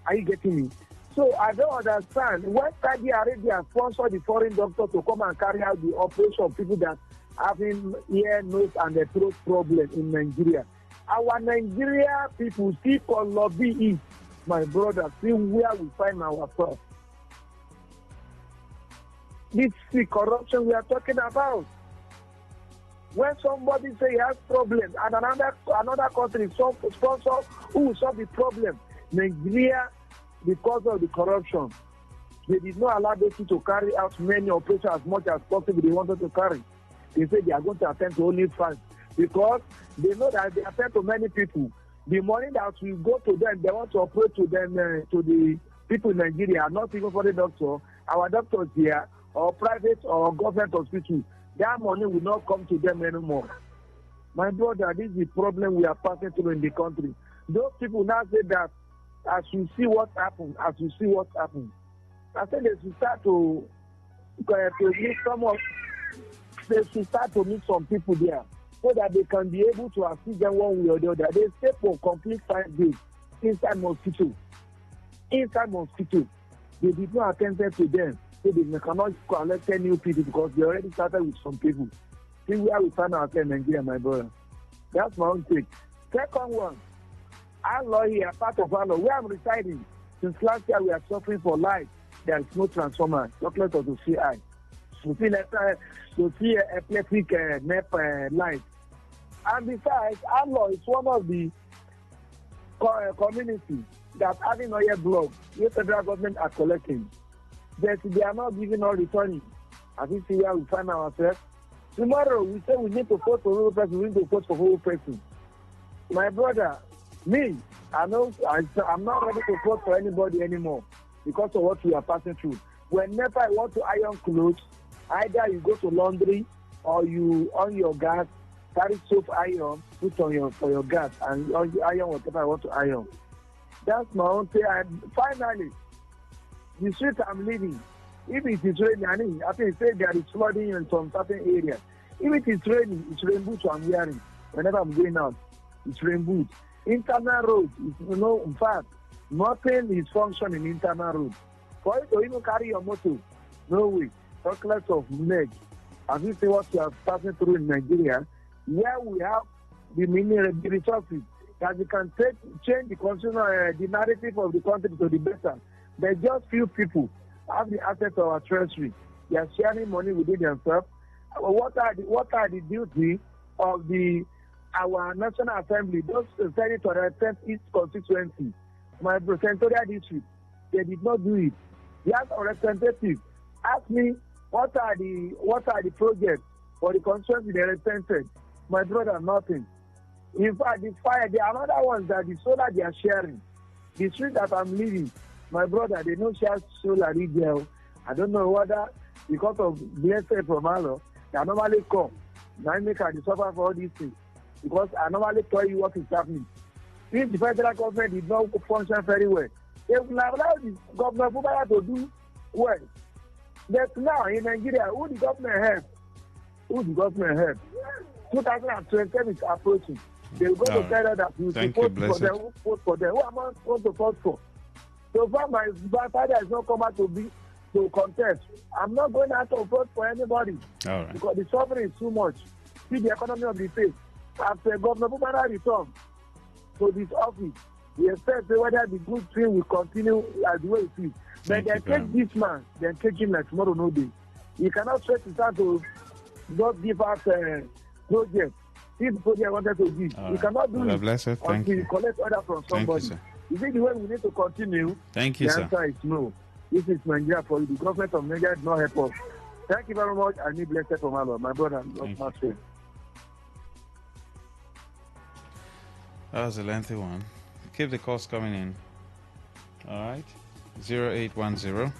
Are you getting me? So I don't understand. When Saudi Arabia sponsored the foreign doctor to come and carry out the operation of people that having ear, nose, and the throat problem in Nigeria, our Nigeria people still can lobby it, my brother, see where we find ourselves. This is the corruption we are talking about. When somebody say he has problems and another country sponsor who will solve the problem, Nigeria, because of the corruption, They did not allow those people to carry out many operations as much as possible they wanted to carry. They said they are going to attend to only 5 because they know that they attend to many people. The money that will go to them, they want to operate to them, to the people in Nigeria, not even for the doctor, our doctors here, or private or government hospital. That money will not come to them anymore. My brother, this is the problem we are passing through in the country. Those people now say that as you see what happened, I said they should start to meet they should start to meet some people there so that they can be able to assist them one way or the other. They stay for complete 5 days inside mosquito. They did not attend to them. So they cannot collect any new people because they already started with some people. See where we find ourselves in Nigeria, my brother. That's my own take. Second one, our law here, part of our law, where I'm residing, since last year we are suffering for life. There is no transformer, chocolate or to see eye. To see electric NEP light. And besides, our law is one of the communities that having oil block, the federal government are collecting. But they are not giving or returning. As you see where we find ourselves. Tomorrow we say we need to vote for whole person, we need to vote for whole person. My brother, me, I'm not ready to vote for anybody anymore because of what we are passing through. Whenever I want to iron clothes, either you go to laundry or you on your gas, carry soap iron, put on for your gas and iron whatever I want to iron. That's my own thing. And finally, the street I'm living, if it is raining, I think say there is flooding in some certain areas. If it is raining, it's rain boots I'm wearing. Whenever I'm going out, it's rain boots. Internal road, in fact, nothing is functioning internal road. For you to even carry your motor, no way. Chocolate of leg. As you see what you are passing through in Nigeria, where we have the resources that we can change the narrative of the country to the better. But just few people have the access to our treasury. They are sharing money within themselves. What are the duty of our National Assembly, those senators that represent each constituency, my senatorial district, they did not do it. The House of Representatives asked me what are the projects for the constituency they represented. My brother, nothing. In fact, the fire, there are other ones that the solar they are sharing. The street that I'm living, my brother, they don't share solar retail. I don't know whether because of BSA from Allah, they normally come. Now I make I suffer for all these things. Because I normally tell you what is happening. If the federal government did not function very well, they will allow the government to do well. But now in Nigeria, who the government help? 2027 is approaching. They will go to tell them that we support for them, who vote for them. Who am I supposed to vote for? So far, my father has not come out to contest. I'm not going out to vote for anybody. All right. Because the suffering is too much. See the economy of the state. After Governor Bumana return to this office, we expect whether the good thing will continue as the way it is. But they take this man, they take him like tomorrow no day. You cannot try to start to not give us project. If the project wanted to give, you cannot do it until you collect order from somebody. Is it the way we need to continue? Thank you, the sir. The answer is no. This is Nigeria for you. The government of Nigeria did not help us. Thank you very much. I need blessed from Allah. My brother, my friend. That was a lengthy one. Keep the calls coming in. All right. 0810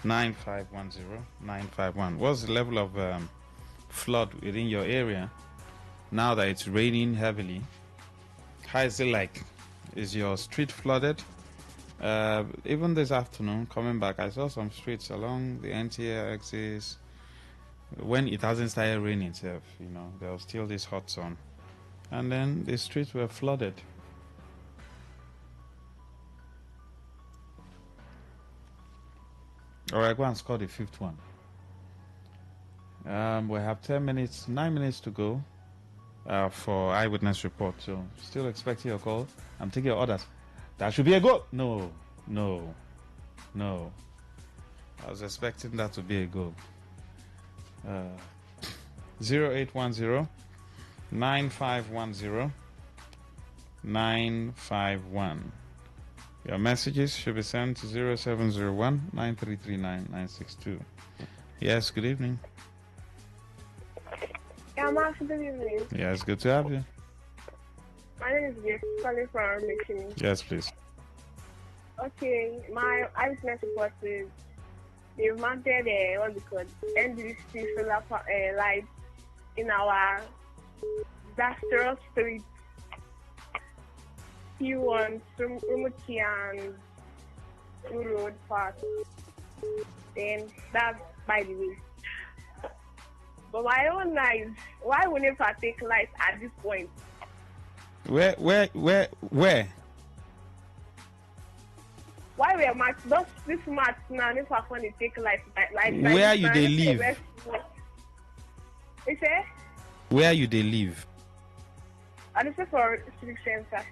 9510 951. What's the level of flood within your area now that it's raining heavily? How is it like? Is your street flooded? Even this afternoon, coming back, I saw some streets along the NTA axis. When it hasn't started raining itself, there was still this hot sun. And then the streets were flooded. All right, go and score the fifth one. We have 9 minutes to go for eyewitness report. So still expecting your call. I'm taking your orders. That should be a goal. No. I was expecting that to be a goal. 0810 9510 951. Your messages should be sent to 0701 9339 Yes, good evening. Yeah, Max, good evening. Yes, good to have you. My name is Jess, calling from Mission. Yes, please. Okay, my eyewitness report is they've mounted what's it called, NDC solar lights in our disastrous street P1, Rumuchi and Blue Road Park. Then that's by the way. But my own life, why wouldn't I take lights at this point? Where? Why were this match now if I want to take lights like where you they live? You say? Where you they live? I just for civic center.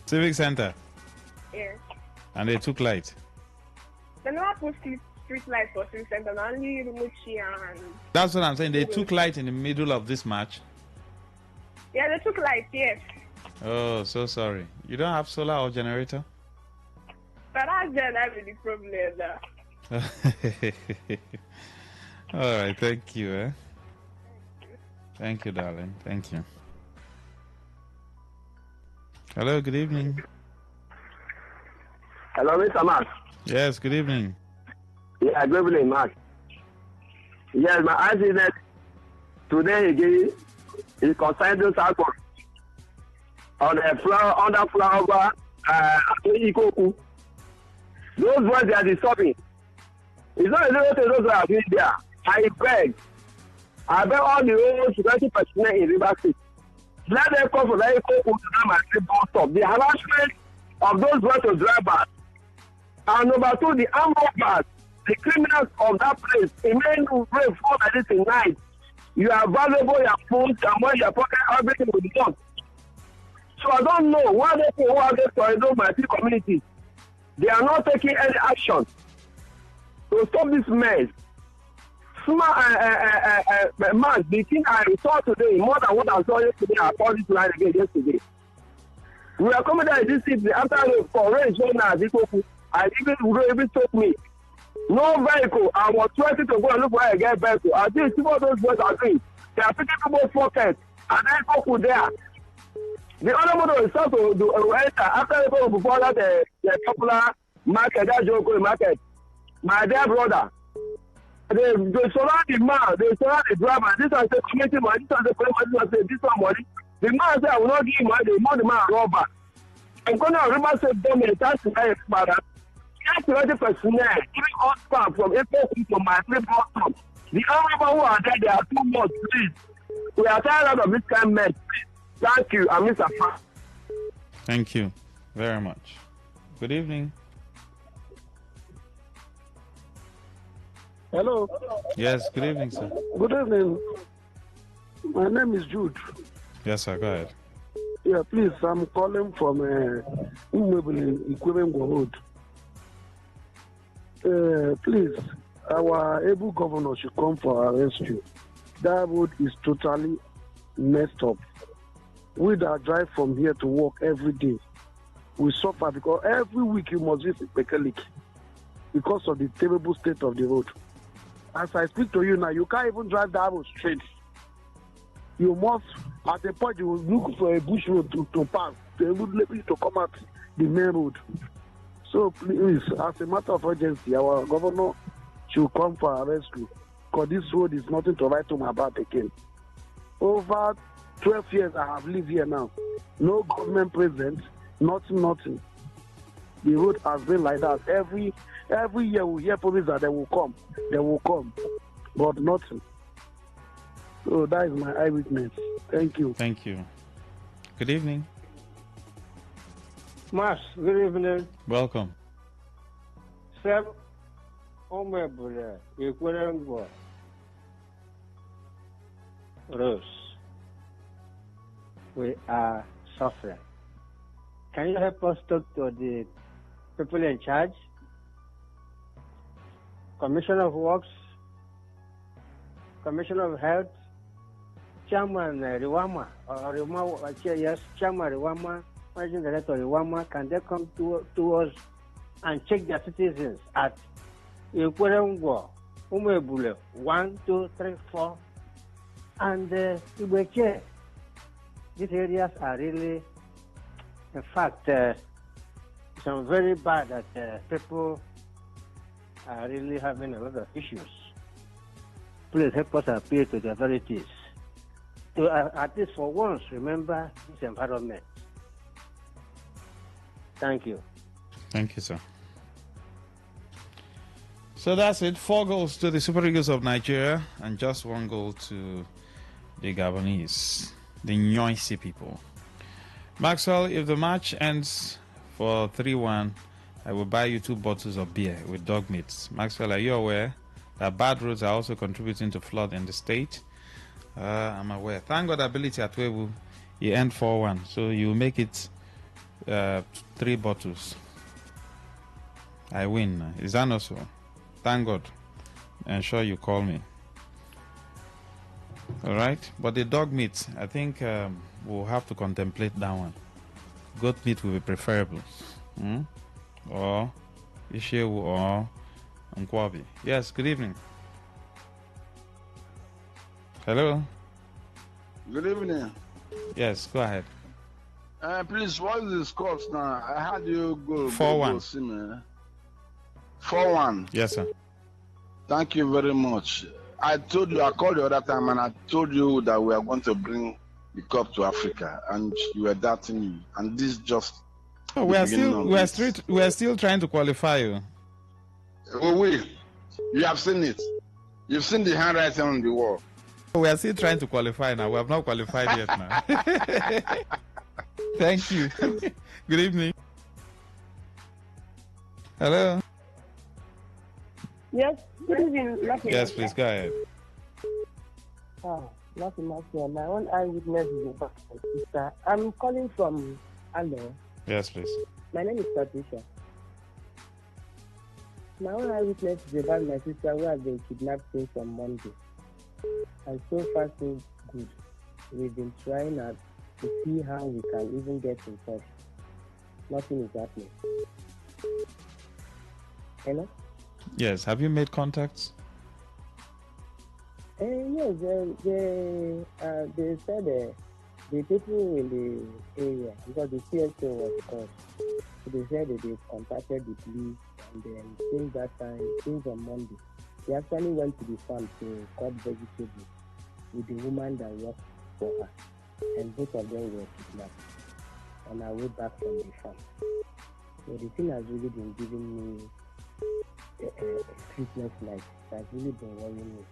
Civic center? Yes. And they took light? They never put street lights for civic center, only Rumuchi and... That's what I'm saying. They took light in the middle of this match? Yeah, they took light, yes. Oh, so sorry. You don't have solar or generator? But that's the problem there. All right, thank you. Thank you, darling. Thank you. Hello, good evening. Hello, Mr. Mark. Yes, good evening. Yeah, good evening, Mark. Yes, my accident today again is concerning those alcohol on the floor, on the floor Ikoku. Those ones they are disturbing. It's not a little thing those are doing there. I beg all the old security personnel in River State. Let them come for that Ikoku to them and bus stop. The harassment of those motor drivers. And number two, the armed robbers, the criminals of that place. It may not rain fall like this in night. You are valuable, your food, your money, your pocket, everything will be gone. So I don't know why they people who are there to my community, they are not taking any action to stop this mess. Man, the thing I saw today, more than what I saw yesterday, I saw this line again yesterday. We are coming there this evening after the rain so now, I even told me, no vehicle. I was trying to go and look where I get vehicle. I think see what those boys are doing. They are picking people's pockets and then go there. The other motor is start to enter after they go before that the popular market, that Joko market. My dear brother, they surround the man, they surround the driver. This one say community money, this one say money, this one say this one money. The man say I will not give him money, they want the man robber. I'm going to remember say government that's the guy father. Security personnel, giving all staff from April to my three bottom. The only people who are there, they are too much, please. We are tired of this kind of mess, please. Thank you, and Mr. Fan. Thank you very much. Good evening. Hello. Yes, good evening, sir. Good evening. My name is Jude. Yes, sir, go ahead. Yeah, please, I'm calling from Umwebuli, Ikwemengwa Road. Please, our able governor should come for our rescue. That road is totally messed up. We that drive from here to work every day, we suffer because every week you must visit mechanic because of the terrible state of the road. As I speak to you now, you can't even drive that road straight. You must, at a point, you will look for a bush road to pass. They would let you to come out the main road. So please, as a matter of urgency, our governor should come for our rescue because this road is nothing to write home about again. Over 12 years I have lived here now. No government present, nothing. The road has been like that. Every year we hear police that they will come, but nothing. So that is my eyewitness. Thank you. Thank you. Good evening. Mas, good evening. Welcome. Sir, Omebule, Equerengwa, Rose. We are suffering. Can you help us talk to the people in charge? Commissioner of Works, Commissioner of Health, Chairman Riwama, yes, Chairman Riwama, Managing Director Iwama, can they come to us and check their citizens at Ikwerengwo, Umebule, 1, 2, 3, 4, and Ibeche? These areas are really, in fact, some very bad that people are really having a lot of issues. Please help us appeal to the authorities to at least for once remember this environment. Thank you. Thank you, sir. So that's it. 4 goals to the Super Eagles of Nigeria and just 1 goal to the Gabonese, the noisy people. Maxwell, if the match ends for 3-1, I will buy you 2 bottles of beer with dog meat. Maxwell, are you aware that bad roads are also contributing to flood in the state? I'm aware. Thank God ability at Webu, you end 4-1, so you make it 3 bottles. I win. Is that not so? Thank God. Ensure you call me. All right, but the dog meat, I think we'll have to contemplate that one. Goat meat will be preferable. Or Ishewu or Nkwabi. Yes, good evening. Hello. Good evening. Yes, go ahead. Please, what is the scores now? I had you go 4-1. 4-1. Yes, sir. Thank you very much. I told you, I called you the other time, and I told you that we are going to bring the cup to Africa, and you were doubting me. And this just we are still trying to qualify you. You have seen it. You've seen the handwriting on the wall. We are still trying to qualify now. We have not qualified yet now. Thank you. Good evening. Hello. Yes, good evening. Yes, please go ahead. Nothing much here. My own eyewitness is about my sister. I'm calling from Alo. Yes, please. My name is Patricia. My own eyewitness is about my sister who has been kidnapped since on Monday. And so far, so good. We've been trying to see how we can even get in touch. Nothing is happening. Hello? Yes, have you made contacts? Yes, they said the people in the area, because the CSO was called, so they said that they contacted the police, and then since that time, since on Monday, they actually went to the farm to cut vegetables with the woman that worked for her, and both of them were kidnapped on our way back from the farm. So the thing has really been giving me a sleepless night. It has really been worrying me.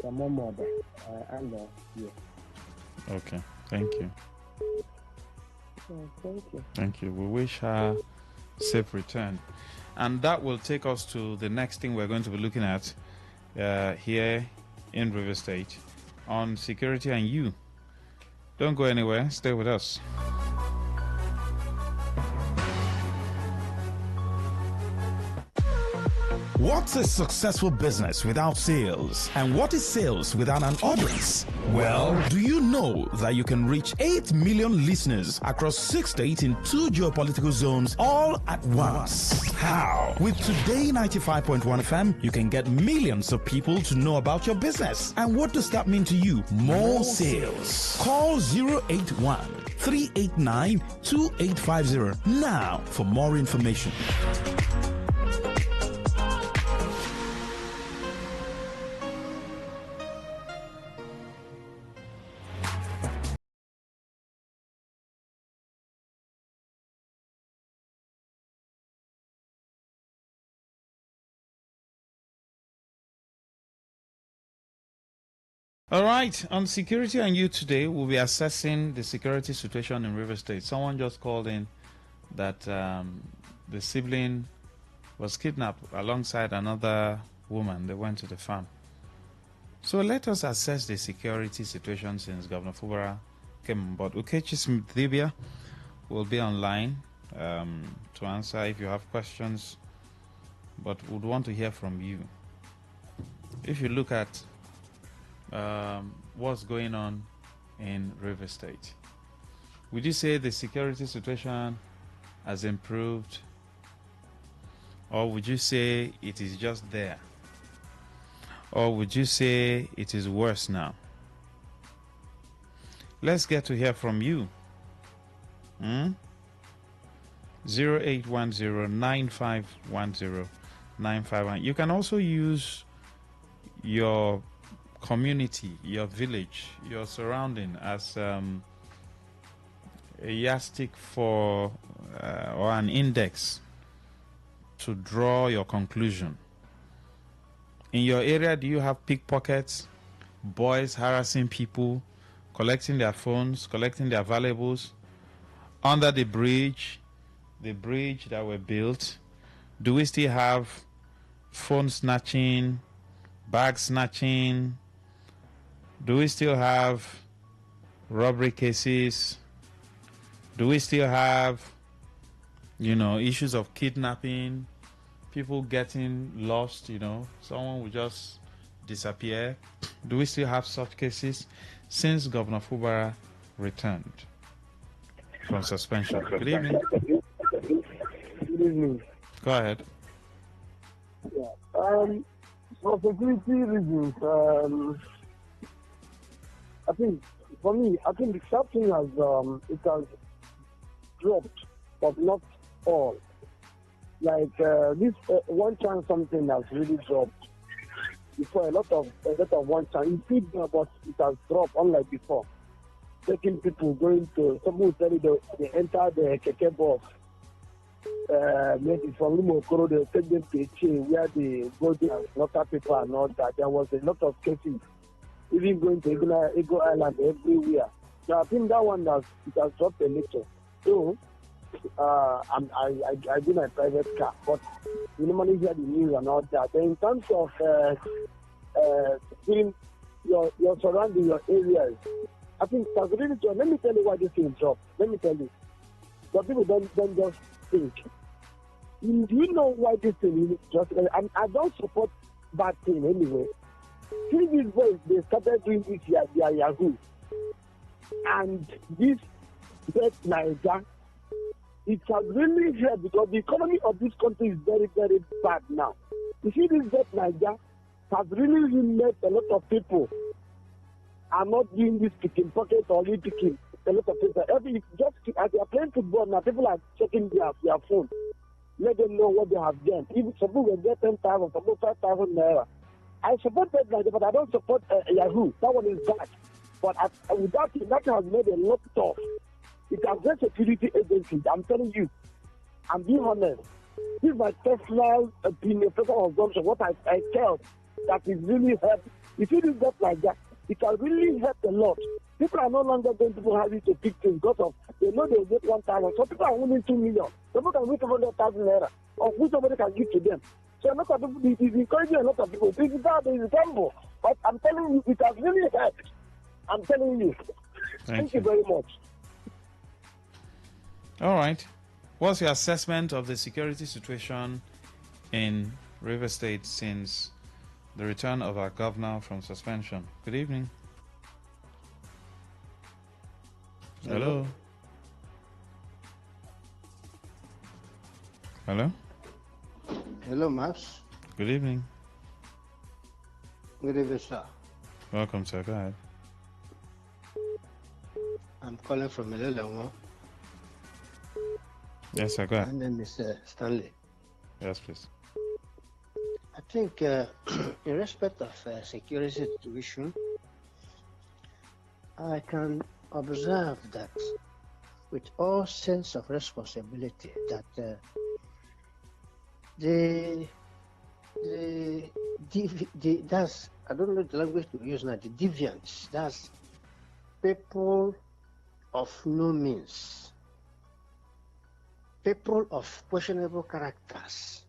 So more mother, and yeah. Okay, thank you. Thank you. Thank you. We wish her safe return. And that will take us to the next thing we're going to be looking at here in River State on security and you. Don't go anywhere. Stay with us. What's a successful business without sales? And what is sales without an audience? Well, do you know that you can reach 8 million listeners across 6 states in 2 geopolitical zones all at once? How? With Today 95.1 FM, you can get millions of people to know about your business. And what does that mean to you? More sales. Call 081 389 2850 now for more information. All right, on security and you today, we'll be assessing the security situation in River State. Someone just called in that the sibling was kidnapped alongside another woman. They went to the farm. So let us assess the security situation since Governor Fubara came on board. Ukechi Smith-Dibia will be online to answer if you have questions, but would want to hear from you. If you look at what's going on in River State. Would you say the security situation has improved, or would you say it is just there, or would you say it is worse now? Let's get to hear from you. 0810-9510-951. You can also use your community, your village, your surrounding as a yardstick for or an index to draw your conclusion. In your area, do you have pickpockets, boys harassing people, collecting their phones, collecting their valuables under the bridge that were built? Do we still have phone snatching, bag snatching? Do we still have robbery cases? Do we still have, issues of kidnapping, people getting lost, someone will just disappear? Do we still have such cases since Governor Fubara returned from suspension? Good evening. Good evening. Go ahead. Yeah. For security reasons, I think the something has dropped, but not all. Like this one chance something has really dropped. Before a lot of one chance, you see, but it has dropped unlike before. Taking people going to, some will tell you they enter the keke bus. Maybe from Lumokoro, they take them to a chain where they go there and slaughter people and all that. There was a lot of cases, even going to Eagle Island everywhere. Now I think that one has dropped a little. So I do my private car, but you normally hear the news and all that. Then in terms of seeing your surrounding, your areas, I think that's really true. Let me tell you why this thing dropped. Let me tell you. But people don't just think. Do you know why this thing is just? I don't support bad thing anyway. See these boys, they started doing this Yahoo. And this Bet Niger, it has really helped because the economy of this country is very, very bad now. You see, this Bet Niger has really made a lot of people are not doing this picking pocket or picking. A lot of people, just as they are playing football now, people are checking their phone. Let them know what they have done. Even some people will get 10,000, some people 5,000 naira. I support Bet Niger, but I don't support Yahoo. That one is bad. But without it, that has made a lot tough. It has been security agencies. I'm telling you, I'm being honest. This is my personal opinion, personal assumption. What I felt that is really helped. If you do that like that, it has really helped a lot. People are no longer going to have it to pick things because of they know they will get 1,000. So people are winning 2 million. Some people can win 700,000 naira, of which somebody can give to them. So a lot of people, it is encouraging a lot of people. This is that there is a gamble. But I'm telling you, it has really helped. I'm telling you. Thank you very much. All right. What's your assessment of the security situation in River State since the return of our governor from suspension? Good evening. Hello. Hello. Hello, Max. Good evening. Good evening, sir. Welcome, sir. Go ahead. I'm calling from Elelemo. Yes, sir. Go ahead. My name is Stanley. Yes, please. I think in respect of security situation, I can observe that with all sense of responsibility that that's, I don't know the language to use now, the deviants, that's people of no means, people of questionable characters,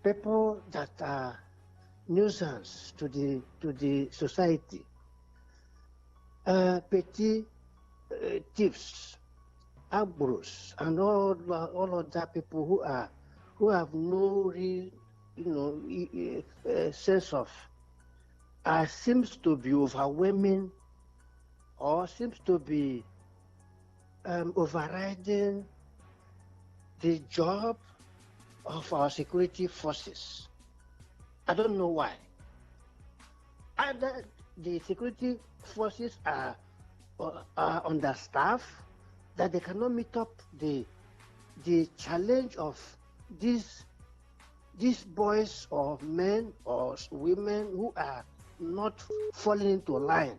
people that are nuisance to the society, petty thieves, outbrews, and all other people who have no real, sense of, seems to be overwhelming, or seems to be overriding the job of our security forces. I don't know why. Either the security forces are understaffed, that they cannot meet up the challenge of these boys or men or women who are not falling into line.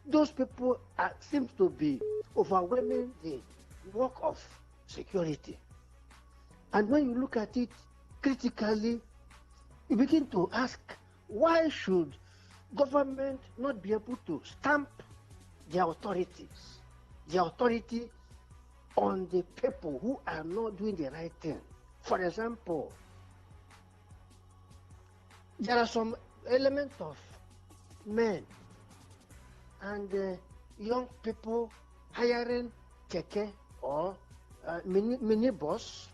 Those people seem to be overwhelming the work of security. And when you look at it critically, you begin to ask, why should government not be able to stamp their authority on the people who are not doing the right thing? For example, there are some elements of men and young people hiring keke or mini bus,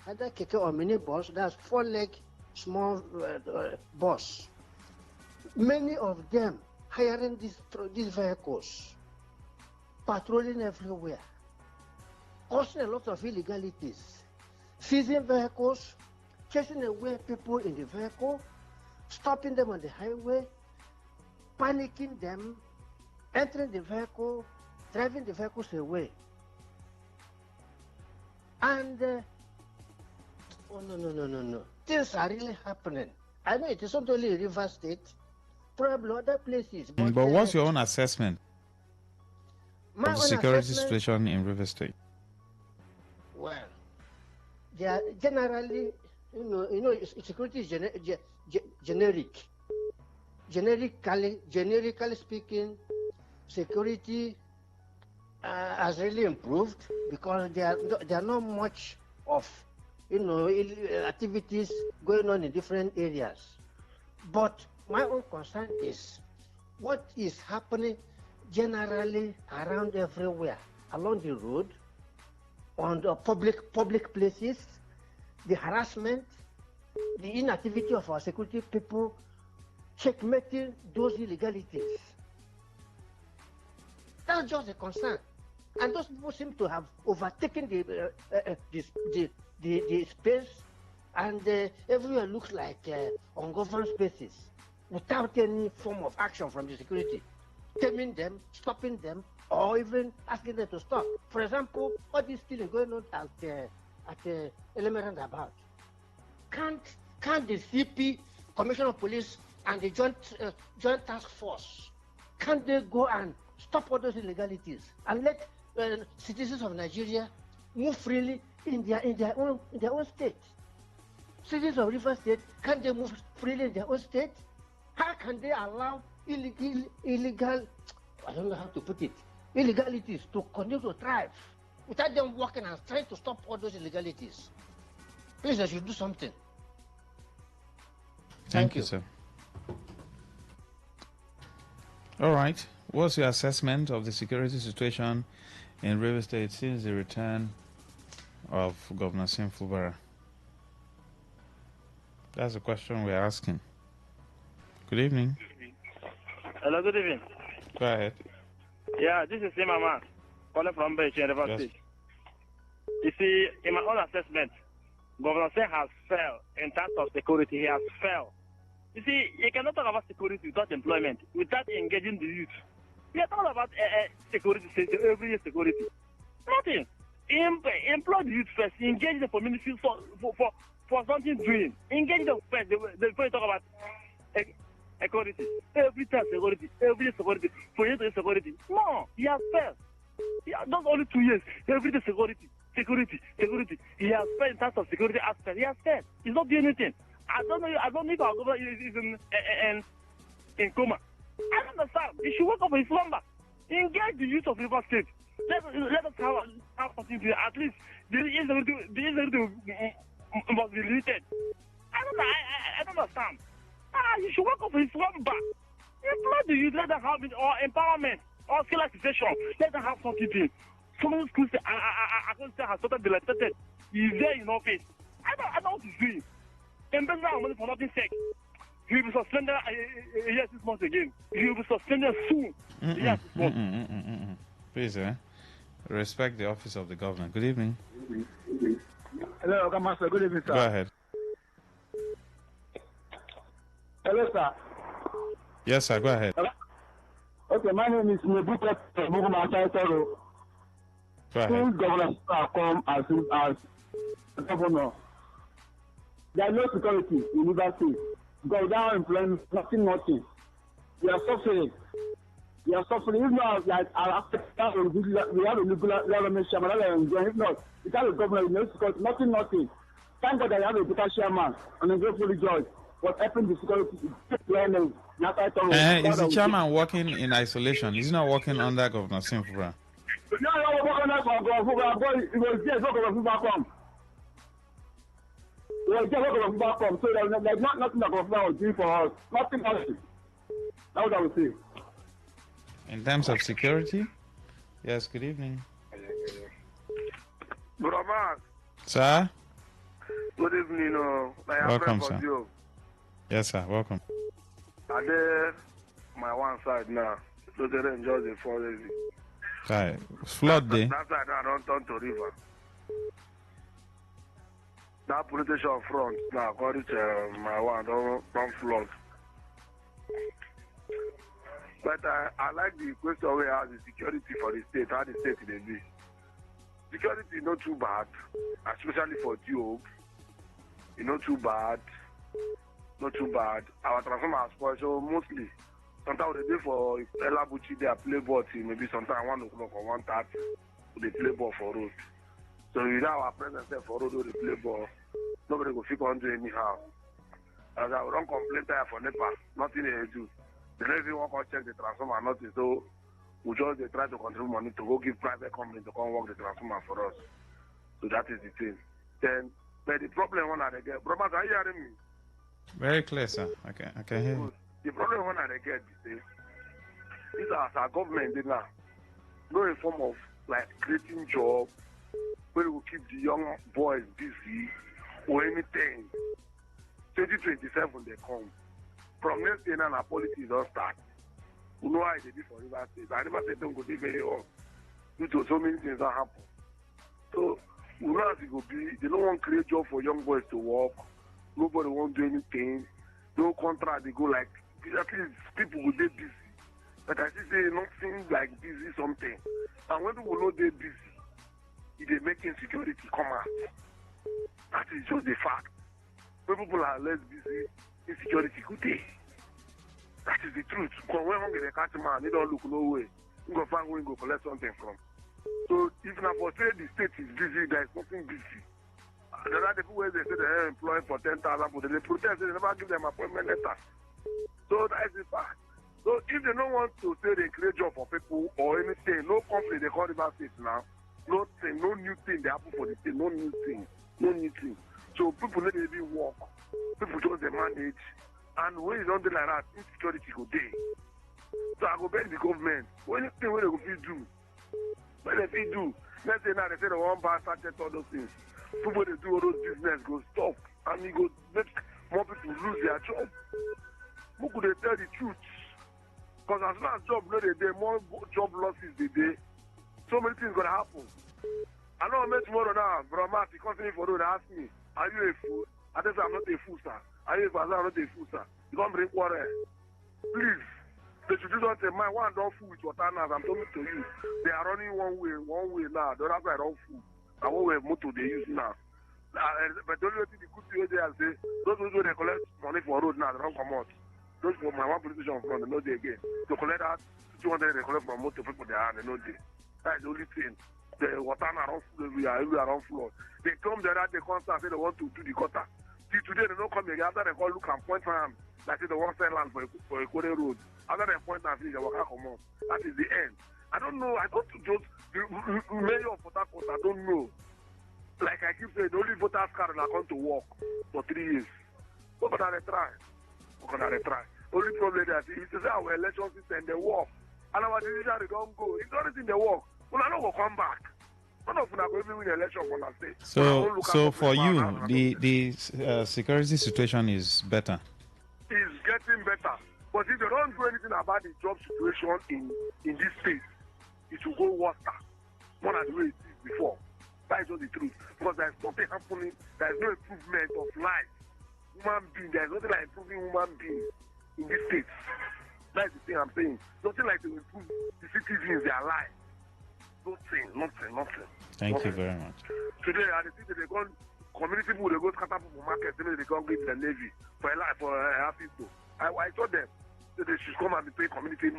either keke or mini bus, that's 4-leg small bus. Many of them hiring these vehicles, patrolling everywhere, causing a lot of illegalities, seizing vehicles, chasing away people in the vehicle, stopping them on the highway, panicking them, entering the vehicle, driving the vehicles away. And oh no. Things are really happening. I know it is not only River State, probably other places. But what's your own assessment of the security situation in River State? Well, they are generally, security is generic. Generically speaking, security has really improved because there are not much of activities going on in different areas. But my own concern is what is happening generally around everywhere, along the road, on the public places, the harassment, the inactivity of our security people, checkmating those illegalities. That's just a concern. And those people seem to have overtaken the space, and everywhere looks like ungoverned spaces without any form of action from the security, taming them, stopping them, or even asking them to stop. For example, all this stealing going on at Element about. Can't the CP, Commissioner of Police, and the Joint Task Force, can't they go and stop all those illegalities and let citizens of Nigeria move freely in their own state? Citizens of River State, can't they move freely in their own state? How can they allow illegal, I don't know how to put it, illegalities to continue to thrive without them working and trying to stop all those illegalities? Please, they should do something. Thank you, sir. All right. What's your assessment of the security situation in River State since the return of Governor Sim Fubara? That's the question we're asking. Good evening. Hello, good evening. Go ahead. Yeah, this is Simama, calling from Beijing, River State. You see, in my own assessment, Governor Sim has failed in terms of security. He has failed. You see, you cannot talk about security without employment, without engaging the youth. We are talking about security, every security. Nothing. Employ the youth first. Engage the community for something doing. Engage them first before you talk about security. Every time security. Every day security. For you to security. No, he has failed. Not only 2 years. Every day security. He has failed in terms of security aspect. He has failed. He's not doing anything. I don't know if our governor is in coma. I don't understand. He should wake up from his slumber. Engage the youth of River State. Let us have something to at least the insecurity must be limited. I don't understand. You should wake up from his slumber. Employ the youth, let them have it, or empowerment, or skill acquisition. Let them have something to do. Some of the schools has totally dilapidated. He's there in office. I don't know what he's doing. Embezzling our money for nothing sake. He will be suspended a year 6 months again. He will be suspended soon. Yes, Please, Respect the office of the governor. Good evening. Hello, Master. Good evening, sir. Go ahead. Hello, sir. Yes, sir. Go ahead. Hello? Okay, my name is Nebuka Mugumataro. Go ahead. Since Governor come as governor, there is no security in River State. Because without employment, nothing. We are suffering. If not, like we have a legal government chairman, if not, we have a government, no security, nothing. Thank God that you have a better chairman and a grateful joy. What happened to security is is the chairman working in isolation? Is he not working under Governor Simfura? No, it was just Governor Simfura come. So there's nothing that Governor was doing for us. Nothing else. That's what I would say. In terms of security? Yes, good evening. Brother, sir? Good evening. Welcome, sir. You. Yes, sir. Welcome. I there my one side now. So they enjoy the forest. Right. Flood day. That side I don't turn to river. That politician front now, according to my one, don't flood. But I like the question where how the security for the state, how the state will be. Security is not too bad, especially for jobs. It's not too bad. Not too bad. Our transformer are spoiled, so mostly, sometimes they do for Ella Bucci, they are play ball team, maybe sometimes 1 o'clock or 1:30, they play ball for road. So without our presence there for road, they play ball, nobody will fit on do anyhow. As I don't complain there for NEPA, nothing they do. They don't even want to check the transformer, nothing. So we just they try to contribute money to go give private company to come work the transformer for us. So that is the thing. Then, but the problem when I get, brothers, are you hearing me? Very clear, sir. Okay, I can hear you. The problem when I get is these are our government now. No a form of like creating jobs where we will keep the young boys busy or anything. 2027 they come. From next year now, our politics don't start. We know how they did for River State. I never said don't go very well due to so many things that happen. So we know how it will be. They don't want to create job for young boys to work. Nobody won't do anything. No contract. They go like at least people will be busy. But I still say nothing like busy something. And when people know they're busy, they're making security come out. That is just the fact. When people are less busy, insecurity could be. That is the truth. Because when they catch a man, they don't look no way. You go find where you go collect something from. So if not for say the state is busy, there is nothing busy. There are the people where they say they're employed for 10,000, but they protest, they never give them appointment letters. So that is the fact. So if they don't want to say they create job for people or anything, no company they call River State now, no thing, no new thing they happen for the state, no new thing. So people let it be work. People just they manage. And when it's something like that, insecurity go day. So I go beg the government, anything where they go do. What they do? Let's say now they say they want to budget all those things. People they do all those business go stop and it go make more people lose their job. Who could they tell the truth? Because as long as job no they day, more job losses they day. So many things gonna happen. I know I met tomorrow now, Brahma, the company for road ask me, are you a fool? I just say I'm not a fool, sir. Are you a fool? I'm not a fool, sir. You can't bring water. Please. They should do something. My one don't fool with water now. I'm talking to you. They are running one way now. The other side don't fool. And one way motor they use now. But the only thing the good thing they are say, those who they collect money for road now, they don't come out. Those for my one politician from they know they again. To collect that 200 they collect from motor people they are, they know they. That's the only thing. The water now don't fool everywhere don't flood. They come there that they come start say they want to do the gutter. See today they don't come again after they call look and point hand. Like they want sell land for a quarter road. After they point and finish, they walk out come on. That is the end. I don't know. I don't just the mayor of Port Harcourt, I don't know. Like I keep saying, the only voters card are going to work for 3 years. What can they try? Only problem is if they say our election system they work and our decision they don't go. It's the only thing they work. Well, I don't go come back. None of them are going to win the election for that state. So for you, the security situation is better. It's getting better. But if they don't do anything about the job situation in this state, it will go worse. more than the way it is before. That is just the truth. Because there is nothing happening. There is no improvement of life. Human being, there is nothing like improving human beings in this state. That is the thing I'm saying. Nothing like to improve the citizens, their lives. Nothing. Thank you very much. Today, I think they go community people, they go scatter people market, they go give the Navy for happy to. I told them that they should come and be paying community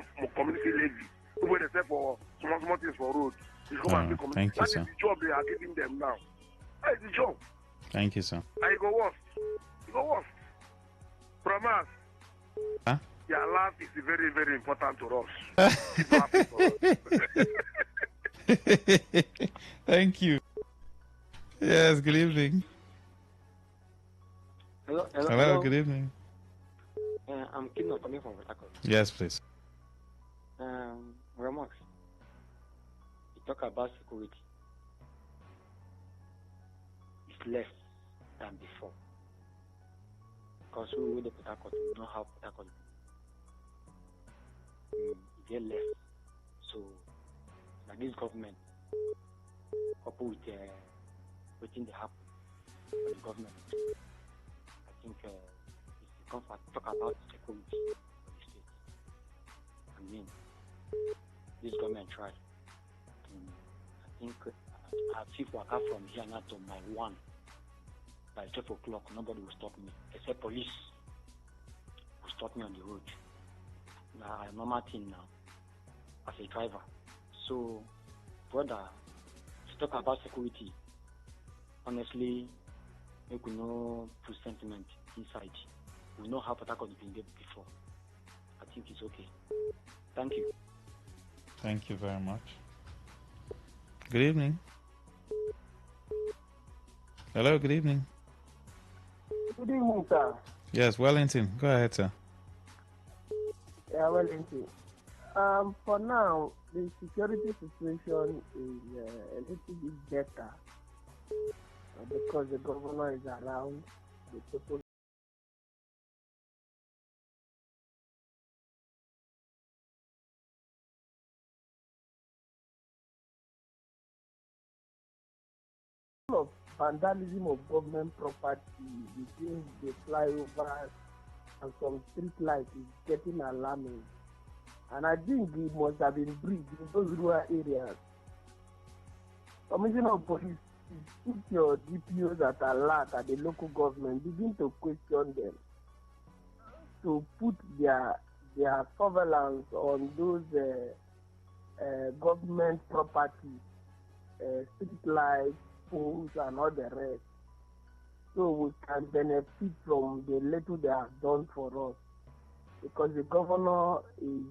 levy. When they say for small things for road, they should come and pay community. Thank you, That sir. is the job they are giving them now. That is the job. Thank you, sir. And it go worse. From us. Huh? Your laugh is very, very important to us. Keep laughing for us. Thank you. Yes, good evening. Hello. Good evening. I'm Kino coming from Port. Yes, please. Remarks. You talk about security. It's less than before. Because we with the Port Harcourt, we know how Port Harcourt it get less. So, like this government, coupled with waiting to happen for the government, I think it's come for talk about security for the state. I mean, this government tried. I think I feel waka from here now to my one. By 12 o'clock, nobody will stop me, except police will stop me on the road. Now, I'm normal thing now, as a driver. So, brother, to talk about security, honestly, we could know put sentiment inside. We know how Port Harcourt has been there before. I think it's okay. Thank you. Thank you very much. Good evening. Hello, good evening. Good evening, sir. Yes, Wellington. Go ahead, sir. Yeah, Wellington. For now, the security situation is a little bit better because the governor is around. The people of vandalism of government property between the flyovers and some street lights is getting alarming. And I think it must have been bridged in those rural areas. Commissioner of Police, put your DPOs at alert at the local government, begin to question them to put their surveillance on those government properties, street lights, schools, and all the rest, so we can benefit from the little they have done for us. Because the governor is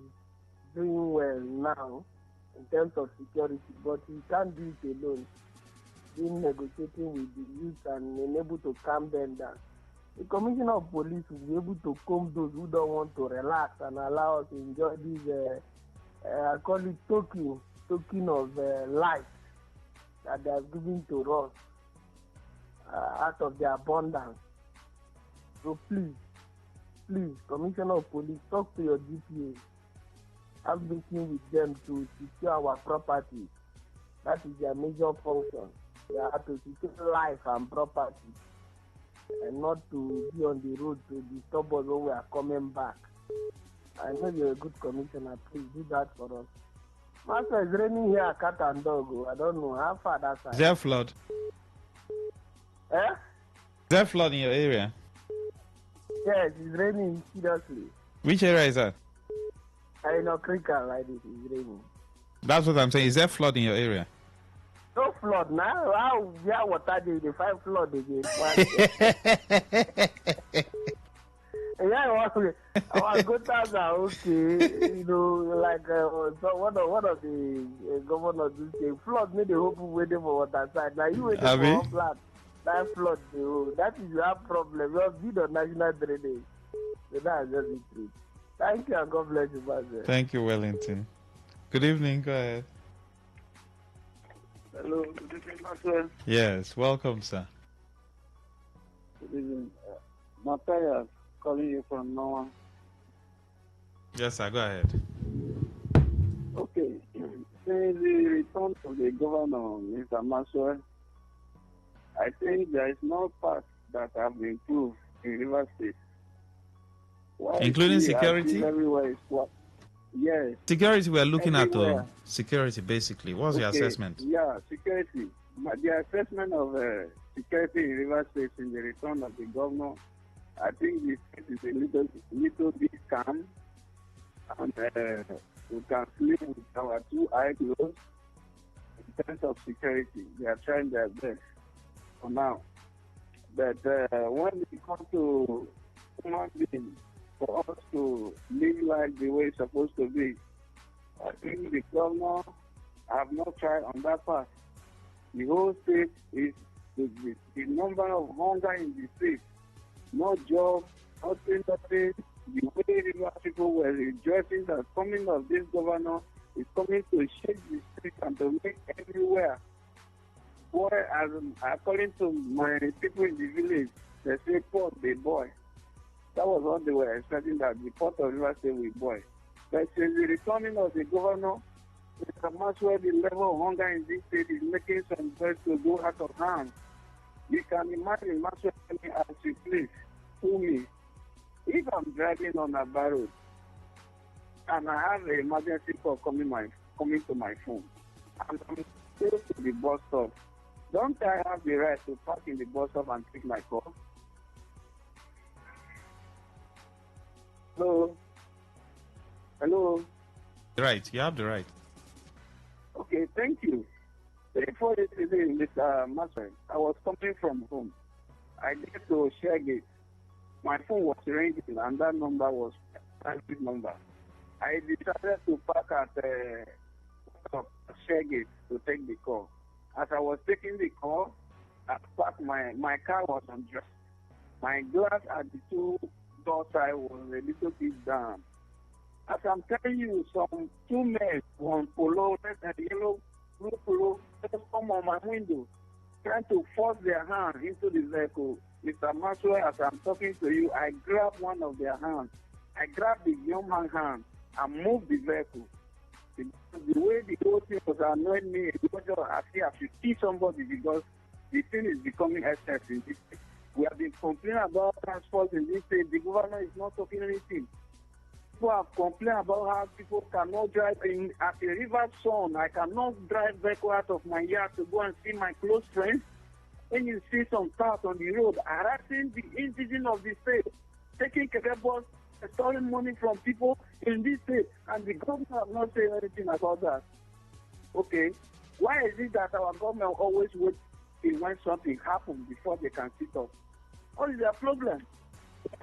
doing well now in terms of security, but he can't do it alone. Being negotiating with the youth and unable to calm them down. The Commissioner of Police will be able to comb those who don't want to relax and allow us to enjoy this, I call it token of life that they have given to us out of their abundance. So please, Commissioner of Police, talk to your DPA. Have meeting with them to secure our property. That is their major function. They have to secure life and property, and not to be on the road to disturb us when we are coming back. I know you're a good commissioner. Please do that for us. Master, it's raining here, cat and dog. I don't know how far that side. Is there flood? Eh? Is there flood in your area? Yes, it's raining seriously. Which area is that? I know Krika like this, it's raining. That's what I'm saying. Is there flood in your area? No flood now. How yeah, water they find flood again. Yeah, our gutters are okay. You know, like so one of the governors do say flood made the whole people waiting for water side. Now you waiting for one flat. That flood, that is your problem. You have been on national drainage. So that's just the truth. Thank you and God bless you, Pastor. Thank you, Wellington. Good evening. Go ahead. Hello, good evening, Pastor. Yes, welcome, sir. Good evening. Mataya calling you from Noah. Yes, sir. Go ahead. Okay. since the return of the governor, Mr. Maxwell, I think there is no part that have improved in River State. Why Including see, I security? feel everywhere is what? Yes. Security, we are looking Everywhere. at security, basically. What's your Okay, assessment? Yeah, security. But the assessment of security in River State in the return of the governor, I think the state is a little bit calm, and we can sleep with our two eyes closed in terms of security. They are trying their best for now. But when it comes to human beings, for us to live life the way it's supposed to be, I think the governor have not tried on that part. The whole state is the number of hunger in the state, no job, nothing. The way River people were rejoicing that coming of this governor is coming to shake the street and to make everywhere. Boy, according to my people in the village, they say port the boy. That was what they were expecting, that the port of River State will boy. But since the returning of the governor, Mr. Maxwell, the level of hunger in this state is making some birds to go out of hand. You can imagine Maxwell telling me as you please, fool me. If I'm driving on a bad road and I have an emergency call coming to my phone, and I'm close to the bus stop, don't I have the right to park in the bus stop and take my call? Hello? Hello? Right, you have the right. Okay, thank you. Before yesterday, Mr. Maxwell, I was coming from home. I get to Shergate. My phone was ringing and that number was a private number. I decided to park at Shergate to take the call. As I was taking the call, I parked my car was undressed. My glass at the two-door side was a little bit down. As I'm telling you, two men, one polo, red and yellow, blue polo, just come on my window, trying to force their hand into the vehicle. Mr. Maxwell, as I'm talking to you, I grabbed one of their hands. I grabbed the young man's hand and moved the vehicle. The way the whole thing was annoying me, because I feel I should see somebody because the thing is becoming excess in this state. We have been complaining about transport in this state. The governor is not talking anything. People have complained about how people cannot drive at a river zone. I cannot drive vehicle out of my yard to go and see my close friends. When you see some cars on the road harassing the indigenous of the state, taking bus, stealing money from people in this state, and the government have not said anything about that. Okay, why is it that our government always waits till when something happens before they can sit up? What is their problem?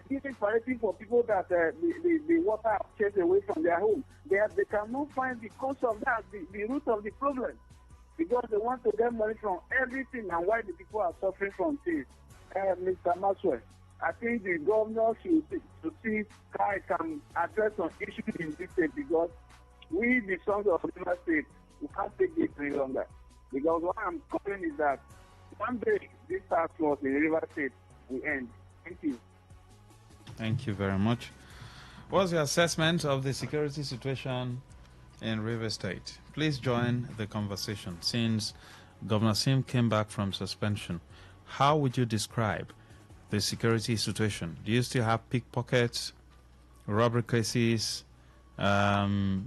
Giving priority for people that the water have chased away from their home. They cannot find the cause of that, the root of the problem. Because they want to get money from everything, and why the people are suffering from this. Mr. Maxwell, I think the governor should see how it can address some issues in this state, because we, the sons of River State, we can't take this any longer. Because what I'm calling is that one day this task force in River State will end. Thank you. Thank you very much. What's your assessment of the security situation in River State? Please join the conversation. Since Governor Sim came back from suspension, how would you describe the security situation? Do you still have pickpockets, robbery cases, bag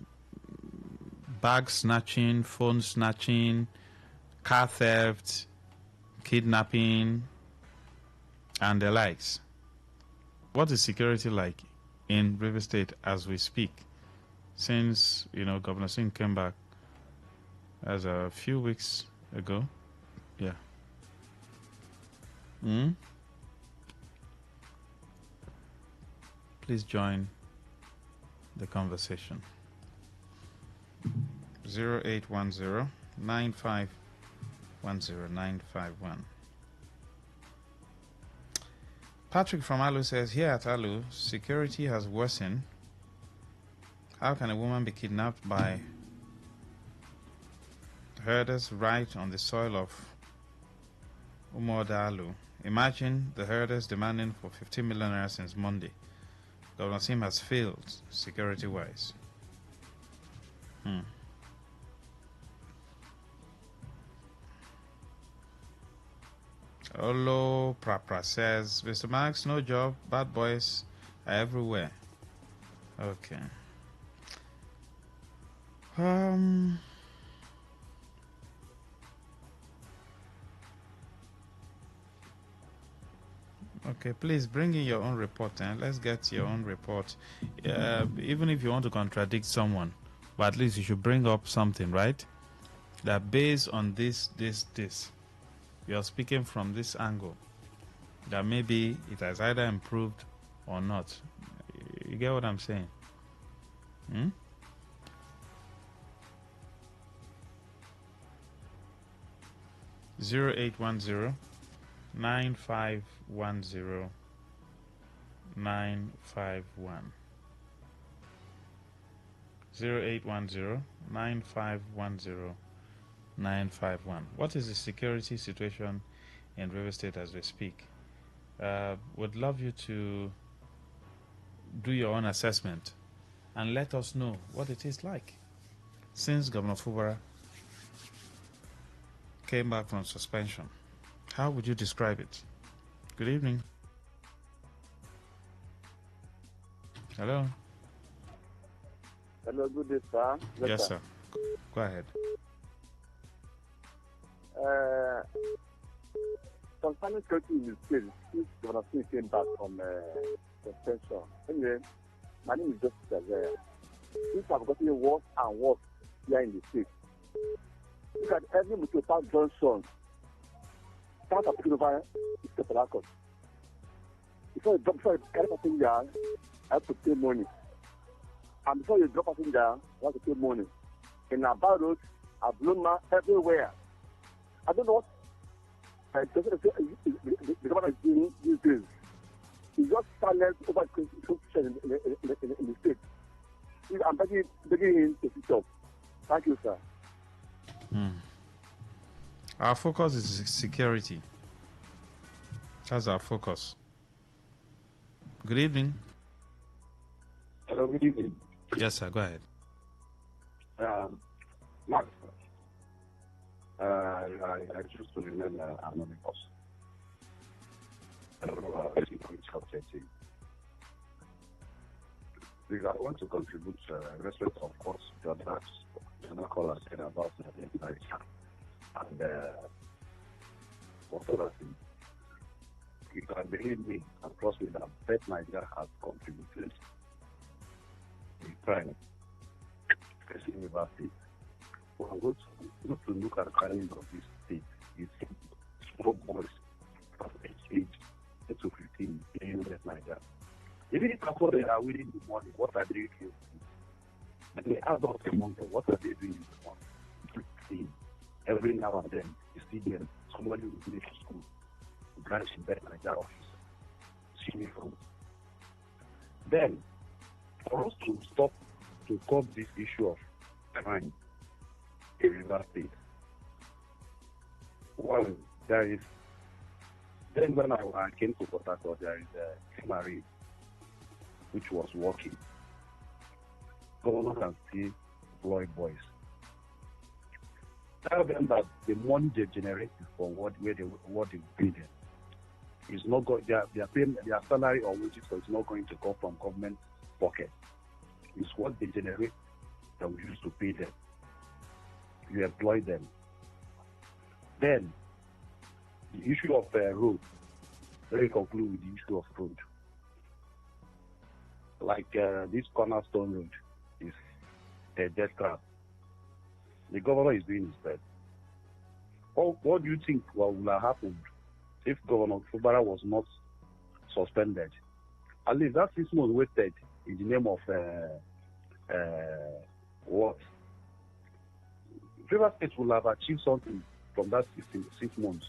snatching, phone snatching, car theft, kidnapping, and the likes? What is security like in River State as we speak? Since, Governor Singh came back as a few weeks ago. Yeah. Please join the conversation. 0810-9510-951. Patrick from Alu says, here at Alu, security has worsened. How can a woman be kidnapped by herders right on the soil of Umoda Alu? Imagine the herders demanding for 50 million naira since Monday. Governor Sim has failed security-wise. Olo Prapra says, Mr. Max, no job, bad boys are everywhere. Okay. Okay, please bring in your own report and let's get your own report. Even if you want to contradict someone, but at least you should bring up something, right? That based on this, you're speaking from this angle, that maybe it has either improved or not. You get what I'm saying? 0810 9510 951. 0810 9510 951. What is the security situation in River State as we speak? Would love you to do your own assessment and let us know what it is like since Governor Fubara came back from suspension. How would you describe it? Good evening. Hello. Hello, good day, sir. Yes, sir. Go ahead. Concerning security in the state, since Governor Smith came back from suspension. Anyway, my name is Justice Azariah. Things have gotten worse and worse here in the state. Look at every Mutual Johnson. Start up picking over the Palaco. Before you carry passenger, I have to pay money. And before you drop passenger, you have to pay money. In About Road, Abluma, everywhere. I don't know what the government is doing these days. It's just silent over the in the state. I'm begging him to sit up. Thank you, sir. Our focus is security. That's our focus. Good evening. Hello, good evening. Yes, sir. Go ahead. Max, I choose to remain anonymous. I don't know how to objective. Because I want to contribute respect, of course, to the other caller said about the Nigeria. And what other thing? You can believe me and trust me that Bet Nigeria has contributed in crime, especially in our state. Well, I'm going to look at the crime of this state. It's small boys from age 8 to 15 in Bet Nigeria. Even if people they are winning the money, what are they doing? And they add up among them, what are they doing in the money? Every now and then, you see them, somebody will finish school, branch in bed like that office, uniform. Then, for us to stop, to curb this issue of crime in River State, one, there is, then when I came to Port Harcourt, there is a Marie, which was working. Governor can still employ boys. Tell them that the money they generate for what they pay them is not going. Their salary or wages is not going to come from government pocket. It's what they generate that we use to pay them. You employ them. Then the issue of road. Let me conclude with the issue of road. Like this Cornerstone Road is a death trap. The governor is doing his best. What do you think would have happened if Governor Fubara was not suspended? At least that 6 months wasted in the name of what? River State will have achieved something from that 6 months.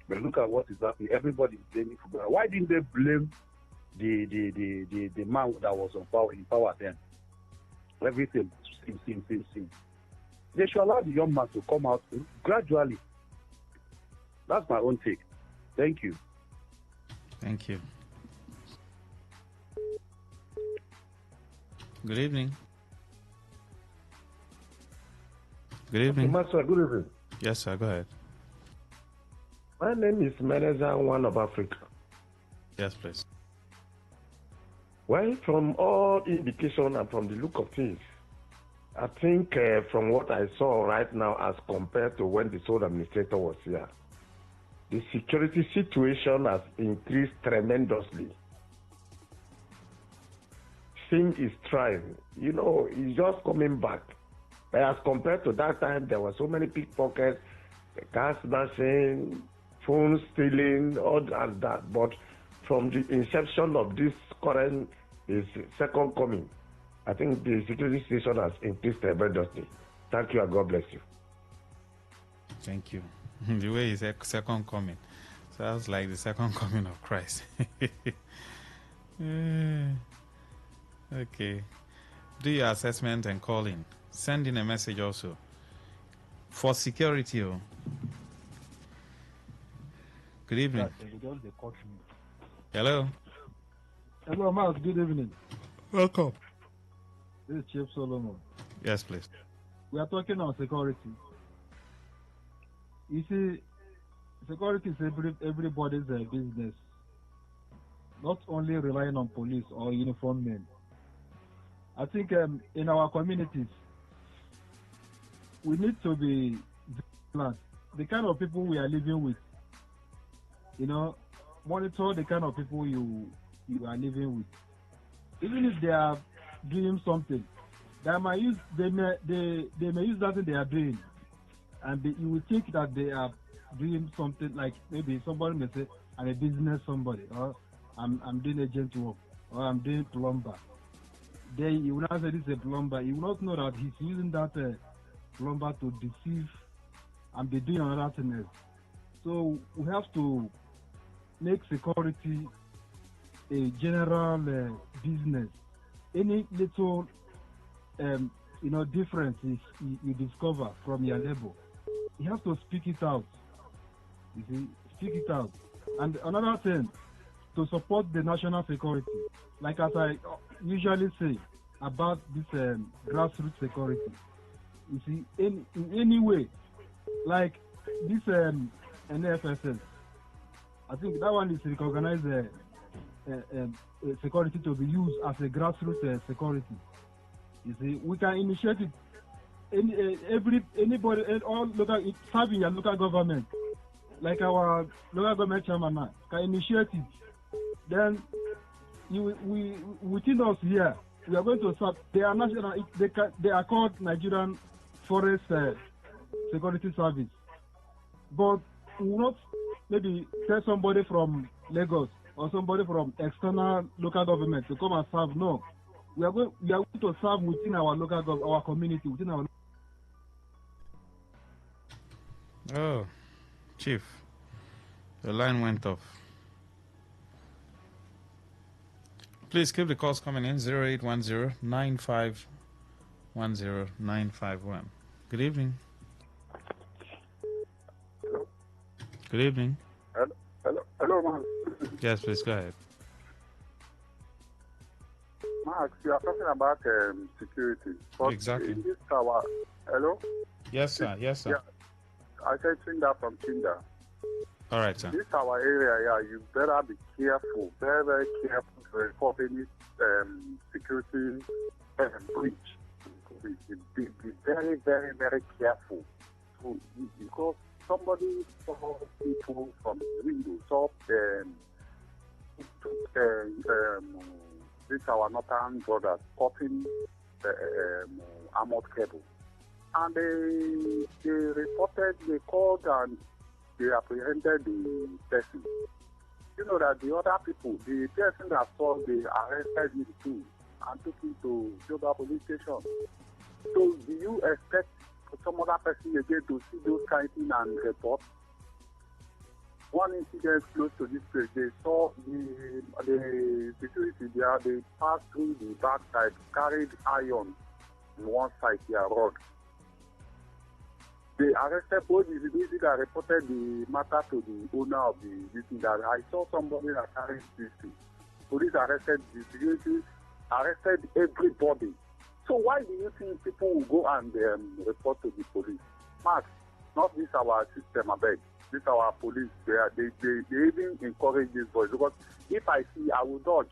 But look at what is happening. Everybody is blaming Fubara. Why didn't they blame the man that was in power then? Everything, same. They should allow the young man to come out gradually. That's my own take. Thank you. Thank you. Good evening. Good evening. Master, good evening. Yes, sir. Go ahead. My name is Manager One of Africa. Yes, please. Well, from all indication and from the look of things, I think from what I saw right now as compared to when the sole administrator was here, the security situation has increased tremendously. Thing is trying. You know, it's just coming back. But as compared to that time, there were so many pickpockets, car smashing, phone stealing, all that. But from the inception of this current is second coming, I think the security situation has increased tremendously. Thank you and God bless you. Thank you. The way he said second coming sounds like the second coming of Christ. Okay. Do your assessment and call in. Send in a message also. For security. Good evening. Hello. Hello, Mark. Good evening. Welcome. This is Chief Solomon. Yes, please. We are talking on security. You see, security is everybody's business. Not only relying on police or uniformed men. I think in our communities, we need to be vigilant. The kind of people we are living with, monitor the kind of people you are living with. Even if they are doing something, they may use that thing they are doing, and you will think that they are doing something like maybe somebody may say, I'm a business somebody, or I'm doing agent work, or I'm doing plumber. Then you will not say this is a plumber. You will not know that he's using that plumber to deceive and be doing another thing else. So we have to make security a general business. Any little difference you discover from your neighbor, you have to speak it out. You see, speak it out. And another thing, to support the national security, like as I usually say about this grassroots security, you see, in any way, like this NFSS, I think that one is recognized security to be used as a grassroots security. You see, we can initiate it. Anybody, all local, serving your local government, like our local government chairman now, can initiate it. Then we within us here, we are going to start. They are national. They are called Nigerian Forest Security Service, but we will not maybe tell somebody from Lagos or somebody from external local government to come and serve. No, we are going to serve within our local our community, within our. Oh, Chief, the line went off. Please keep the calls coming in 0810-9510-951. Good evening. Good evening. Hello, Mark. Yes, please go ahead. Mark, you are talking about security. But exactly. In this tower, hello? Yes, sir. Yes, sir. Yeah, I said Trinda from Trinda. All right, sir. This our area, you better be careful, very, very careful to report any security breach. Be very, very, very careful. So, because somebody saw people from the window, saw this our northern brothers cutting the armored cable. And they reported, they called and they apprehended the person. You know that the other people, the person that saw, they arrested him too and took him to Yoga police station. So do you expect some other person again to see those kind of things and report? One incident close to this place, they saw the security there, they passed through the backside, carried iron on one side, their rod. They arrested both the security that reported the matter to the owner of the business. That I saw somebody that carried this thing. Police arrested the security, arrested everybody. So why do you think people will go and report to the police? Mark, not this our system, I beg. this our police, they even encourage this voice. Because if I see, I will dodge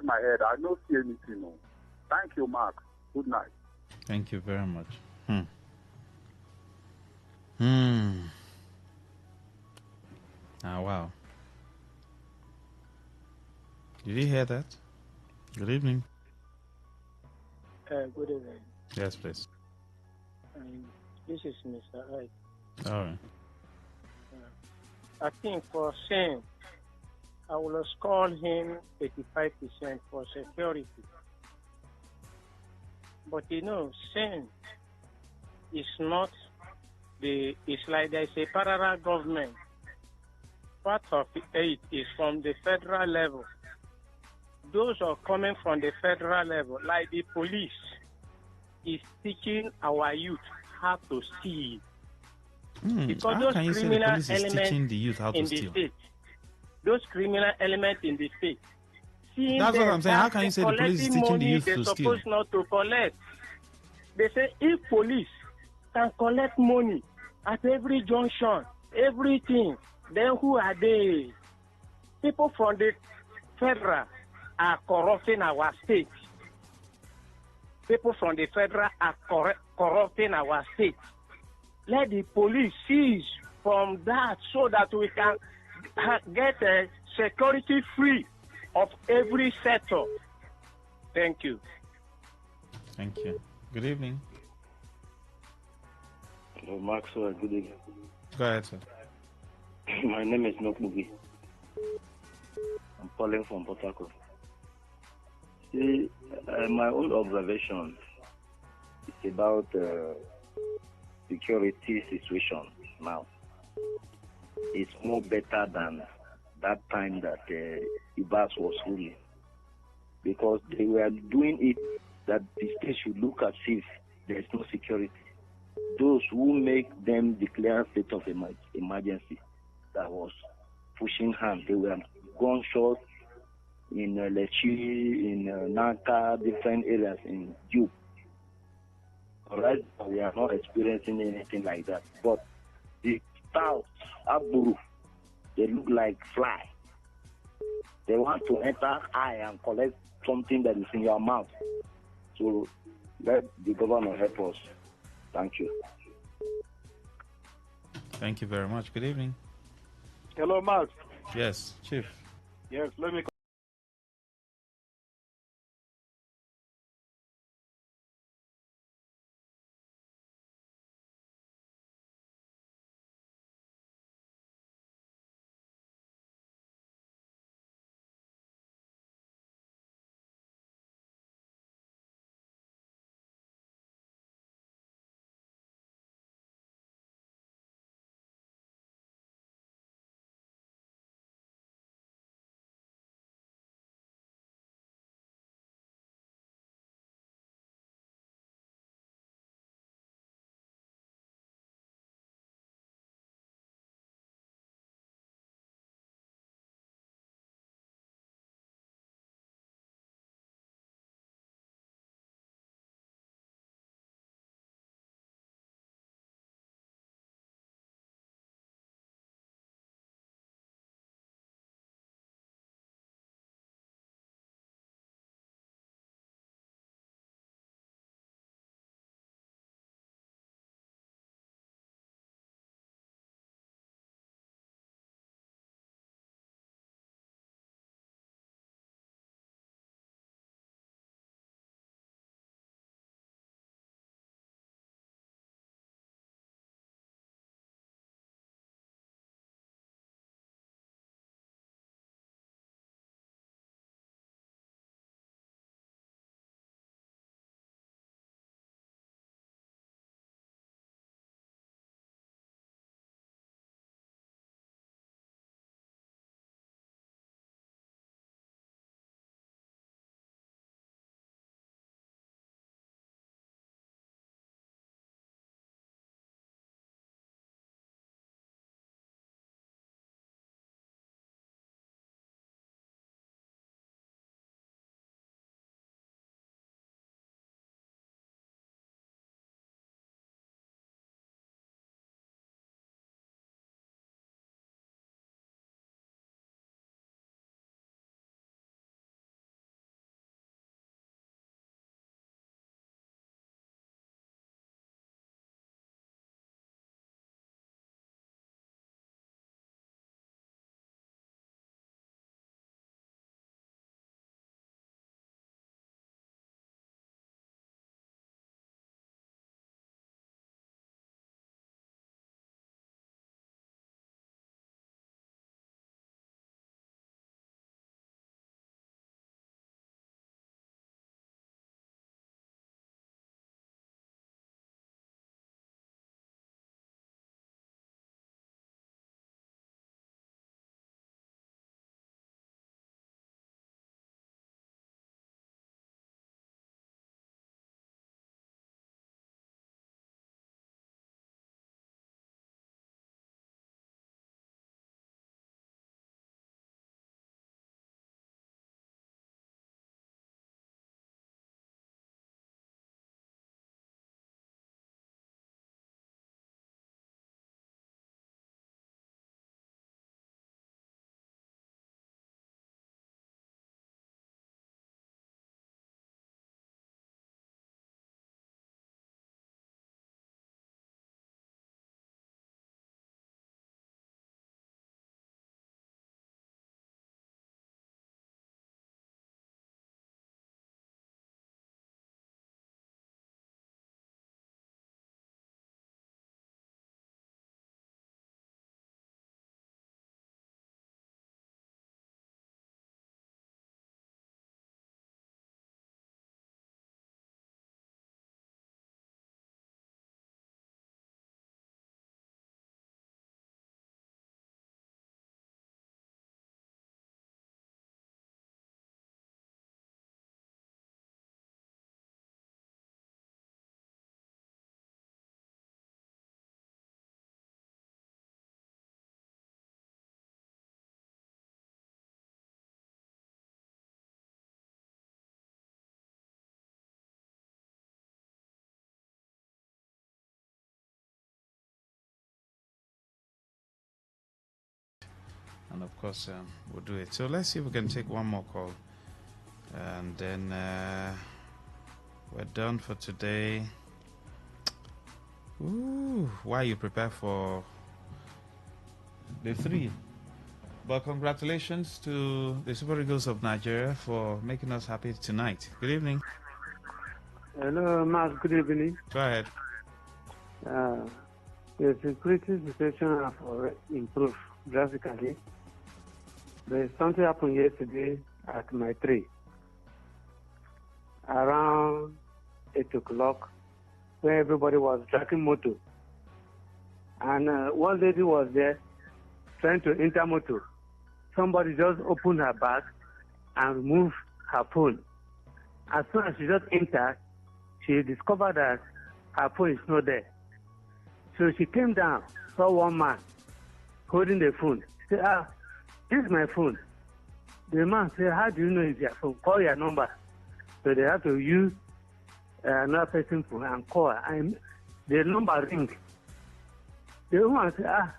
my head. I don't see anything. No. Thank you, Mark. Good night. Thank you very much. Ah, wow. Did you hear that? Good evening. Good evening. Yes, please. This is Mr. I. All right. I think for Sen, I will score him 85% for security. But Sen is not it's like there's a parallel government. Part of it is from the federal level. Those are coming from the federal level, like the police is teaching our youth how to steal. Because How can you say the police is teaching the youth how to steal? Those criminal elements in the state. That's what I'm saying. How can you say the police is teaching the youth to steal? They're supposed not to collect. They say if police can collect money at every junction, everything, then who are they? People from the federal are corrupting our state. People from the federal are corrupting our state. Let the police seize from that so that we can get a security free of every sector. Thank you. Thank you. Good evening. Hello, Maxwell. Good evening. Go ahead, sir. My name is Nokmugi. I'm calling from Port Harcourt. See, my own observation is about security situation now. It's more better than that time that Ibas was ruling, because they were doing it that the state should look as if there's no security. Those who make them declare state of emergency, that was pushing hand. They were gunshots in Lechi, in Naka, different areas in Jupe. Right now, we are not experiencing anything like that. But the stouts, Aburu, they look like fly. They want to enter eye and collect something that is in your mouth. So let the governor help us. Thank you. Thank you very much. Good evening. Hello, Mark. Yes, Chief. Yes, let me And of course, we'll do it. So let's see if we can take one more call. And then we're done for today. Ooh, why you prepare for the 3? But congratulations to the Super Eagles of Nigeria for making us happy tonight. Good evening. Hello, Mark. Good evening. Go ahead. The security situation has improved drastically. But something happened yesterday at my tree, around 8 o'clock, where everybody was dragging motor. And one lady was there trying to enter motor. Somebody just opened her bag and removed her phone. As soon as she just entered, she discovered that her phone is not there. So she came down, saw one man holding the phone. She said, this is my phone. The man said, how do you know it's your phone? Call your number. So they have to use another person's phone and call her. And the number rings. The woman said,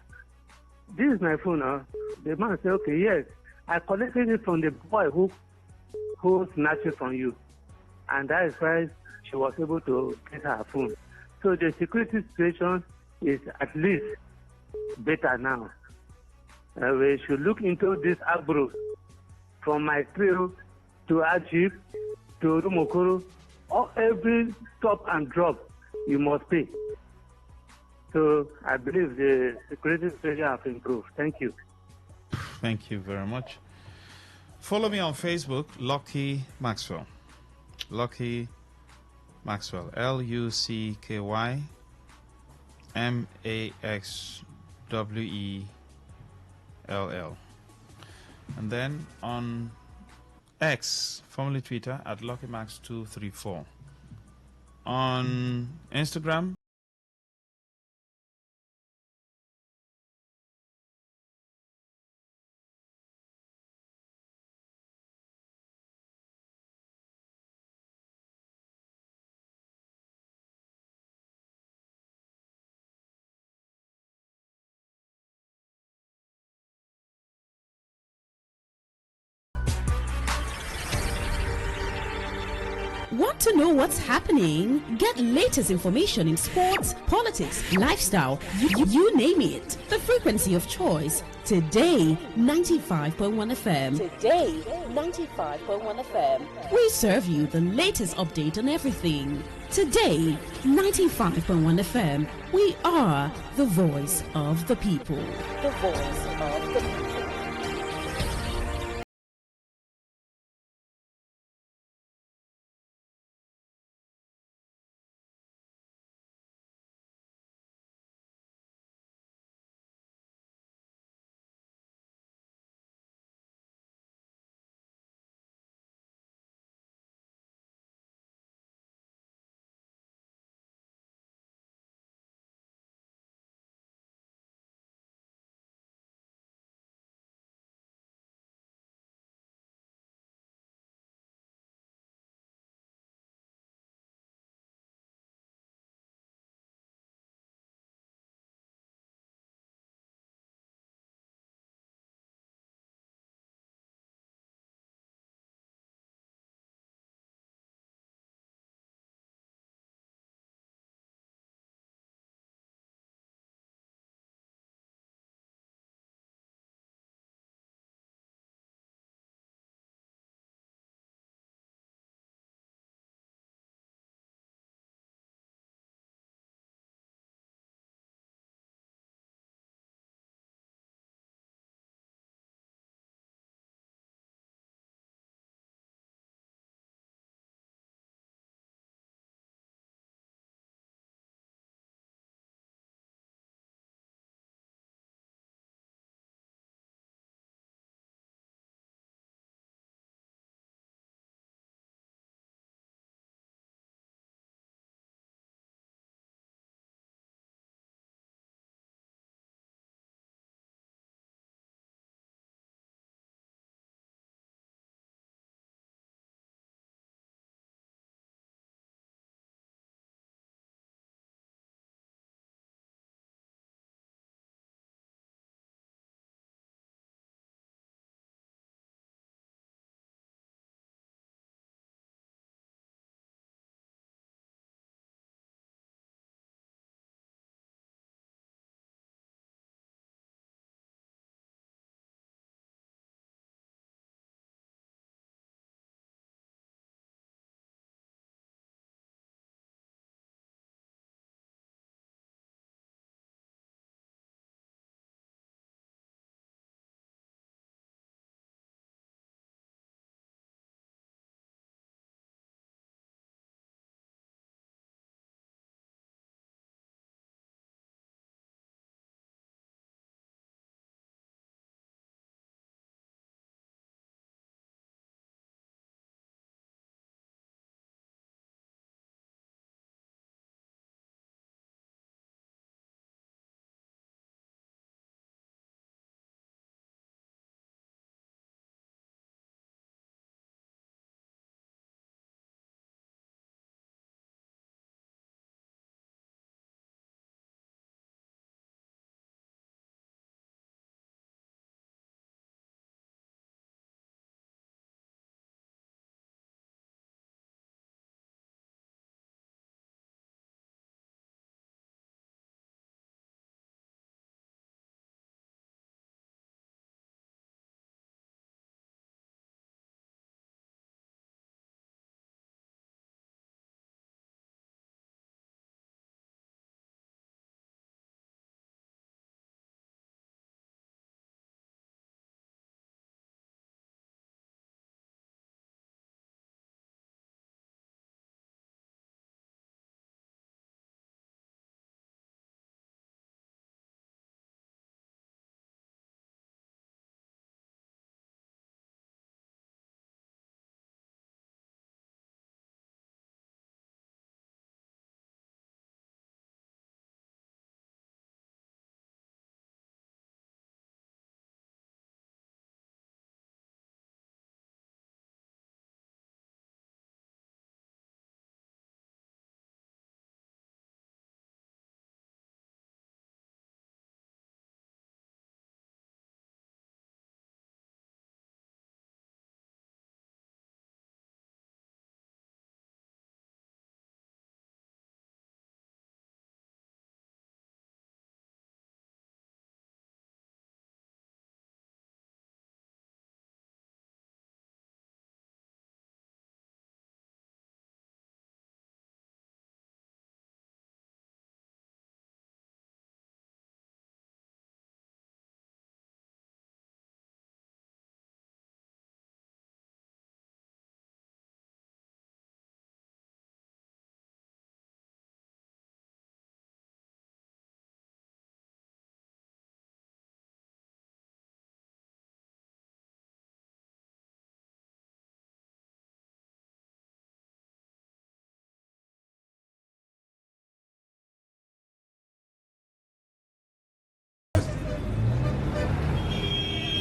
this is my phone. The man said, okay, yes. I collected it from the boy who snatched it from you. And that is why she was able to get her phone. So the security situation is at least better now. We should look into this outbreak from my trail to Ajib to Rumokoro. Every stop and drop, you must pay. So I believe the security situation has improved. Thank you. Thank you very much. Follow me on Facebook, Lucky Maxwell. Lucky Maxwell. LuckyMaxwell. And then on X, formerly Twitter, at LuckyMax234. On Instagram, Want to know what's happening? Get latest information in sports, politics, lifestyle, you name it. The frequency of choice. Today, 95.1 FM. Today, 95.1 FM. We serve you the latest update on everything. Today, 95.1 FM. We are the voice of the people. The voice of the people.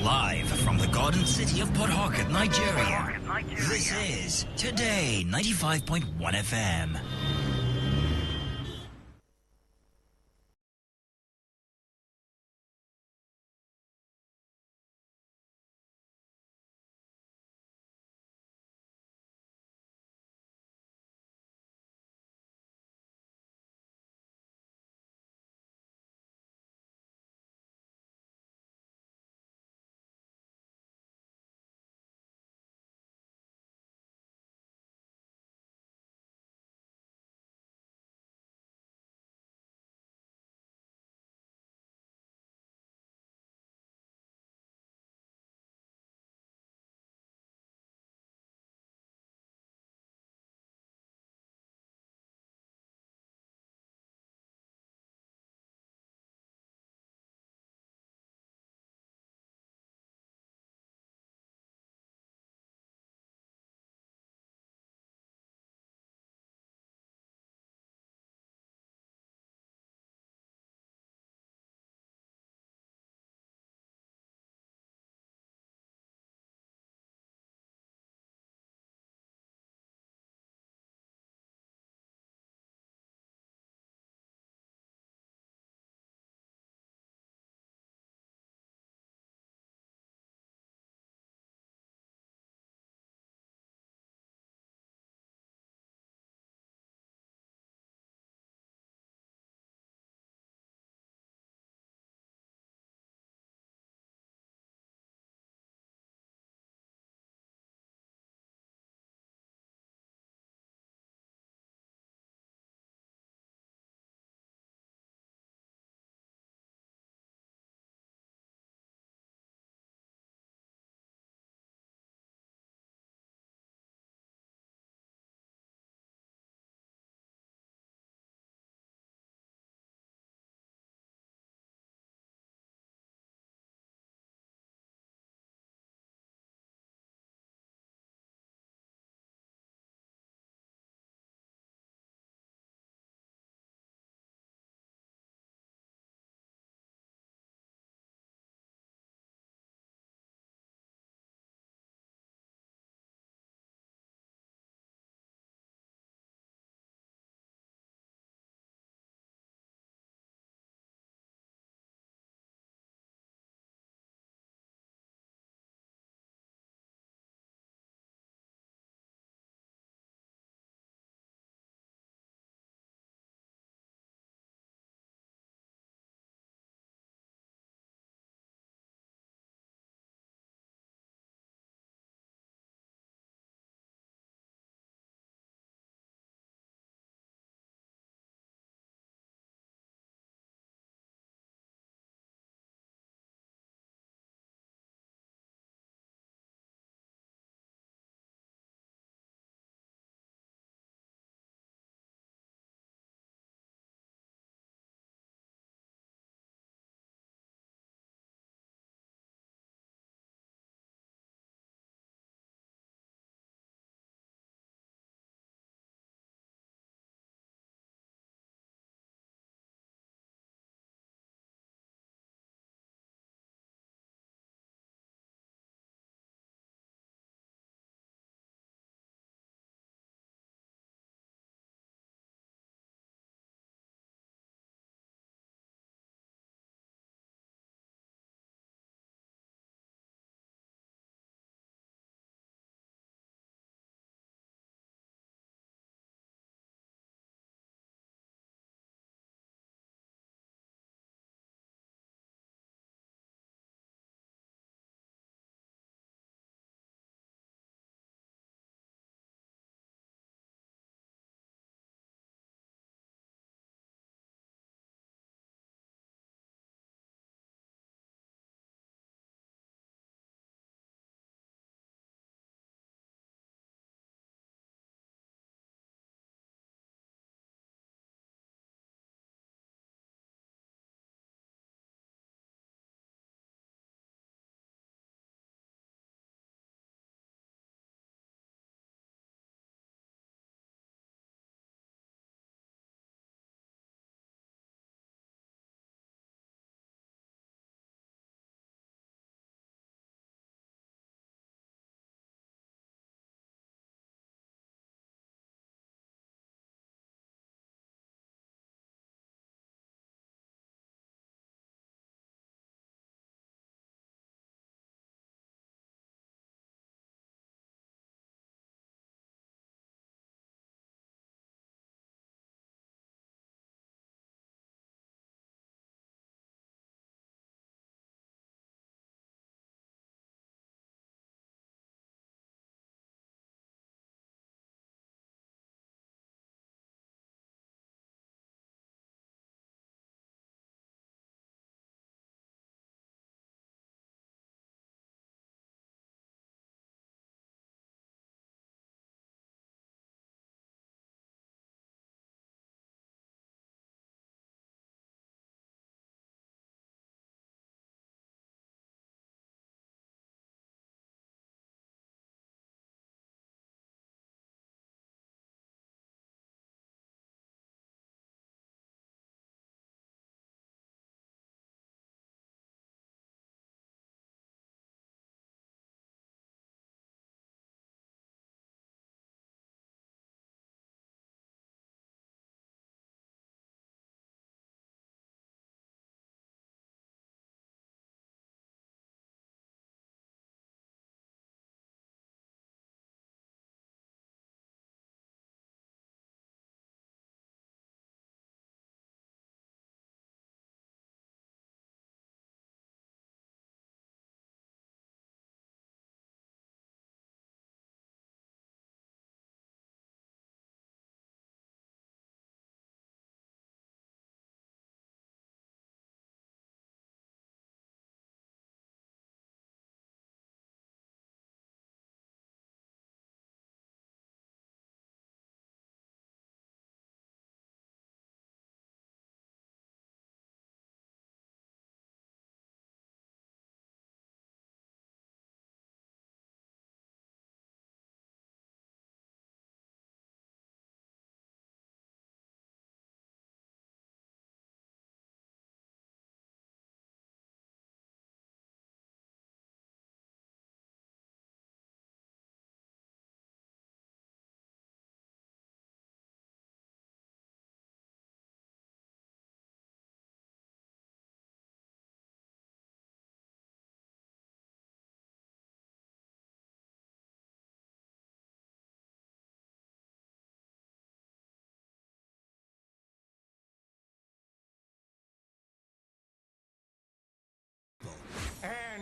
Live from the Garden City of Port Harcourt, Nigeria. This is Today 95.1 FM.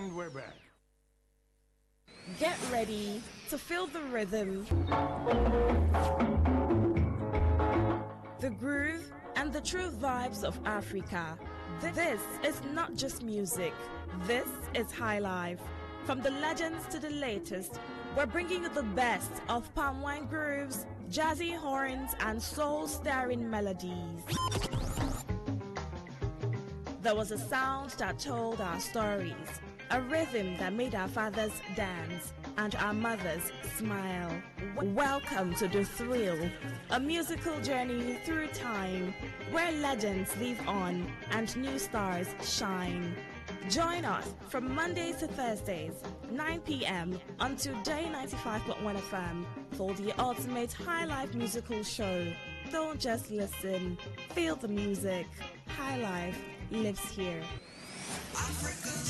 And we're back. Get ready to feel the rhythm, the groove, and the true vibes of Africa. This is not just music. This is high life. From the legends to the latest, we're bringing you the best of palm wine grooves, jazzy horns, and soul-stirring melodies. There was a sound that told our stories, a rhythm that made our fathers dance and our mothers smile. Welcome to The Thrill, a musical journey through time where legends live on and new stars shine. Join us from Mondays to Thursdays, 9 p.m. on Today 95.1 FM for the ultimate high life musical show. Don't just listen, feel the music. High life lives here. African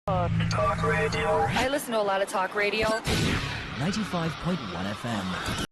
Talk radio. I listen to a lot of talk radio. 95.1 FM.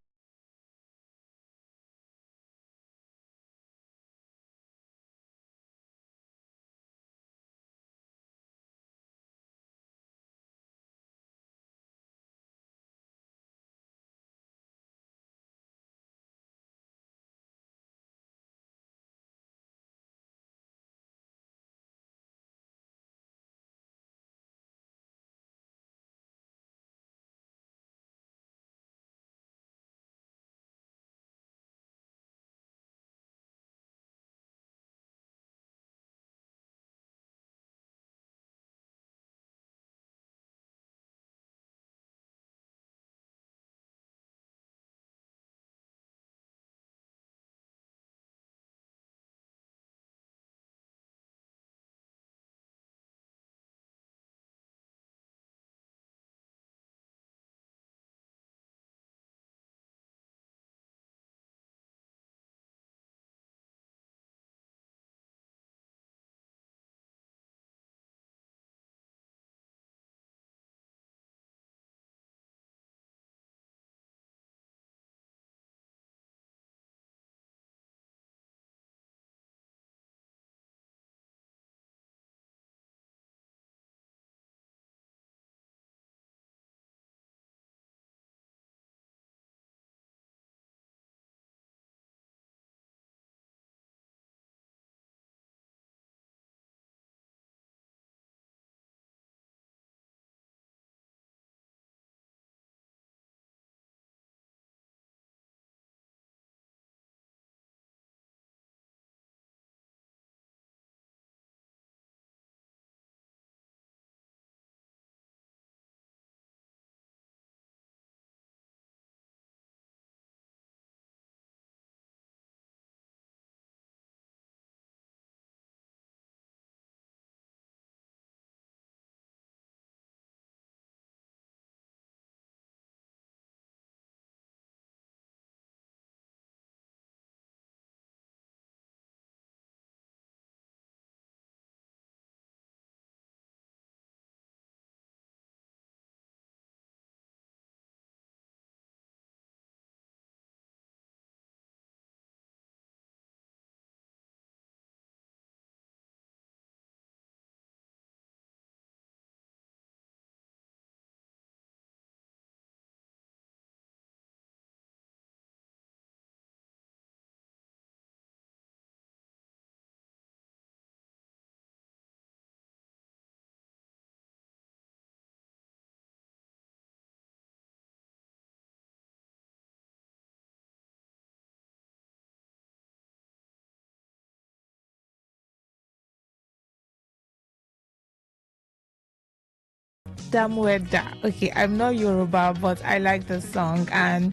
Damweda. Okay, I'm not Yoruba, but I like the song, and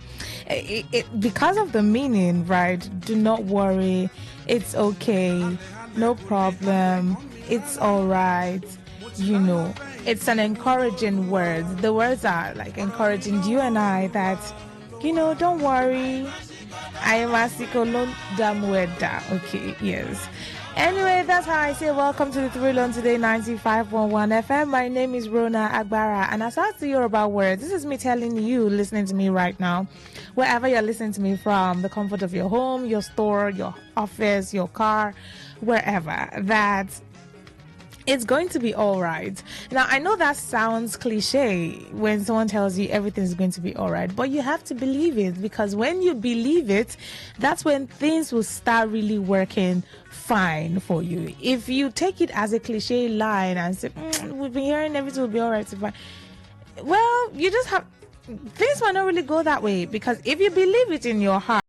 because of the meaning, right? Do not worry, it's okay, no problem, it's all right. You know, it's an encouraging word. The words are like encouraging you and I that, don't worry. I am Asikolon Damweda. Okay, yes. Anyway, that's how I say welcome to the Thrill on Today 95.1 FM. My name is Rona Agbara, and as I ask the Yoruba word, this is me telling you, listening to me right now, wherever you're listening to me from, the comfort of your home, your store, your office, your car, wherever, that it's going to be all right. Now, I know that sounds cliche when someone tells you everything's going to be all right, but you have to believe it, because when you believe it, that's when things will start really working fine for you. If you take it as a cliche line and say, we've been hearing everything will be all right, well, you just have, things might not really go that way, because if you believe it in your heart,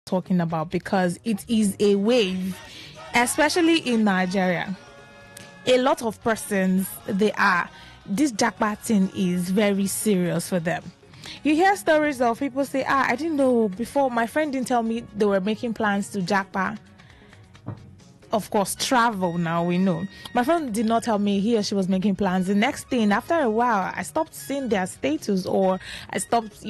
talking about, because it is a wave, especially in Nigeria. A lot of persons, this jackpot thing is very serious for them. You hear stories of people say, I didn't know before, my friend didn't tell me they were making plans to jackpot. Of course, travel now, we know. My friend did not tell me he or she was making plans. The next thing, after a while, I stopped seeing their status, or I stopped,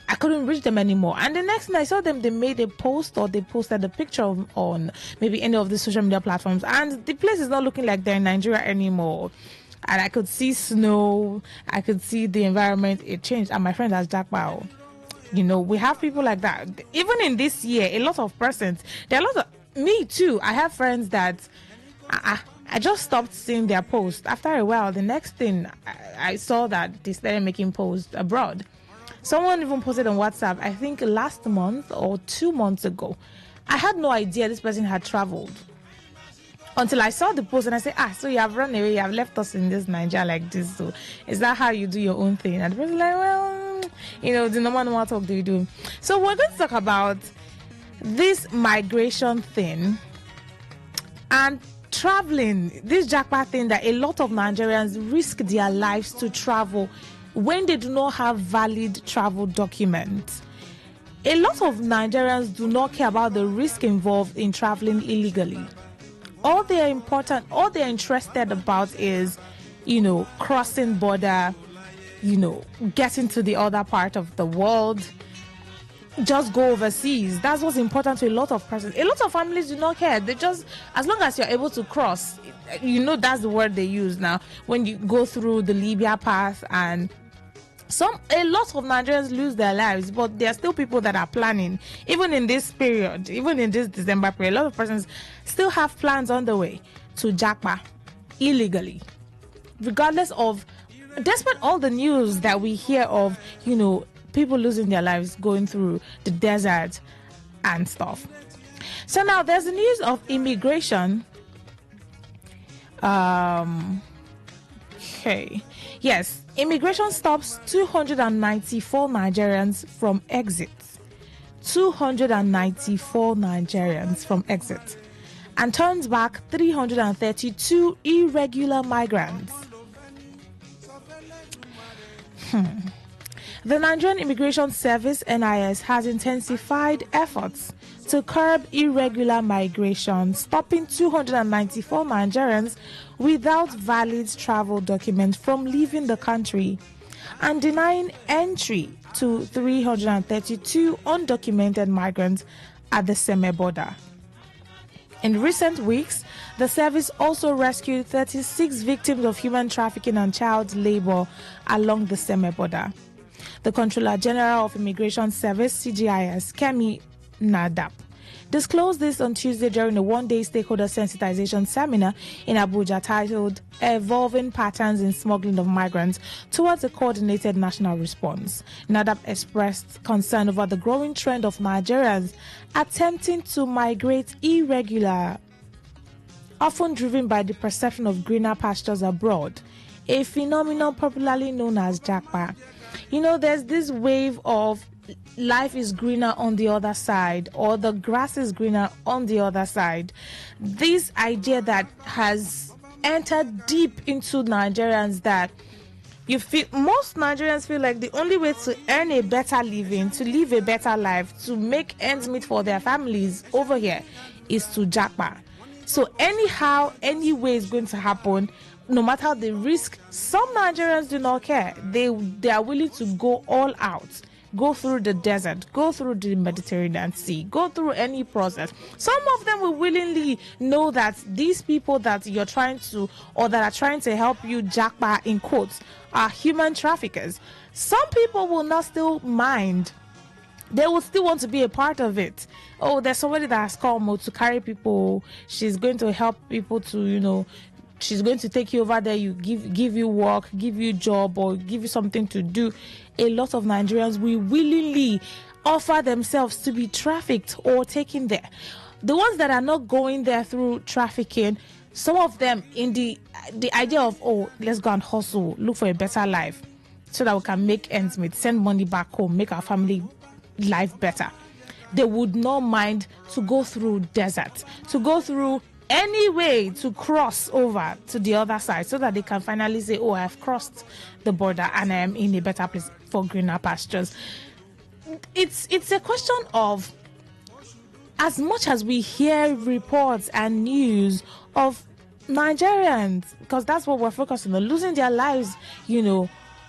I couldn't reach them anymore. And the next thing I saw them, they made a post, or they posted a picture on maybe any of the social media platforms. And the place is not looking like they're in Nigeria anymore. And I could see snow, I could see the environment, it changed. And my friend has jackpot. We have people like that. Even in this year, a lot of persons, there are a lot of, me too, I have friends that I just stopped seeing their posts. After a while, the next thing I saw that they started making posts abroad. Someone even posted on WhatsApp, I think last month or 2 months ago. I had no idea this person had traveled until I saw the post, and I said, so you have run away, you have left us in this Nigeria like this. So is that how you do your own thing? And the person like, well, the normal talk do you do. So we're going to talk about this migration thing and traveling, this jackpot thing, that a lot of Nigerians risk their lives to travel when they do not have valid travel documents. A lot of Nigerians do not care about the risk involved in traveling illegally. All they're interested about is, crossing border, getting to the other part of the world, just go overseas. That's what's important to a lot of persons. A lot of families do not care. They just, as long as you're able to cross, that's the word they use now. When you go through the Libya path, and a lot of Nigerians lose their lives, but there are still people that are planning. Even in this period, even in this December period, a lot of persons still have plans on the way to jackpot illegally. Regardless of, despite all the news that we hear of, people losing their lives going through the desert and stuff. So now there's the news of immigration. Okay. Yes, immigration stops 294 Nigerians from exit. 294 Nigerians from exit. And turns back 332 irregular migrants. The Nigerian Immigration Service, NIS, has intensified efforts to curb irregular migration, stopping 294 Nigerians without valid travel documents from leaving the country and denying entry to 332 undocumented migrants at the Seme border. In recent weeks, the service also rescued 36 victims of human trafficking and child labor along the Seme border. The Controller General of Immigration Service, CGIS, Kemi Nadap, disclosed this on Tuesday during a one-day stakeholder sensitization seminar in Abuja titled Evolving Patterns in Smuggling of Migrants Towards a Coordinated National Response. Nadap expressed concern over the growing trend of Nigerians attempting to migrate irregular, often driven by the perception of greener pastures abroad, a phenomenon popularly known as jackpot. There's this wave of life is greener on the other side, or the grass is greener on the other side. This idea that has entered deep into Nigerians, that most Nigerians feel like the only way to earn a better living, to live a better life, to make ends meet for their families over here is to jackpot. So anyhow, any way is going to happen. No matter the risk, some Nigerians do not care. They are willing to go all out, go through the desert, go through the Mediterranean Sea, go through any process. Some of them will willingly know that these people that you're trying to, or that are trying to help you jackpot in quotes, are human traffickers. Some people will not still mind. They will still want to be a part of it. Oh, there's somebody that has come to carry people. She's going to help people to, she's going to take you over there, you give you work, give you job, or give you something to do. A lot of Nigerians will willingly offer themselves to be trafficked or taken there. The ones that are not going there through trafficking, some of them in the idea of, let's go and hustle, look for a better life so that we can make ends meet, send money back home, make our family life better. they would not mind to go through desert, to go through any way to cross over to the other side so that they can finally say, oh, I've crossed the border and I am in a better place for greener pastures. It's a question of, as much as we hear reports and news of Nigerians, because that's what we're focusing on, losing their lives,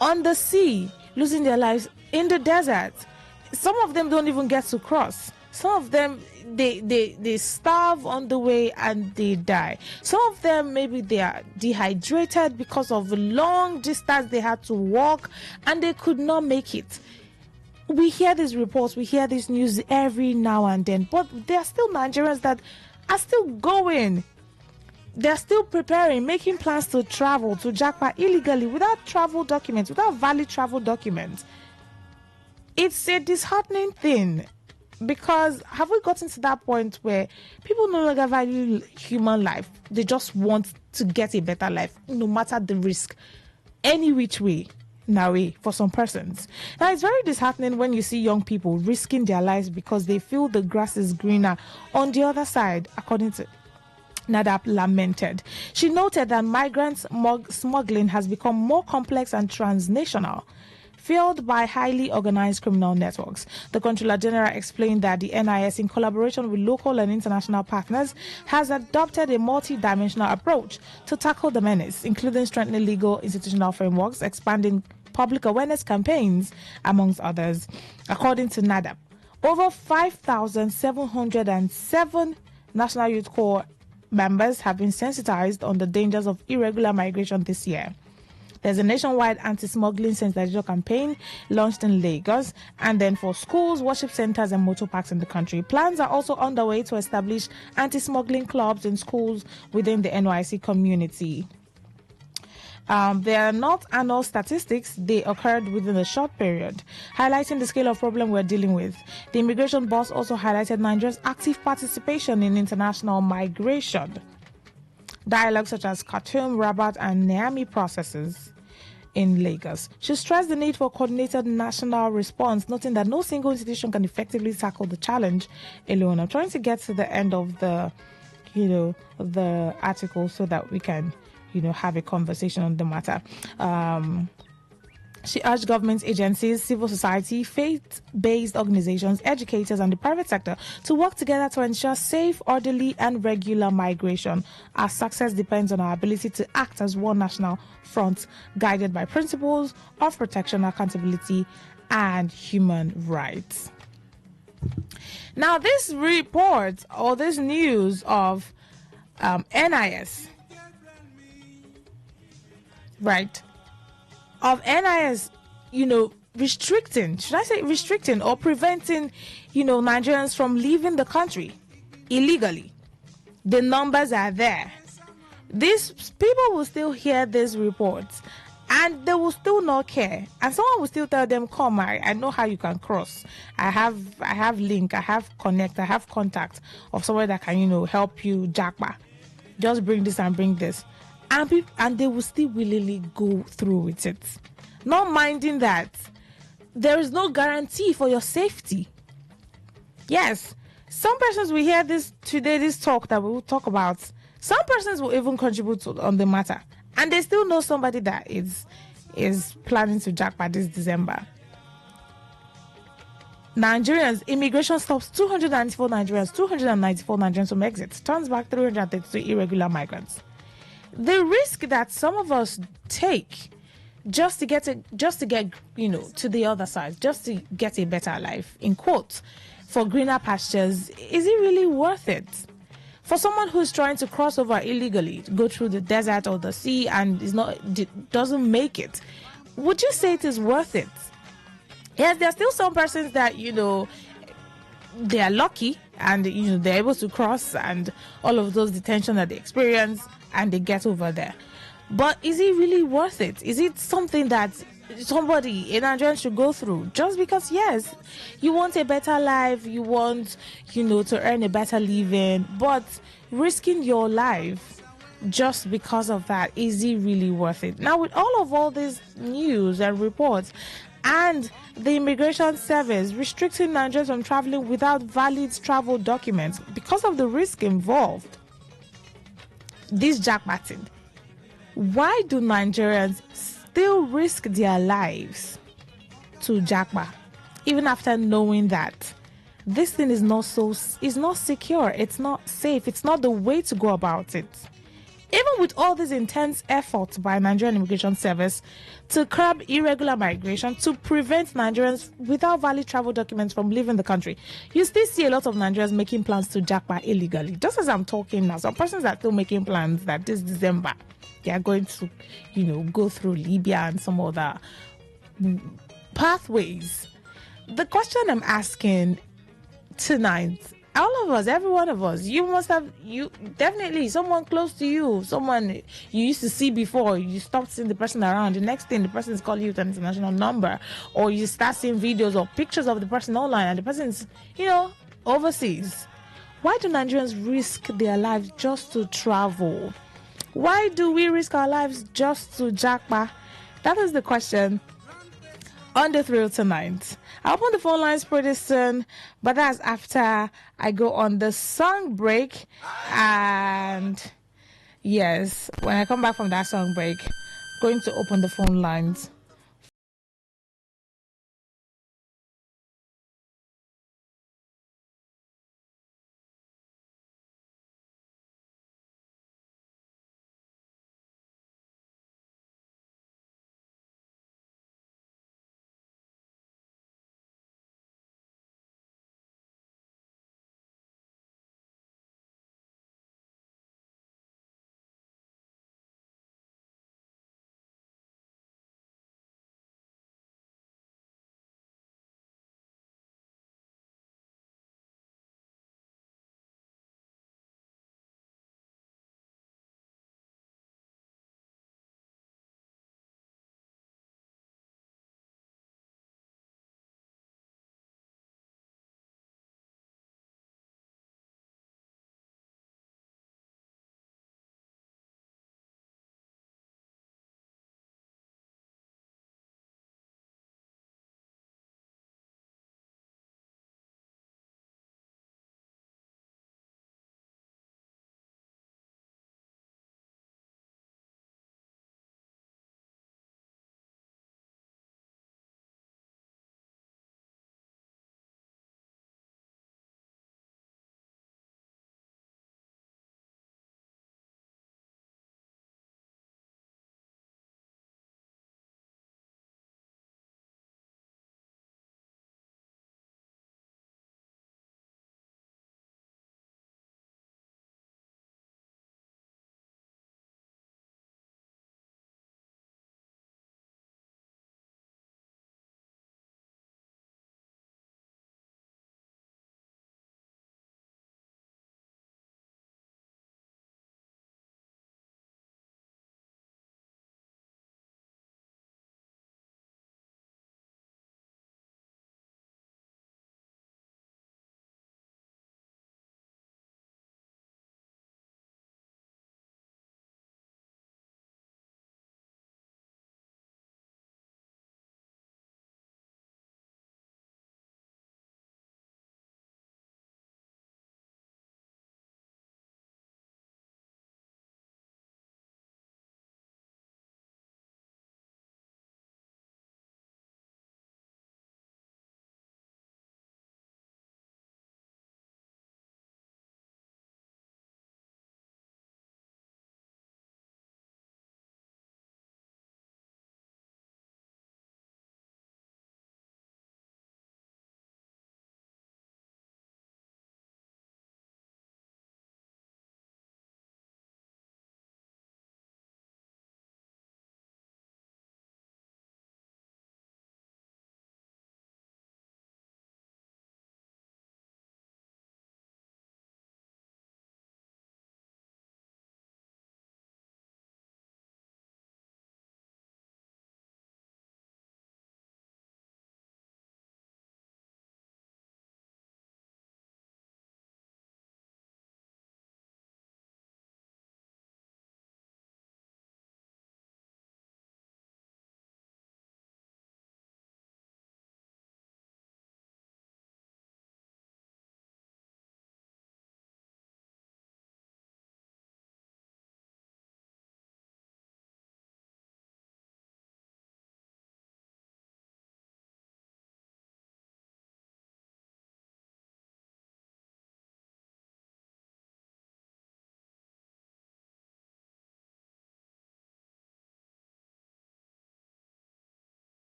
on the sea, losing their lives in the desert. Some of them don't even get to cross. Some of them, they starve on the way and they die. Some of them, maybe they are dehydrated because of the long distance they had to walk and they could not make it. We hear these reports, we hear this news every now and then, but there are still Nigerians that are still going. They're still preparing, making plans to travel to Japa illegally without travel documents, without valid travel documents. It's a disheartening thing, because have we gotten to that point where people no longer value human life? They just want to get a better life, no matter the risk, any which way. Now, for some persons. Now, it's very disheartening when you see young people risking their lives because they feel the grass is greener on the other side, according to Nadab lamented. She noted that migrant smuggling has become more complex and transnational, fueled by highly organized criminal networks. The Controller General explained that the NIS, in collaboration with local and international partners, has adopted a multi-dimensional approach to tackle the menace, including strengthening legal institutional frameworks, expanding public awareness campaigns, amongst others. According to NADAP, over 5,707 National Youth Corps members have been sensitized on the dangers of irregular migration this year. There's a nationwide anti-smuggling sensitization campaign launched in Lagos, and then for schools, worship centers, and motor parks in the country. Plans are also underway to establish anti-smuggling clubs in schools within the NYC community. They are not annual statistics, they occurred within a short period, highlighting the scale of problem we're dealing with. The immigration boss also highlighted Nigeria's active participation in international migration. Dialogues such as Khartoum, Rabat, and Niamey processes in Lagos. She stressed the need for coordinated national response, noting that no single institution can effectively tackle the challenge alone. I'm trying to get to the end of the article so that we can have a conversation on the matter. She urged government agencies, civil society, faith-based organizations, educators, and the private sector to work together to ensure safe, orderly, and regular migration. Our success depends on our ability to act as one national front, guided by principles of protection, accountability, and human rights. Now, this report or this news of NIS, right, of NIS, restricting or preventing, Nigerians from leaving the country illegally. The numbers are there. These people will still hear these reports and they will still not care. And someone will still tell them, come, I know how you can cross. I have link, I have connect, I have contact of someone that can, help you jackpot. Just bring this and bring this. And they will still willingly go through with it, not minding that there is no guarantee for your safety. Yes, some persons will hear this today, this talk that we will talk about. Some persons will even contribute on the matter, and they still know somebody that is planning to jackpot this December. Nigerians, immigration stops 294 Nigerians from exits, turns back 332 irregular migrants. The risk that some of us take just to get to the other side, just to get a better life, in quotes, for greener pastures, is it really worth it? For someone who's trying to cross over illegally, go through the desert or the sea and doesn't make it, would you say it is worth it? Yes, there are still some persons that, they are lucky and, they're able to cross and all of those detention that they experience and they get over there. But is it really worth it? Is it something that somebody in Nigeria should go through just because, yes, you want a better life, you want, to earn a better living, but risking your life just because of that, is it really worth it? Now, with all these news and reports, and the immigration service restricting Nigerians from traveling without valid travel documents because of the risk involved. This jackpotting. Why do Nigerians still risk their lives to jackpot, even after knowing that this thing is not secure, it's not safe, it's not the way to go about it? Even with all this intense effort by Nigerian Immigration Service to curb irregular migration, to prevent Nigerians without valid travel documents from leaving the country, you still see a lot of Nigerians making plans to jackpot illegally. Just as I'm talking now, some persons are still making plans that this December they are going to, go through Libya and some other pathways. The question I'm asking tonight, all of us, every one of us, you definitely someone close to you, someone you used to see before, you stopped seeing the person around. The next thing, the person is calling you with an international number, or you start seeing videos or pictures of the person online, and the person's, overseas. Why do Nigerians risk their lives just to travel? Why do we risk our lives just to jackpot? That is the question on the thrill tonight. I'll open the phone lines pretty soon, but that's after I go on the song break. And yes, when I come back from that song break, I'm going to open the phone lines.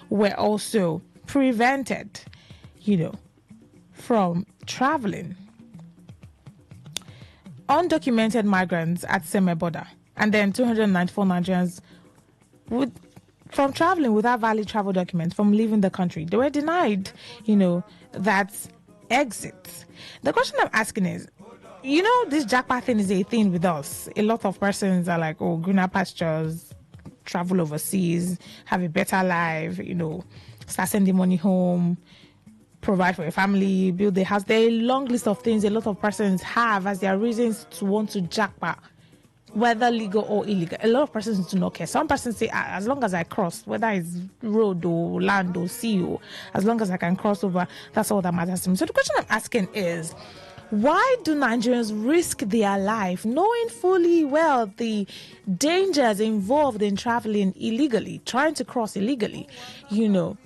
were also prevented, from traveling. Undocumented migrants at Seme border, and then 294 Nigerians from traveling without valid travel documents, from leaving the country. They were denied, that exit. The question I'm asking is, this jackpot thing is a thing with us. A lot of persons are like, oh, greener pastures, travel overseas, have a better life, start sending money home, provide for a family, build a house. There are a long list of things a lot of persons have as their reasons to want to jackpot, whether legal or illegal. A lot of persons do not care. Some persons say, as long as I cross, whether it's road or land or sea, or as long as I can cross over, that's all that matters to me. So the question I'm asking is, why do Nigerians risk their life knowing fully well the dangers involved in traveling illegally, trying to cross illegally, illegal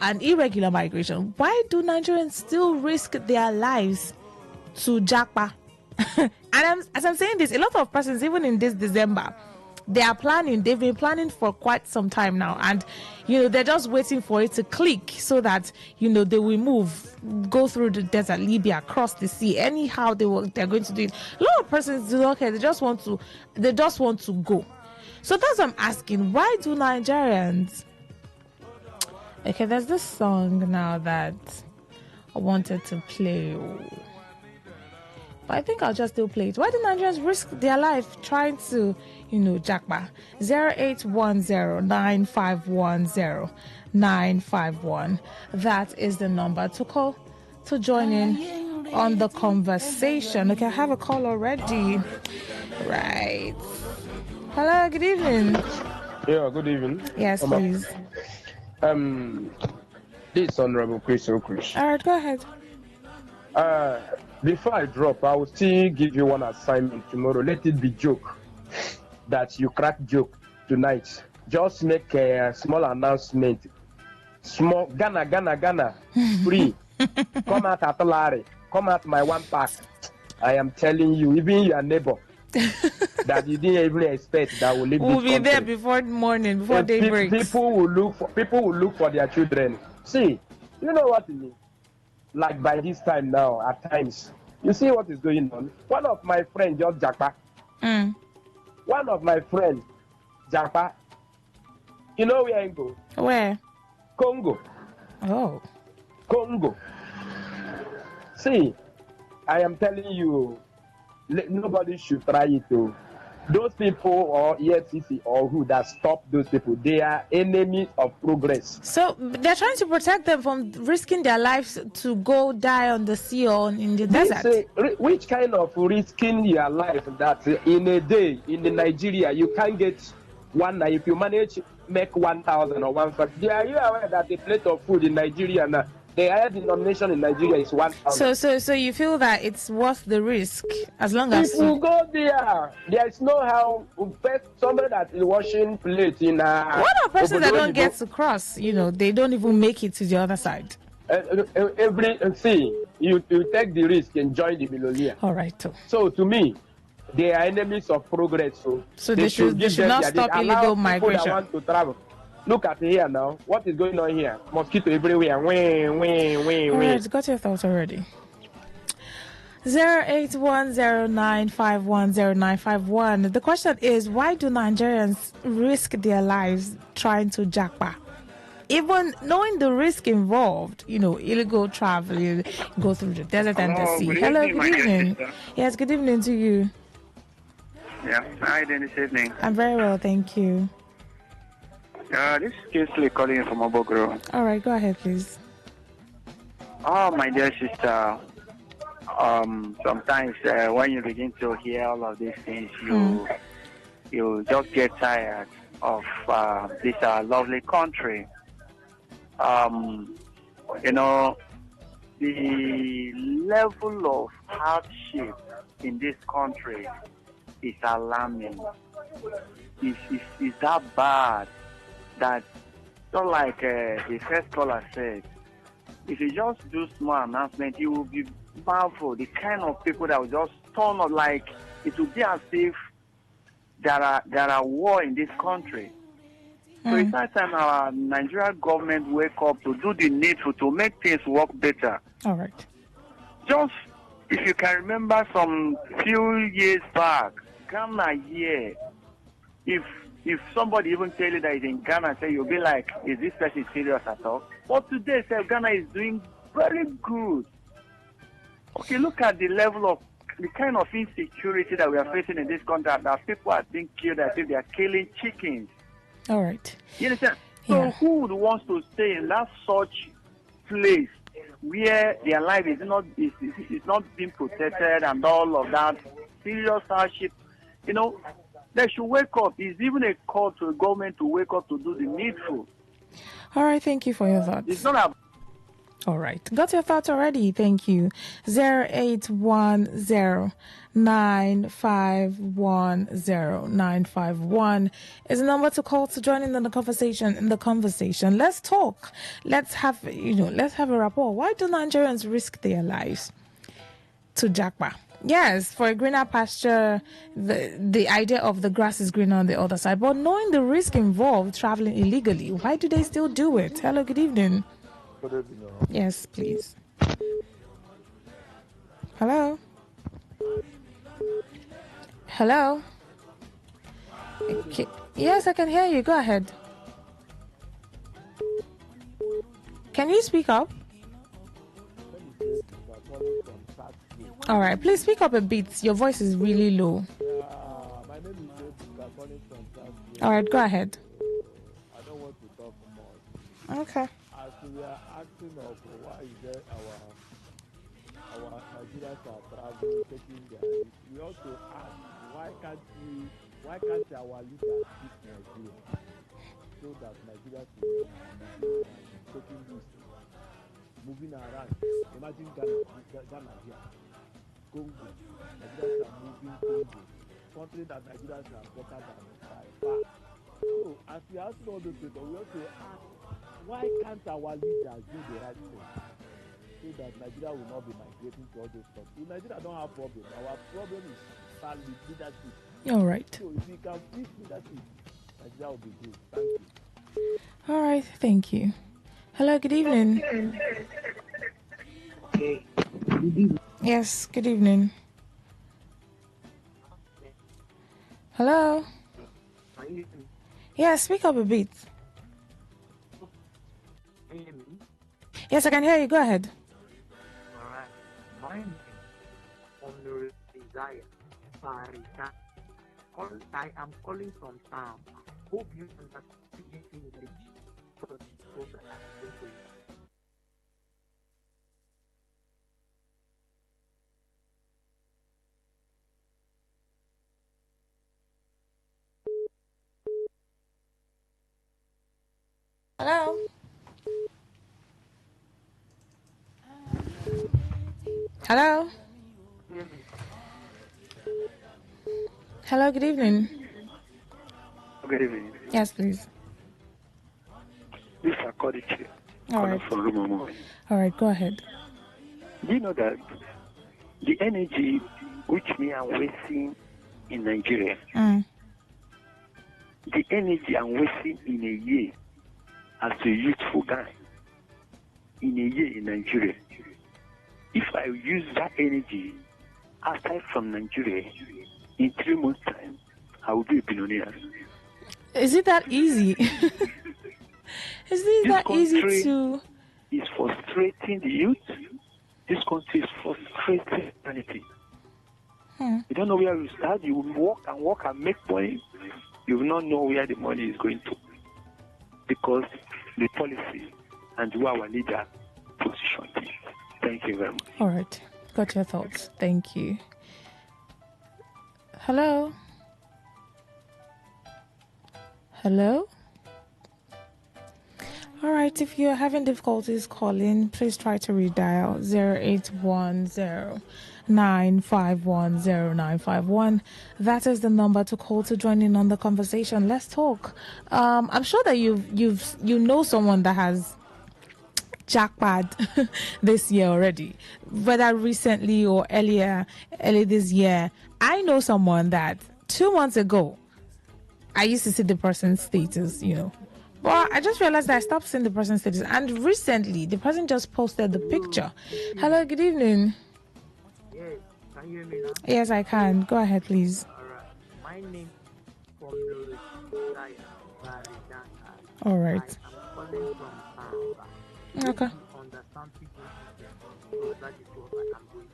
and irregular migration? Why do Nigerians still risk their lives to jackpot? And as I'm saying this, a lot of persons, even in this December, they've been planning for quite some time now, and they're just waiting for it to click so that they will move, go through the desert, Libya, cross the sea, anyhow they're going to do it. A lot of persons do not care. They just want to go. So that's what I'm asking, why do Nigerians... Okay, there's this song now that I wanted to play, but I think I'll just still play it. Why do Nigerians risk their life trying to, jackpot? 0810-951-0951. That is the number to call to join in on the conversation. Okay, I have a call already. Right. Hello, good evening. Yeah, good evening. Yes, please. This is Honorable Chris Okrish. All right, go ahead. Before I drop, I will still give you one assignment tomorrow. Let it be joke that you crack joke tonight. Just make a small announcement. Small Ghana, free. Come out at Larry. Come out my one pack. I am telling you, even your neighbor that you didn't even expect that will leave We'll this be country. there before morning, before daybreak. People will look for their children. See, you know what it means? Like by this time now, at times, you see what is going on. One of my friends just japa. One of my friends japa. You know where I go? Where? Congo. Oh. Congo. See, I am telling you, nobody should try it though. Those people or EFCC or who that stop those people, they are enemies of progress. So they're trying to protect them from risking their lives to go die on the sea or in the desert. Say, which kind of risking your life that in a day in Nigeria you can't get one if you manage make 1,000 or 1,500. Are you aware that the plate of food in Nigeria now, the higher denomination in Nigeria is 1,000? So you feel that it's worth the risk as long as if you go there is no how somebody that is washing plates in what are persons that don't get to cross? They don't even make it to the other side. You take the risk and join the millionaire. All right. So to me, they are enemies of progress. So they should not stop illegal migration. That want to travel. Look at here now. What is going on here? Mosquito everywhere. Alright, got your thoughts already. 0810-951-0951. The question is, why do Nigerians risk their lives trying to jackpot? Even knowing the risk involved, illegal travel, you go through the desert and the sea. Hello, good evening. Yes, good evening to you. Yeah, how are you doing this evening? I'm very well, thank you. This is Kingsley calling in from Obogro. All right, go ahead, please. Oh, my dear sister, sometimes when you begin to hear all of these things, you just get tired of this lovely country. The level of hardship in this country is alarming. It's that bad that, just like the first caller said, if you just do small announcement, you will be marveled. The kind of people that will just turn up, like it will be as if there are war in this country. So it's high time our Nigerian government wake up to do the needful to make things work better. All right. Just if you can remember some few years back, Ghana here, if somebody even tell you that it's in Ghana, say you'll be like, is this person serious at all? But today, sir, Ghana is doing very good. Okay, look at the level of the kind of insecurity that we are facing in this country. That people are being killed as if they are killing chickens. All right. You understand? So who would want to stay in that such place where their life is not being protected and all of that serious hardship? You know, they should wake up. It's even a call to the government to wake up to do the needful. All right, thank you for your thoughts. It's not a All right. Got your thoughts already? Thank you. 0810-951-0951 is the number to call to join in the conversation. Let's talk. Let's have a rapport. Why do Nigerians risk their lives to Jackpa? Yes, for a greener pasture, the idea of the grass is greener on the other side. But knowing the risk involved traveling illegally, why do they still do it? Hello, good evening. Yes, please. Hello? Hello? Okay. Yes, I can hear you. Go ahead. Can you speak up? All right, please speak up a bit. Your voice is really low. My name is Jessica, calling from South. All right, go ahead. I don't want to talk much. Okay. As we are asking of why is there our Nigerians are traveling, taking their risk, we also ask why can't our leaders keep Nigeria so that Nigerians will be taking risk, moving around. Imagine Ghana here, Congo, Nigerians are moving Congo, country that Nigerians are better than by far. So as we ask all those people, we also ask why can't our leaders do the right thing so that Nigeria will not be migrating to all those countries? Nigeria don't have problem. Our problem is start with leadership. All right. So if we can fix leadership, Nigeria will be good. Thank you. All right, thank you. Hello, good evening. Yes, good evening. Hello? Yeah, speak up a bit. Yes, I can hear you. Go ahead. Alright. My name is Honorable Desire. I am calling from town. Hope you understand English. Hello? Hello? Hello, good evening. Good evening. Yes, please. This is Akodichi. All right. From Rumomo. All right, go ahead. Do you know that the energy which me am wasting in Nigeria, the energy I'm wasting in a year as a youthful guy, in a year in Nigeria, if I use that energy aside from Nigeria, in 3 months' time, I will be a billionaire. Is it that easy? Is it that easy to... It's frustrating the youth. This country is frustrating humanity. You don't know where you start. You will work and make money. You will not know where the money is going to. Because the policy and who our leader positioned. Thank you very much. All right. Got your thoughts. Thank you. Hello? Hello? All right, if you're having difficulties calling, please try to redial 0810-951-0951. That is the number to call to join in on the conversation. Let's talk. I'm sure that you know someone that has jackpot this year already, whether recently or early this year. I know someone that 2 months ago, I used to see the person's status, Well, I just realized that I stopped seeing the person's status, and recently the person just posted the picture. Hello, good evening. Yes, can you hear me now? Yes, I can. Go ahead, please. Alright. My name from Lord Desire Baridaka. All right. I am calling from Samba. Okay. Hope you understand people so that is what I am going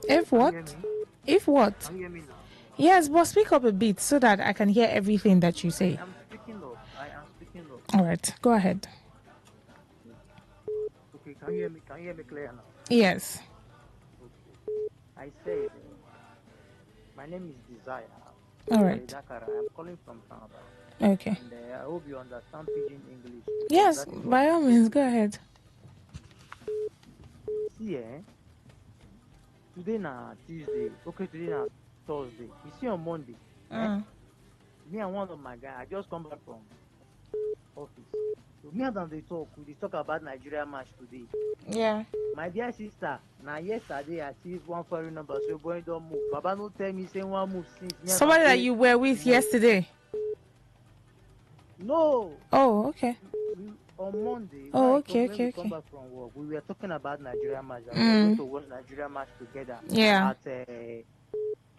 to. If Can what? you hear me? If what? Can you hear me now? Yes, but speak up a bit so that I can hear everything that you say. I am speaking up. All right, go ahead. Okay, can you hear me? Can you hear me clear now? Yes. Okay. I said, my name is Desire. All right. Dakar. I am calling from Samba. Okay. And I hope you understand Pidgin English. Yes, by all means, go ahead. See, today na Tuesday. Okay, today na Thursday. You see on Monday, me and one of my guys, I just come back from office. So me and them they talk about Nigeria match today. Yeah. My dear sister, now yesterday I see one foreign number, so boy don't move. Baba no tell me say one move since. Somebody that you were with yesterday. No. Oh, okay. On Monday, Oh, when okay. we come back from work, we were talking about Nigeria match. We were going to watch Nigeria match together. Yeah.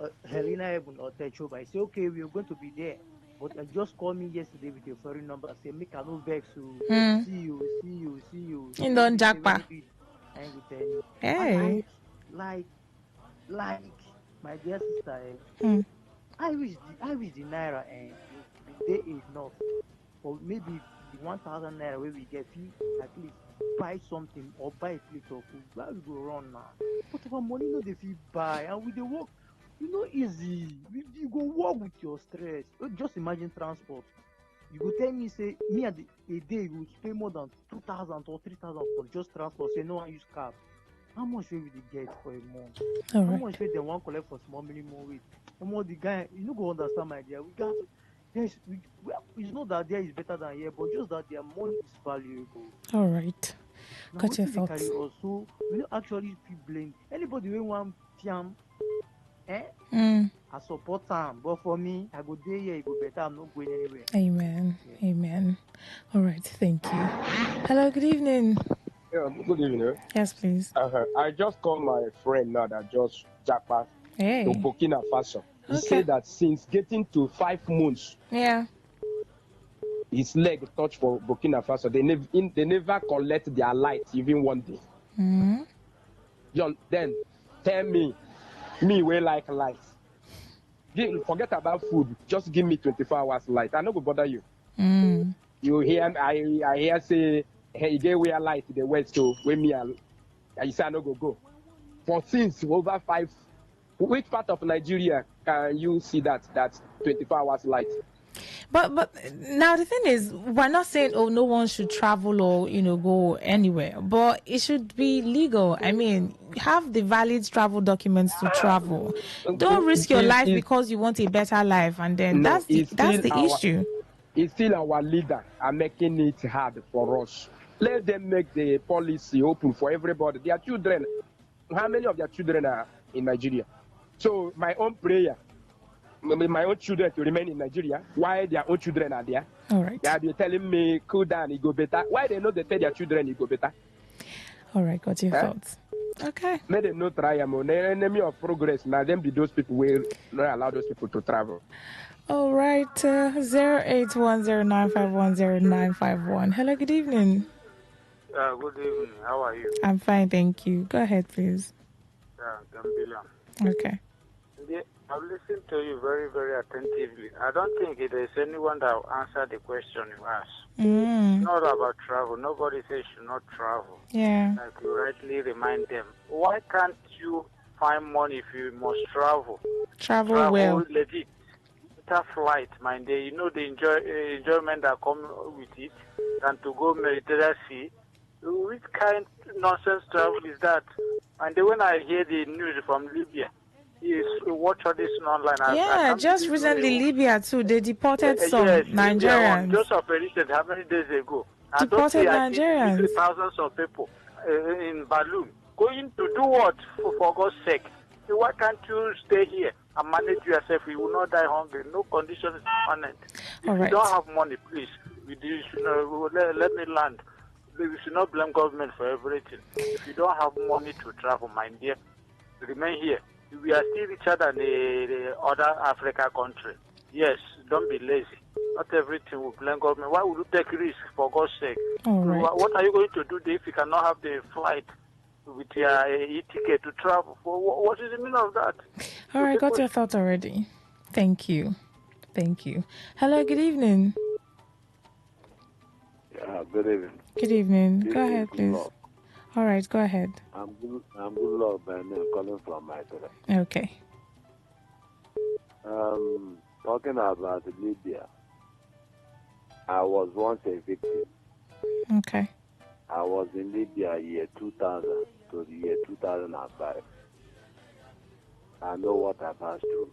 At Helena Eben or Techoba. I say, okay, we are going to be there. But I just called me yesterday with a foreign number. I say, make a no vex. See you. In Don Jackpa. And you tell me. Hey. Like, my dear sister, I wish the naira they enough. Or maybe the 1,000 naira where we get fee, at least buy something or buy a plate of food. Where we go run now? But if our money no dey fit buy and we dey work, you know easy. You go work with your stress. Just imagine transport. You go tell me say me at a day you would pay more than 2,000 or 3,000 for just transport. Say no one use cab. How much will we get for a month? All How right. much will they want collect for small minimum wage? More the guy, you know, go understand my idea. We got it's not that there is better than here, but just that their money is valuable. All right. Now, Got your they thoughts. carry also, we don't actually feel blame. Anybody who want fiam, I support them. But for me, I go there here, it go better. I'm not going anywhere. Amen. Yeah. Amen. All right. Thank you. Hello. Good evening. Yeah, good evening. Yes, please. I just called my friend now that just jackpot to Burkina Faso. He said that since getting to 5 months, his leg touched for Burkina Faso. They never collect their light even one day. John, then tell me we like light. Forget about food. Just give me 24 hours light. I no go bother you. You hear? I hear say, hey, you get where light the west so when me and you say I no go. For since over 5. Which part of Nigeria can you see that 24 hours light? But now the thing is, we're not saying no one should travel or go anywhere, but it should be legal. I mean, have the valid travel documents to travel. Don't risk your life because you want a better life, and then that's the issue. It's still our leader are making it hard for us. Let them make the policy open for everybody. Their children, how many of their children are in Nigeria? So my own prayer, my own children to remain in Nigeria, while their own children are there. All right. They are telling me, cool down, it go better. Why they know they tell their children it go better? All right, got your thoughts. Okay. May they not try them. The enemy of progress. Now them be those people will not allow those people to travel. All right. 0810951091. Hello, good evening. Good evening. How are you? I'm fine, thank you. Go ahead, please. Gambila. Okay. I've listened to you very, very attentively. I don't think there's anyone that will answer the question you asked. It's not about travel. Nobody says you should not travel. Yeah. Like you rightly remind them. Why can't you find money if you must travel? Travel well. Legit. Better flight, mind they. You know the enjoyment that comes with it than to go Mediterranean Sea. Which kind of nonsense travel is that? And then when I hear the news from Libya, you watch all this online. Yeah, just recently Libya too. They deported some Nigerians. Just operated how many days ago? Deported Nigerians. Thousands of people in balloon going to do what? For God's sake, Okay, why can't you stay here and manage yourself? You will not die hungry. No condition is permanent. If you don't have money, please, let me land. We should not blame government for everything. If you don't have money to travel, my dear, remain here. We are still richer than the other Africa country. Yes, don't be lazy. Not everything will blame government. Why would you take risk, for God's sake? All right. What are you going to do there if you cannot have the flight with your e-ticket to travel? What is the meaning of that? All right, got your thoughts already. Thank you. Thank you. Hello, good evening. Yeah, good evening. Good evening. This Go is ahead, Good please. Luck. All right, go ahead. I'm good luck by name, calling from my brother. Okay. Talking about Libya, I was once a victim. Okay. I was in Libya year 2000 to the year 2005. I know what I passed through.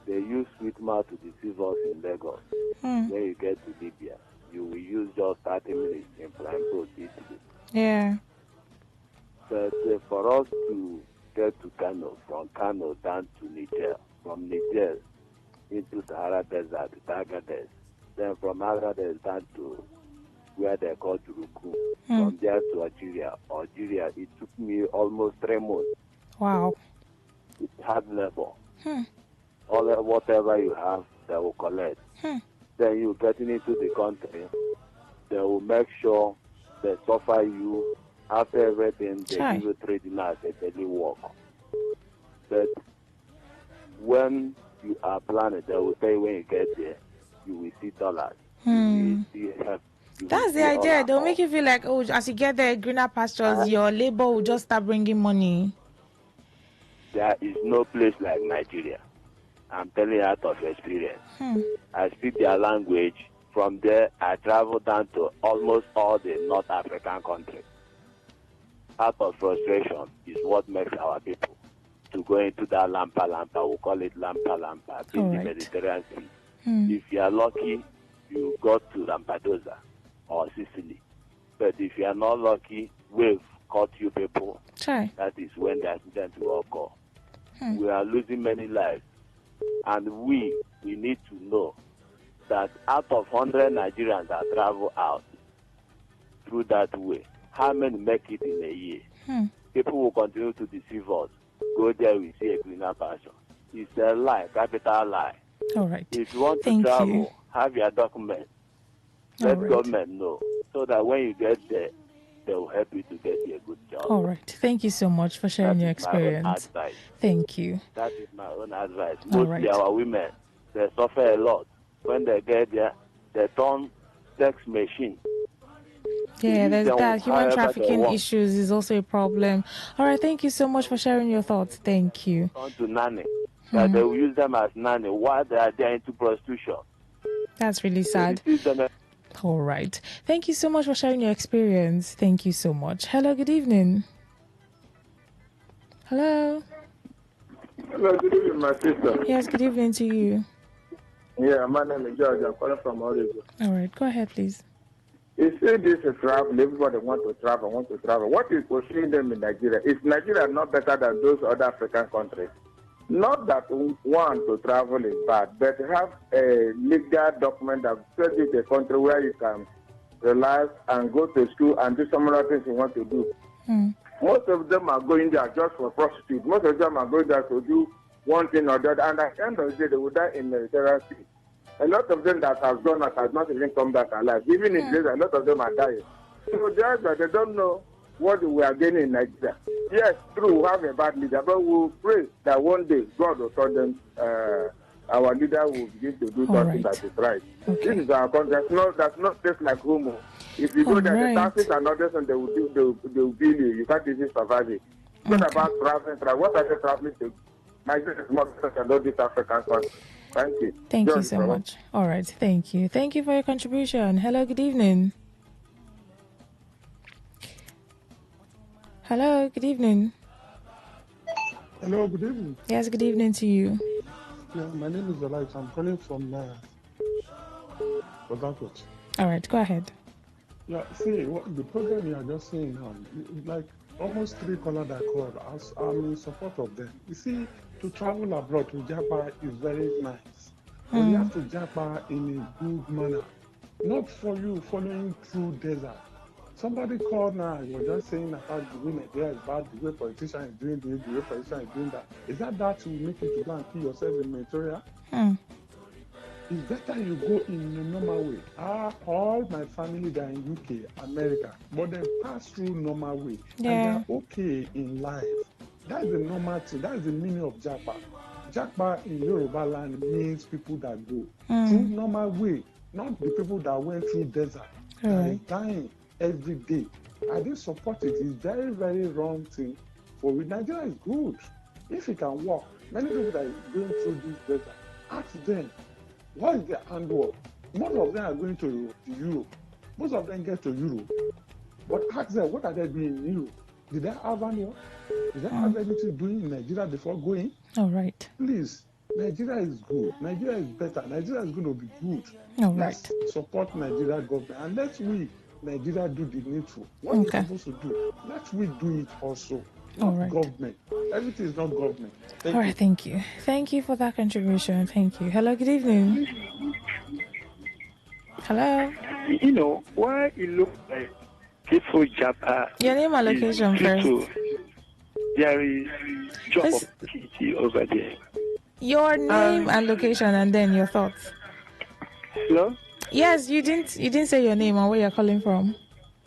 They use sweet mouth to deceive us in Lagos. When you get to Libya, you will use just 30 minutes in flying boat easily. Yeah. But for us to get to Kano, from Kano down to Niger, from Niger into Sahara Desert, to Agadez, then from Agadez down to where they call Turuku, from there to Algeria, it took me almost 3 months. Wow. It's hard labor. Whatever you have, they will collect. Then you getting into the country, they will make sure they suffer you. After everything, they give you 3 dinars a daily work. But when you are planning, they will say when you get there, you will see dollars. You will see help. That's the idea. They'll make you feel like, oh, as you get there, greener pastures, your labor will just start bringing money. There is no place like Nigeria. I'm telling you out of experience. I speak their language. From there, I travel down to almost all the North African countries. Out of frustration is what makes our people to go into that lampa. We call it lampa, in the Mediterranean Sea. If you are lucky, you go to Lampedusa or Sicily. But if you are not lucky, wave caught you people. That is when the accident will occur. We are losing many lives. And we need to know that out of 100 Nigerians that travel out through that way, how many make it in a year? People will continue to deceive us. Go there, we see a greener pasture. It's a lie, capital lie. All right. If you want to travel, have your documents. Let government know so that when you get there, they will help you to get you a good job. All right. Thank you so much for sharing your experience. Thank you. That is my own advice. Mostly our women, they suffer a lot. When they get there, they turn sex machine. Yeah, there's that. Human trafficking issues is also a problem. All right, thank you so much for sharing your thoughts. Thank you. Turn to nanny. That they will use them as nanny while they are there into prostitution. That's really sad. All right. Thank you so much for sharing your experience. Thank you so much. Hello, good evening. Hello. Hello, good evening, my sister. Yes, good evening to you. Yeah, my name is George. I'm calling from Oregon. All right, go ahead, please. You see, this is travel. Everybody wants to travel, What is pushing them in Nigeria? Is Nigeria not better than those other African countries? Not that one to travel is bad, but have a legal document that says it's a country where you can relax and go to school and do some other things you want to do. Most of them are going there just for prostitute. Most of them are going there to do one thing or the other, and at the end of the day, they will die in the Mediterranean Sea. A lot of them that have gone out has not even come back alive. Even in Israel, a lot of them are dying. So they don't know what we are getting in Nigeria. Yes, true, we have a bad leader, but we'll pray that one day God will tell them our leader will begin to do something that is right. This is our country. That's not just like Homo. If you go there, the taxes and others, and they will bill you. You can't even survive it. What about traveling? What are they traveling to? Nigeria is more better than all these African countries. Thank you. Thank you so much. All right, thank you. Thank you for your contribution. Hello, good evening. Hello, good evening. Hello, good evening. Yes, good evening to you. Yeah, my name is Alex. I'm calling from Port All right, go ahead. Yeah, see, what the program you are just saying now, like almost 3 callers that called. I'm in support of them. You see, to travel abroad to Japa is very nice. But you have to Japa in a good manner. Not for you following through desert. Somebody called now, he was just saying about the way Nigeria is bad, the way politician is doing this, the way politician is doing that. Is that will make you to go and kill yourself in Nigeria? It's better you go in a normal way. All my family that are in UK, America, but they pass through normal way. Yeah. And they are okay in life. That's the normal thing. That's the meaning of Japa. Japa in Yoruba land means people that go through normal way, not the people that went through desert, that is dying every day. I didn't support it. It's very, very wrong thing. For Nigeria is good. If you can walk, many people that are going through this desert, ask them, what is their handwork? Most of them are going to Europe. Most of them get to Europe. But ask them, what are they doing in Europe? Did they have handwork? Did they have anything doing in Nigeria before going? All right. Please, Nigeria is good. Nigeria is better. Nigeria is going to be good. All Let's support Nigeria government. And let's Nigeria do the needful. What we're supposed to do, let's do it also. Not government. Everything is not government. All right, thank you. Thank you for that contribution. Thank you. Hello, good evening. Hello. You know, why it looks like people Japa. Your name and location first. There is job opportunity over there. Your name and location, and then your thoughts. Hello? Yes, you didn't say your name and where you're calling from.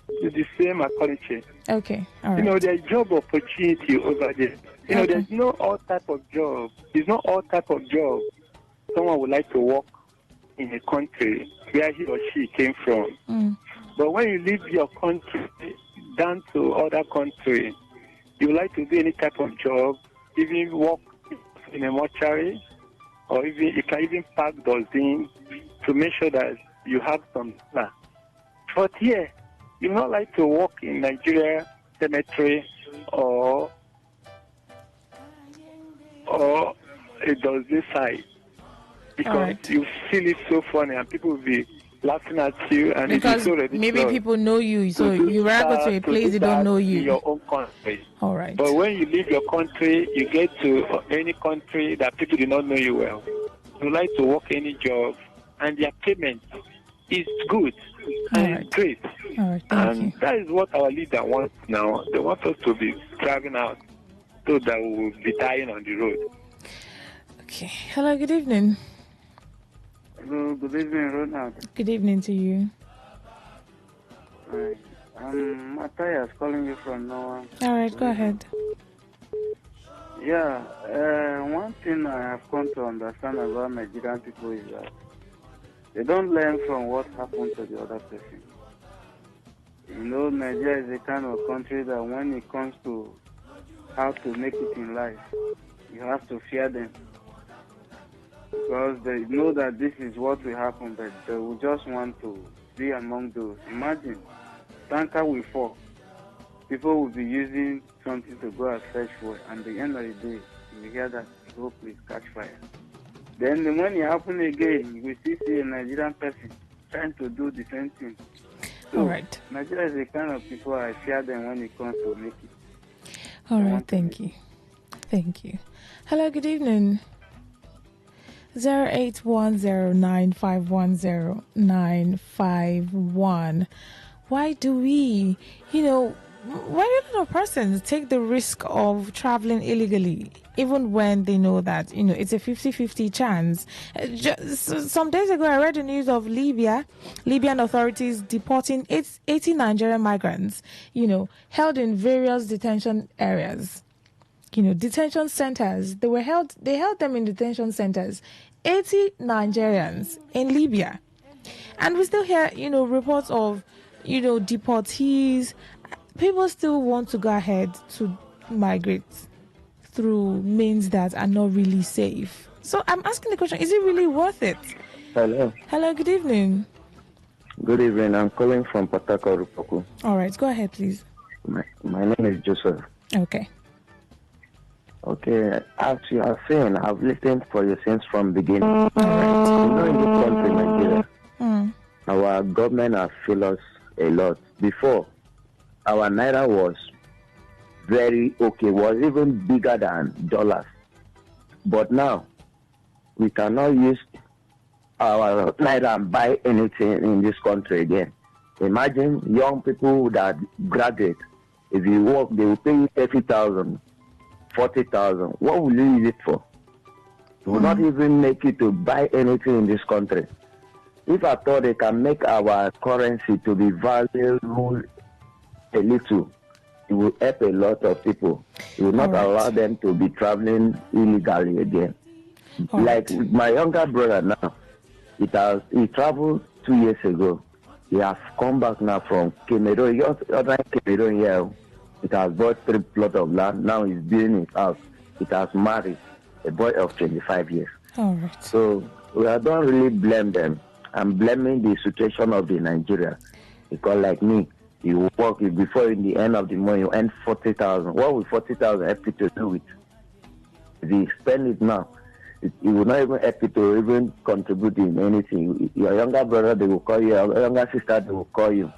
It's the same Akoliche. Okay, all right. You know, there's job opportunity over there. You know, there's no all type of job. There's not all type of job. Someone would like to work in a country where he or she came from. But when you leave your country down to other country, you would like to do any type of job, even work in a mortuary, or even you can even pack those things to make sure that you have some. But here, you not like to work in Nigeria cemetery or it does this side because you feel it so funny and people will be laughing at you and because it's so maybe people know you, so you rather go to a place they don't know you. In your own country. All right. But when you leave your country, you get to any country that people do not know you well. You like to work any job, and their payment is good and great. All right, and that is what our leader wants now. They want us to be driving out so that we will be dying on the road. Okay. Hello, good evening. Hello, good evening, Ronald. Good evening to you. Hi. I'm Matthias calling you from Noah. All right, go ahead. Yeah, one thing I have come to understand about Nigerian people is that they don't learn from what happened to the other person. You know, Nigeria is a kind of country that when it comes to how to make it in life, you have to fear them. Because they know that this is what will happen, but they will just want to be among those. Imagine, tanker will fall. People will be using something to go and fetch fuel, and at the end of the day, you hear that the whole place catch fire. Then when it happens again, you will still see a Nigerian person trying to do the same thing. So, all right. Nigeria is the kind of people I fear them when it comes to make it. All right, thank you. Thank you. Hello, good evening. 08109510951. Why do we, why do a lot of persons take the risk of traveling illegally, even when they know that, it's a 50-50 chance? Some days ago, I read the news of Libyan authorities deporting 80 Nigerian migrants, held in various detention areas. Detention centers. They held them in detention centers. 80 Nigerians in Libya. And we still hear, reports of, deportees. People still want to go ahead to migrate through means that are not really safe. So I'm asking the question, is it really worth it? Hello. Hello, good evening. Good evening. I'm calling from Port Harcourt, Rupoku. All right, go ahead, please. My name is Joseph. Okay. Okay, as you are saying, I've listened for you since from beginning. All right. In this country, Nigeria, our government has failed us a lot. Before, our naira was very okay, was even bigger than dollars. But now, we cannot use our naira and buy anything in this country again. Imagine young people that graduate. If you work, they will pay you 30,000, 40,000. What will you use it for? You will not even make it to buy anything in this country. If I thought they can make our currency to be valuable a little, it will help a lot of people. It will not allow them to be traveling illegally again. Like my younger brother now, he traveled 2 years ago. He has come back now from Cameroon. He just other Cameroon here. It has bought 3 plots of land. Now he's building his house. It has married a boy of 25 years. All right. So we don't really blame them. I'm blaming the situation of the Nigeria. Because like me, you work before in the end of the month you earn 40,000. What will 40,000 help you to do with? If you spend it now, it will not even help you to even contribute in anything. Your younger brother, they will call you. Your younger sister, they will call you.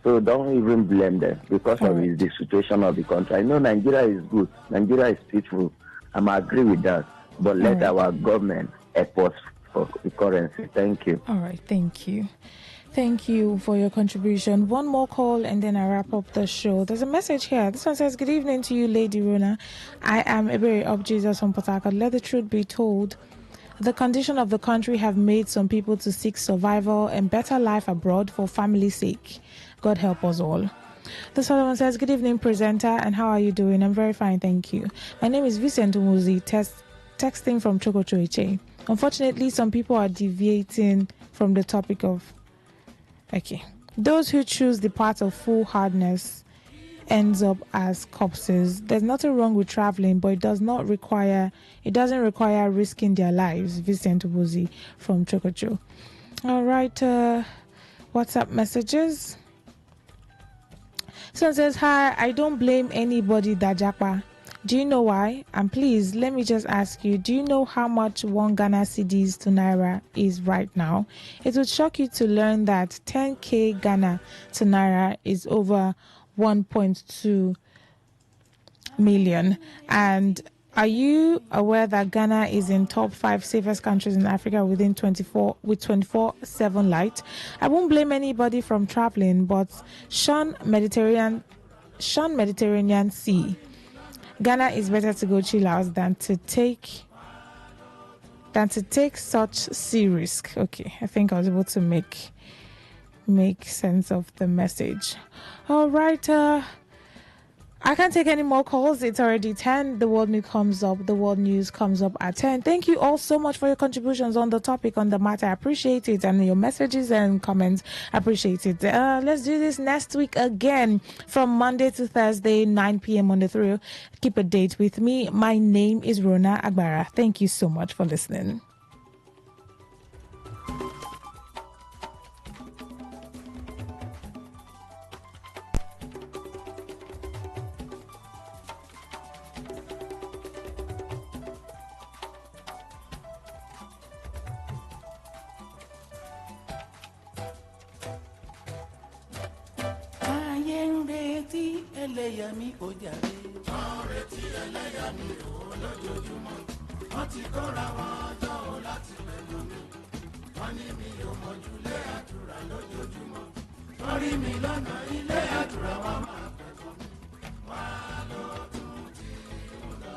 So don't even blame them because of the situation of the country. I know Nigeria is good. Nigeria is peaceful. I'm agree with that. But let our government help us for the currency. Thank you. All right. Thank you. Thank you for your contribution. One more call and then I wrap up the show. There's a message here. This one says, good evening to you, Lady Rona. I am Ebere of Jesus from Port Harcourt. Let the truth be told. The condition of the country have made some people to seek survival and better life abroad for family's sake. God help us all. This other one says, good evening, presenter, and how are you doing? I'm very fine, thank you. My name is Vincent Umuzi, texting from Chokochoiche. Unfortunately, some people are deviating from the topic of those who choose the path of foolhardiness ends up as corpses. There's nothing wrong with traveling, but it doesn't require risking their lives. Vincent Umuzi from Chokocho. All right, WhatsApp messages. Someone says, hi, I don't blame anybody that japa. Do you know why? And please, let me just ask you, do you know how much 1 Ghana cedis to Naira is right now? It would shock you to learn that 10K Ghana to Naira is over 1.2 million. And are you aware that Ghana is in top 5 safest countries in Africa with 24/7 light? I won't blame anybody from traveling, but shun Mediterranean Sea. Ghana is better to go chill out than to take such sea risk. Okay, I think I was able to make sense of the message. All right, I can't take any more calls. It's already 10. The world news comes up at 10. Thank you all so much for your contributions on the topic, on the matter. I appreciate it. And your messages and comments, I appreciate it. Let's do this next week again from Monday to Thursday, 9 p.m. on the through. Keep a date with me. My name is Rona Agbara. Thank you so much for listening. ẹlẹ́yàmí ò jàre. wọ́n retí ẹlẹ́yàmí ò lójoojúmọ́. wọ́n ti kóra wọn jọ ò láti pẹ̀lú mi. wọ́n ní mi ò mọ̀jú ilé àdúrà lójoojúmọ́. wọ́n rí mi lọ́nà ilé àdúrà wọn máa pẹ̀kọ́ mi. wá ló tún ti mú lọ.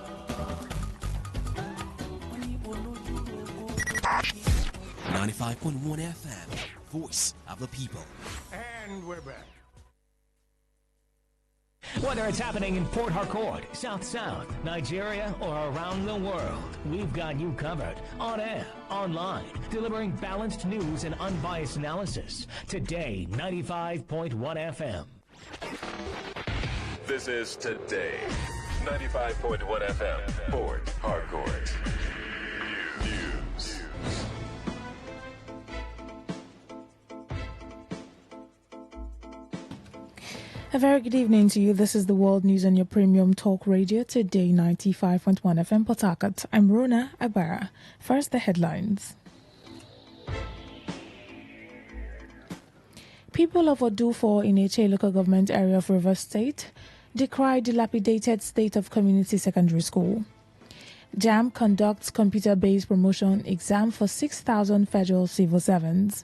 wọ́n ní olójú ogo. 95.1 FM, Voice of the People. And we're back. Whether it's happening in Port Harcourt, South, Nigeria, or around the world, we've got you covered. On air, online, delivering balanced news and unbiased analysis. Today, 95.1 FM. This is Today, 95.1 FM, Port Harcourt. News. A very good evening to you. This is the World News on your premium talk radio, Today 95.1 FM Port Harcourt. I'm Rona Agbara. First, the headlines. People of Odufo in Eche local government area of Rivers State Decry dilapidated state of community secondary school. JAM conducts computer-based promotion exam for 6,000 federal civil servants.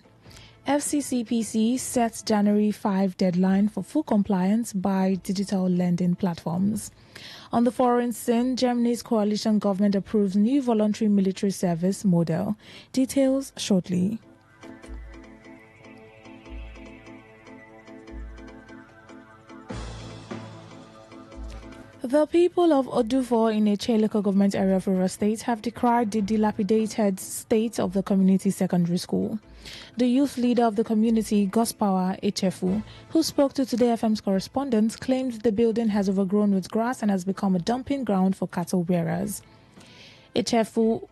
FCCPC sets January 5 deadline for full compliance by digital lending platforms. On the foreign scene, Germany's coalition government approves new voluntary military service model. Details shortly. The people of Odufo in Eche local government area of River State have decried the dilapidated state of the community secondary school. The youth leader of the community, Gospower Echefu, who spoke to Today FM's correspondent, claimed the building has overgrown with grass and has become a dumping ground for cattle bearers. Echefu,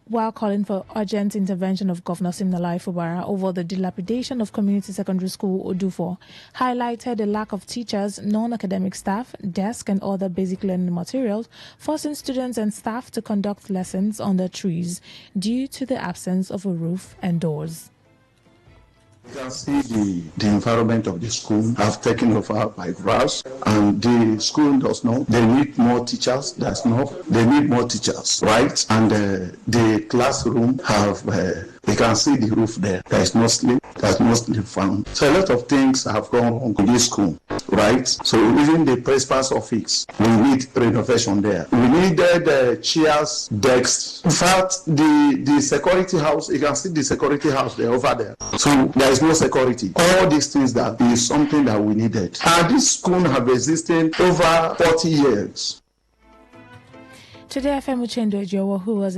while calling for urgent intervention of Governor Simnalai Fubara over the dilapidation of community secondary school Odufo, highlighted the lack of teachers, non-academic staff, desk and other basic learning materials, forcing students and staff to conduct lessons under trees due to the absence of a roof and doors. You can see the environment of the school have taken over by grass, and the school does not. They need more teachers. That's not. They need more teachers, right? And the classroom have. You can see the roof there. There is no sleep. There's no sleep found. So a lot of things have gone wrong in this school, right? So even the principal's office, we need renovation there. We needed chairs, desks. In fact, the security house, you can see the security house there over there. So there is no security. All these things that is something that we needed. And this school have existed over 40 years. Today, FM Uchendo Ejowo, who was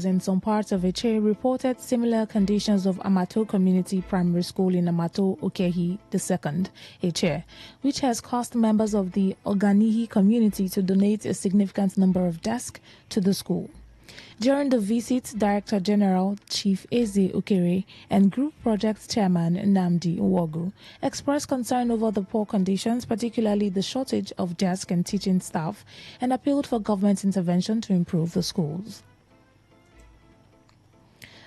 in some parts of Eche, reported similar conditions of Amato Community Primary School in Amato Okehi II, Eche, which has caused members of the Oganihi community to donate a significant number of desks to the school. During the visit, Director General Chief Eze Okere and Group Project Chairman Nnamdi Nwogu expressed concern over the poor conditions, particularly the shortage of desk and teaching staff, and appealed for government intervention to improve the schools.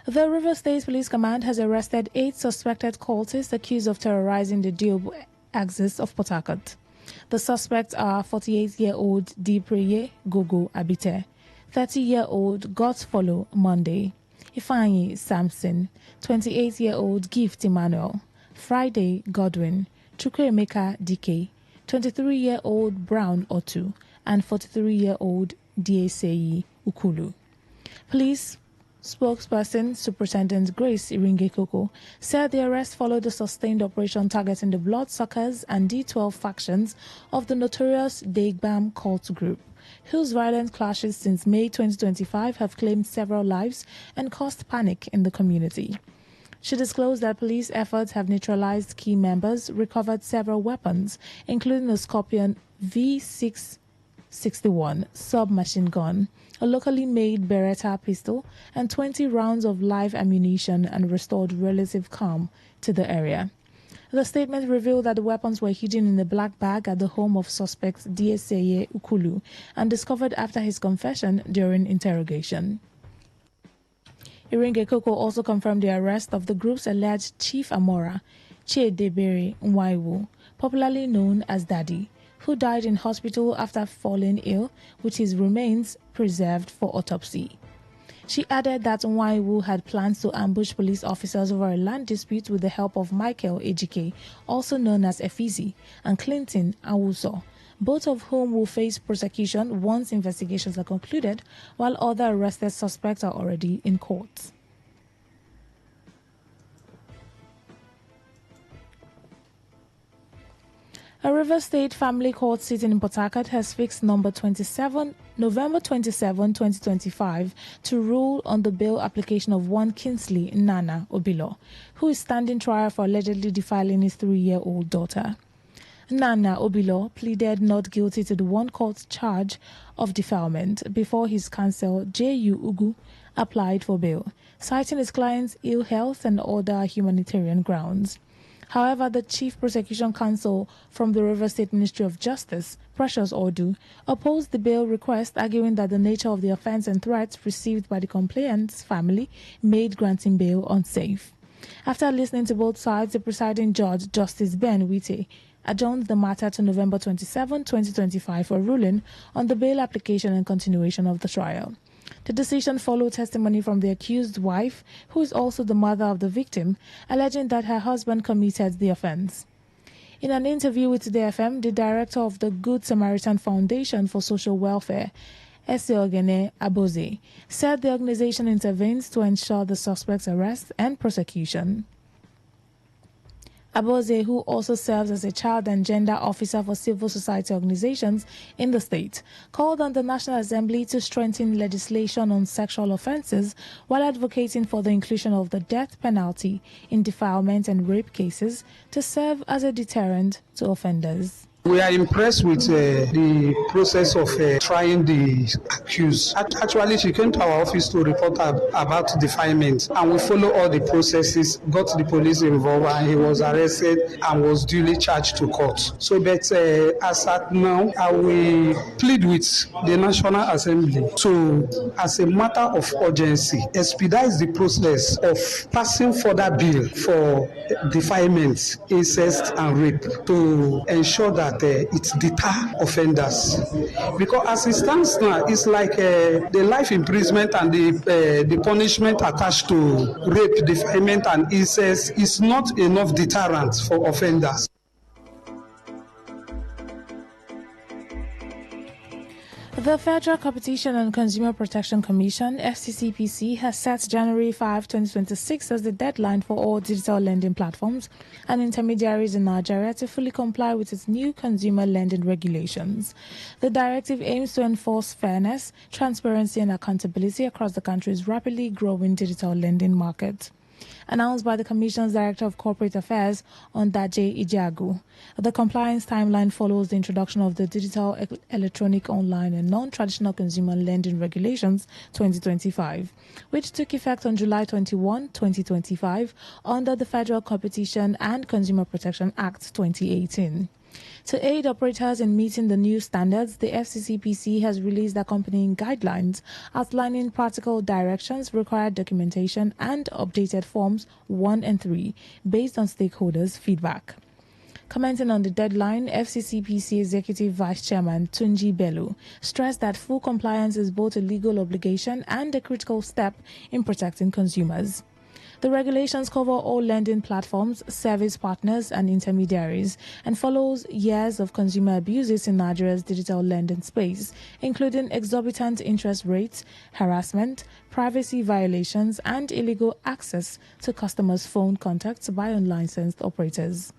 The River State Police Command has arrested 8 suspected cultists accused of terrorizing the Diobu axis of Port Harcourt. The suspects are 48-year-old Dipreye Gogo Abite, 30-year-old Godfollow Monday, Ifeanyi Samson, 28-year-old Gift Emmanuel, Friday Godwin, Chukwuemeka Dike, 23-year-old Brown Otu, and 43-year-old Dieseyi Ukulu. Police spokesperson Superintendent Grace Iringekoko said the arrest followed a sustained operation targeting the Bloodsuckers and D12 factions of the notorious Dagbam cult group, whose violent clashes since May 2025 have claimed several lives and caused panic in the community. She disclosed that police efforts have neutralized key members, recovered several weapons, including a Scorpion V661 submachine gun, a locally made Beretta pistol, and 20 rounds of live ammunition, and restored relative calm to the area. The statement revealed that the weapons were hidden in a black bag at the home of suspect Dieseye Ukulu and discovered after his confession during interrogation. Iringekoko also confirmed the arrest of the group's alleged chief Amora, Chiedebere Nwaiwu, popularly known as Daddy, who died in hospital after falling ill, with his remains preserved for autopsy. She added that Nwaiwu had plans to ambush police officers over a land dispute with the help of Michael Ejike, also known as Efizi, and Clinton Awuso, both of whom will face prosecution once investigations are concluded, while other arrested suspects are already in court. A River State Family Court sitting in Port Harcourt has fixed November 27, 2025 to rule on the bail application of one Kingsley Nana Obilo, who is standing trial for allegedly defiling his 3-year-old daughter. Nana Obilo pleaded not guilty to the one-count charge of defilement before his counsel J.U. Ugu applied for bail, citing his client's ill health and other humanitarian grounds. However, the Chief Prosecution Counsel from the River State Ministry of Justice, Precious Ordu, opposed the bail request, arguing that the nature of the offense and threats received by the complainant's family made granting bail unsafe. After listening to both sides, the presiding judge, Justice Ben Wite, adjourned the matter to November 27, 2025 for ruling on the bail application and continuation of the trial. The decision followed testimony from the accused wife, who is also the mother of the victim, alleging that her husband committed the offense. In an interview with Today FM, the director of the Good Samaritan Foundation for Social Welfare, Eseogene Aboze, said the organization intervenes to ensure the suspect's arrest and prosecution. Aboze, who also serves as a child and gender officer for civil society organizations in the state, called on the National Assembly to strengthen legislation on sexual offences while advocating for the inclusion of the death penalty in defilement and rape cases to serve as a deterrent to offenders. We are impressed with the process of trying the accused. Actually, she came to our office to report about defilement, and we follow all the processes, got the police involved, and he was arrested and was duly charged to court. So, but as at now, I will plead with the National Assembly to, as a matter of urgency, expedite the process of passing further bill for defilement, incest, and rape to ensure that it deter offenders, because as it stands now, it's like the life imprisonment and the punishment attached to rape, defilement, and incest is not enough deterrent for offenders. The Federal Competition and Consumer Protection Commission, FCCPC, has set January 5, 2026 as the deadline for all digital lending platforms and intermediaries in Nigeria to fully comply with its new consumer lending regulations. The directive aims to enforce fairness, transparency, and accountability across the country's rapidly growing digital lending market. Announced by the Commission's Director of Corporate Affairs, Ondaje Ijagu. The compliance timeline follows the introduction of the Digital Electronic Online and Non-Traditional Consumer Lending Regulations 2025, which took effect on July 21, 2025, under the Federal Competition and Consumer Protection Act 2018. To aid operators in meeting the new standards, the FCCPC has released accompanying guidelines outlining practical directions, required documentation, and updated Forms 1 and 3 based on stakeholders' feedback. Commenting on the deadline, FCCPC Executive Vice Chairman Tunji Bello stressed that full compliance is both a legal obligation and a critical step in protecting consumers. The regulations cover all lending platforms, service partners, and intermediaries, and follows years of consumer abuses in Nigeria's digital lending space, including exorbitant interest rates, harassment, privacy violations, and illegal access to customers' phone contacts by unlicensed operators.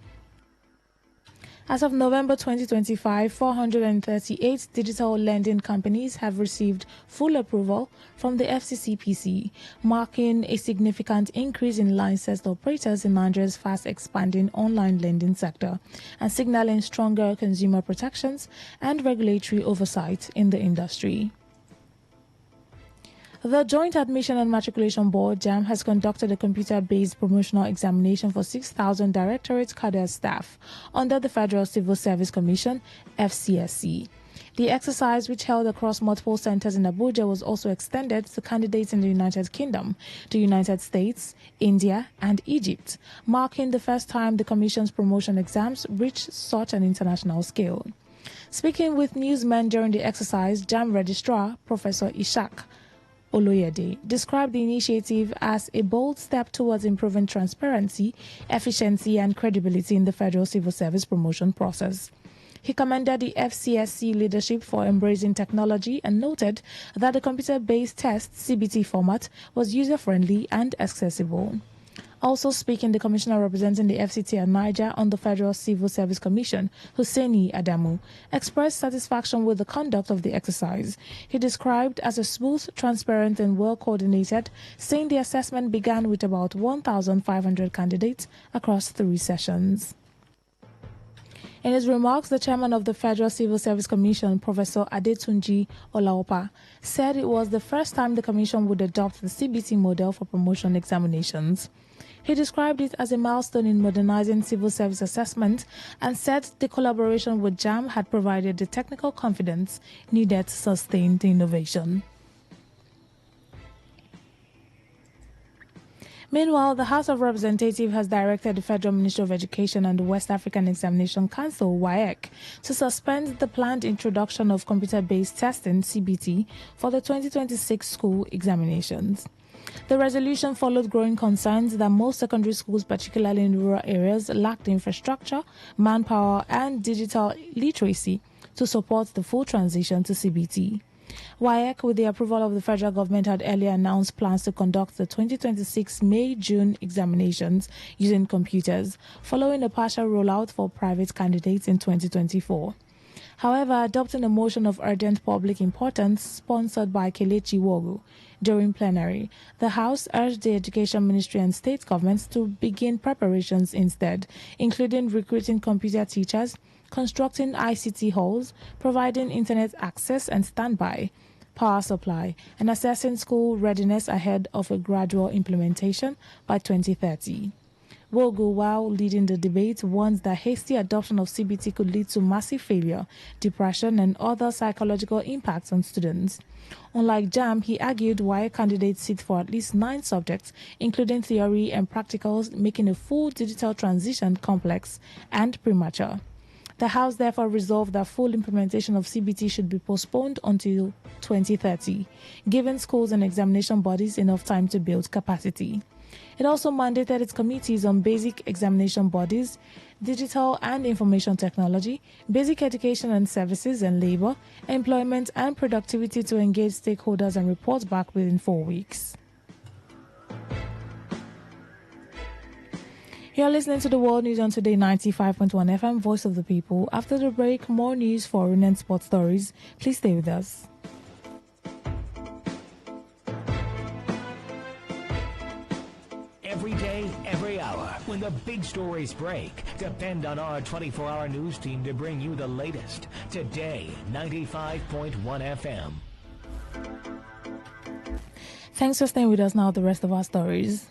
As of November 2025, 438 digital lending companies have received full approval from the FCCPC, marking a significant increase in licensed operators in Nigeria's fast-expanding online lending sector and signaling stronger consumer protections and regulatory oversight in the industry. The Joint Admission and Matriculation Board, JAM, has conducted a computer-based promotional examination for 6,000 Directorate cadre staff under the Federal Civil Service Commission, FCSC. The exercise, which held across multiple centers in Abuja, was also extended to candidates in the United Kingdom, the United States, India, and Egypt, marking the first time the Commission's promotion exams reached such an international scale. Speaking with newsmen during the exercise, JAM Registrar Professor Ishak Oloyede described the initiative as a bold step towards improving transparency, efficiency, and credibility in the Federal Civil Service promotion process. He commended the FCSC leadership for embracing technology and noted that the computer-based test CBT format was user-friendly and accessible. Also speaking, the commissioner representing the FCT at Niger on the Federal Civil Service Commission, Hussaini Adamu, expressed satisfaction with the conduct of the exercise. He described as a smooth, transparent, and well-coordinated, saying the assessment began with about 1,500 candidates across 3 sessions. In his remarks, the chairman of the Federal Civil Service Commission, Professor Adetunji Olaopa, said it was the first time the commission would adopt the CBT model for promotion examinations. He described it as a milestone in modernizing civil service assessment and said the collaboration with JAM had provided the technical confidence needed to sustain the innovation. Meanwhile, the House of Representatives has directed the Federal Ministry of Education and the West African Examination Council, WAEC, to suspend the planned introduction of computer-based testing, CBT, for the 2026 school examinations. The resolution followed growing concerns that most secondary schools, particularly in rural areas, lacked infrastructure, manpower, and digital literacy to support the full transition to CBT. WAEC, with the approval of the federal government, had earlier announced plans to conduct the 2026 May-June examinations using computers, following a partial rollout for private candidates in 2024. However, adopting a motion of urgent public importance sponsored by Kelechi Wogu during plenary, the House urged the Education Ministry and state governments to begin preparations instead, including recruiting computer teachers, constructing ICT halls, providing internet access and standby power supply, and assessing school readiness ahead of a gradual implementation by 2030. Wogu, while leading the debate, warns that hasty adoption of CBT could lead to massive failure, depression, and other psychological impacts on students. Unlike JAM, he argued why candidates sit for at least 9 subjects, including theory and practicals, making a full digital transition complex and premature. The House therefore resolved that full implementation of CBT should be postponed until 2030, giving schools and examination bodies enough time to build capacity. It also mandated its committees on basic examination bodies, digital and information technology, basic education and services and labor, employment and productivity to engage stakeholders and report back within 4 weeks. You're listening to the World News on Today 95.1 FM, Voice of the People. After the break, more news, foreign and sports stories. Please stay with us. Every day, every hour, when the big stories break, depend on our 24-hour news team to bring you the latest. Today, 95.1 FM. Thanks for staying with us now, the rest of our stories.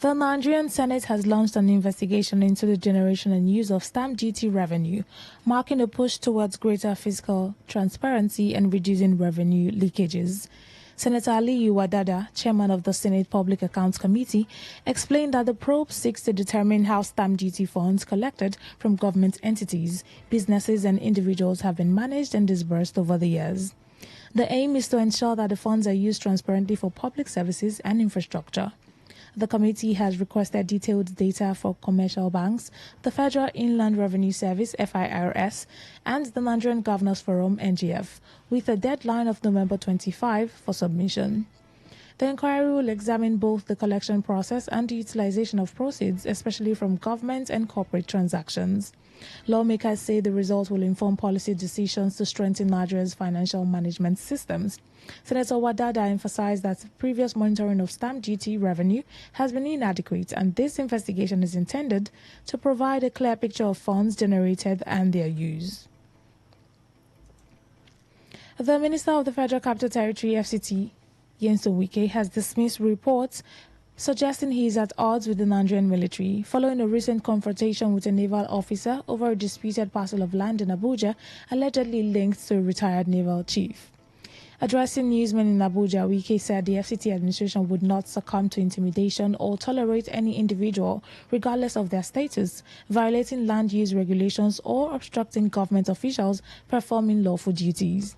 The Nigerian Senate has launched an investigation into the generation and use of stamp duty revenue, marking a push towards greater fiscal transparency and reducing revenue leakages. Senator Aliyu Wadada, chairman of the Senate Public Accounts Committee, explained that the probe seeks to determine how stamp duty funds collected from government entities, businesses and individuals have been managed and disbursed over the years. The aim is to ensure that the funds are used transparently for public services and infrastructure. The committee has requested detailed data for commercial banks, the Federal Inland Revenue Service (FIRS), and the Nigerian Governors Forum (NGF), with a deadline of November 25 for submission. The inquiry will examine both the collection process and the utilization of proceeds, especially from government and corporate transactions. Lawmakers say the results will inform policy decisions to strengthen Nigeria's financial management systems. Senator Wadada emphasized that previous monitoring of stamp duty revenue has been inadequate, and this investigation is intended to provide a clear picture of funds generated and their use. The Minister of the Federal Capital Territory, FCT, Nyesom Wike, has dismissed reports suggesting he is at odds with the Nigerian military following a recent confrontation with a naval officer over a disputed parcel of land in Abuja allegedly linked to a retired naval chief. Addressing newsmen in Abuja, Wike said the FCT administration would not succumb to intimidation or tolerate any individual, regardless of their status, violating land use regulations or obstructing government officials performing lawful duties.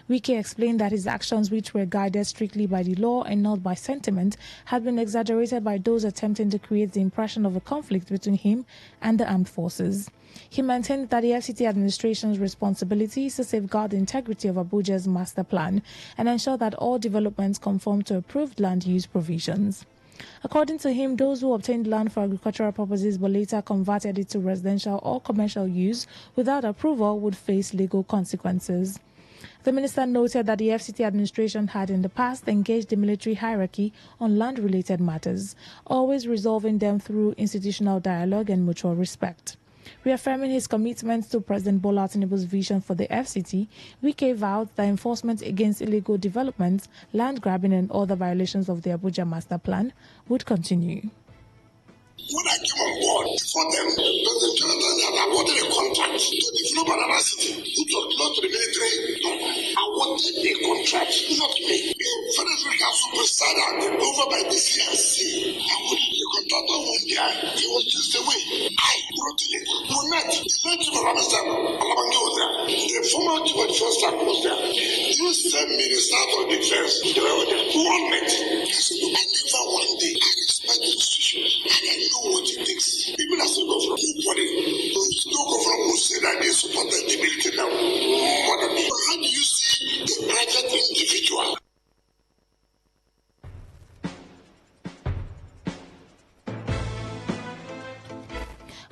Wike explained that his actions, which were guided strictly by the law and not by sentiment, had been exaggerated by those attempting to create the impression of a conflict between him and the armed forces. He maintained that the FCT administration's responsibility is to safeguard the integrity of Abuja's master plan and ensure that all developments conform to approved land use provisions. According to him, those who obtained land for agricultural purposes but later converted it to residential or commercial use without approval would face legal consequences. The minister noted that the FCT administration had in the past engaged the military hierarchy on land-related matters, always resolving them through institutional dialogue and mutual respect. Reaffirming his commitment to President Bola Tinubu's vision for the FCT, Wike vowed that enforcement against illegal developments, land grabbing and other violations of the Abuja Master Plan would continue. When I came on board for them, President Jonathan had awarded a contract to develop another city. It was not to the military. No. Awarded a contract, not me. Federal Council presided over by the CNC. I would you contact on one guy. He was just away. I brought it. We met. The late Chief of Amsterdam, Alabangi was there. The former Chief of Defense Staff was there. This same Minister for Defense, they were there. One met. I said, look, I never one day I respect the institution and I know what it takes. People that still go from nobody. Those who go from who say that they support the military now. More than me. How do you see the private individual?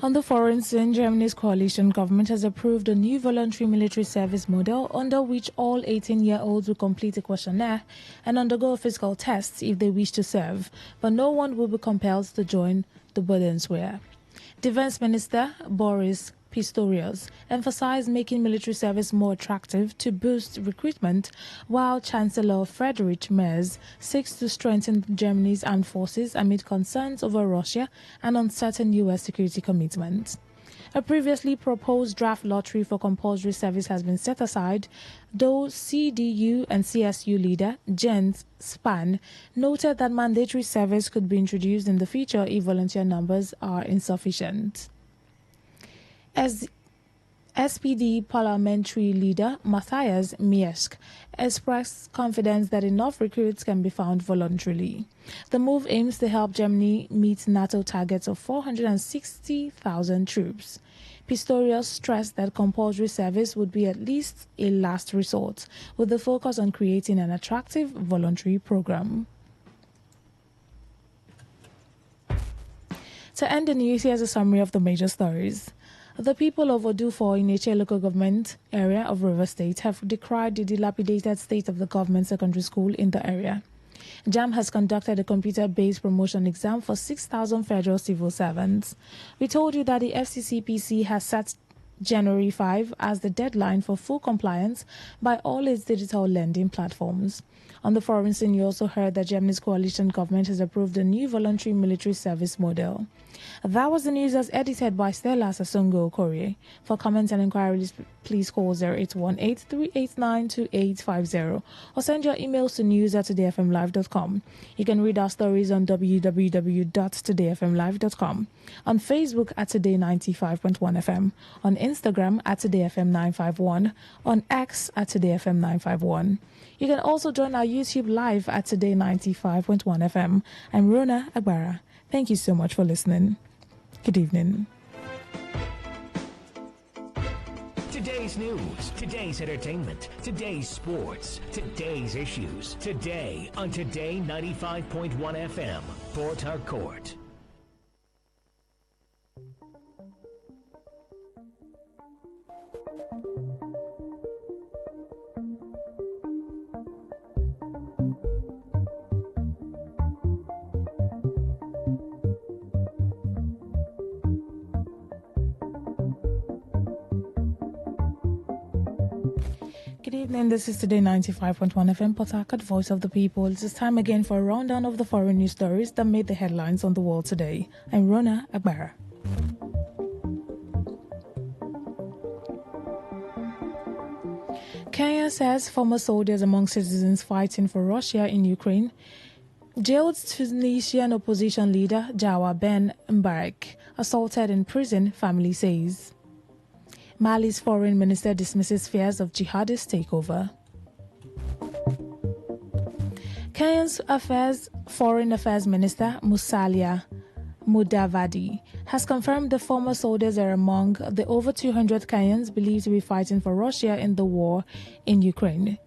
On the foreign scene, Germany's coalition government has approved a new voluntary military service model under which all 18-year-olds will complete a questionnaire and undergo a physical test if they wish to serve, but no one will be compelled to join the Bundeswehr. Defense Minister Boris Pistorius emphasized making military service more attractive to boost recruitment, while Chancellor Friedrich Merz seeks to strengthen Germany's armed forces amid concerns over Russia and uncertain U.S. security commitments. A previously proposed draft lottery for compulsory service has been set aside, though CDU and CSU leader Jens Spahn noted that mandatory service could be introduced in the future if volunteer numbers are insufficient. As SPD parliamentary leader Matthias Miesk expressed confidence that enough recruits can be found voluntarily. The move aims to help Germany meet NATO targets of 460,000 troops. Pistorius stressed that compulsory service would be at least a last resort, with the focus on creating an attractive voluntary program. To end the news, here's a summary of the major stories. The people of Odufo in Eche local government area of River State have decried the dilapidated state of the government secondary school in the area. JAM has conducted a computer-based promotion exam for 6,000 federal civil servants. We told you that the FCCPC has set January 5 as the deadline for full compliance by all its digital lending platforms. On the foreign scene, you also heard that Germany's coalition government has approved a new voluntary military service model. That was the news as edited by Stella Sasongo Korea. For comments and inquiries, please call 0818-389-2850 or send your emails to news@todayfmlive.com. You can read our stories on www.todayfmlive.com, on Facebook at Today95.1fm, on Instagram at TodayFM951, on X at TodayFM951. You can also join our YouTube live at Today95.1fm. I'm Rona Agbara. Thank you so much for listening. Good evening. Today's news, today's entertainment, today's sports, today's issues. Today on Today 95.1 FM, Port Harcourt. Good evening, this is Today 95.1 FM, Port Harcourt, Voice of the People. It is time again for a rundown of the foreign news stories that made the headlines on the world today. I'm Rona Agbara. Kenya says former soldiers among citizens fighting for Russia in Ukraine jailed Tunisian opposition leader Jawa Ben Mbarek, assaulted in prison, family says. Mali's foreign minister dismisses fears of jihadist takeover. Kenya's foreign affairs minister Musalia Mudavadi has confirmed the former soldiers are among the over 200 Kenyans believed to be fighting for Russia in the war in Ukraine.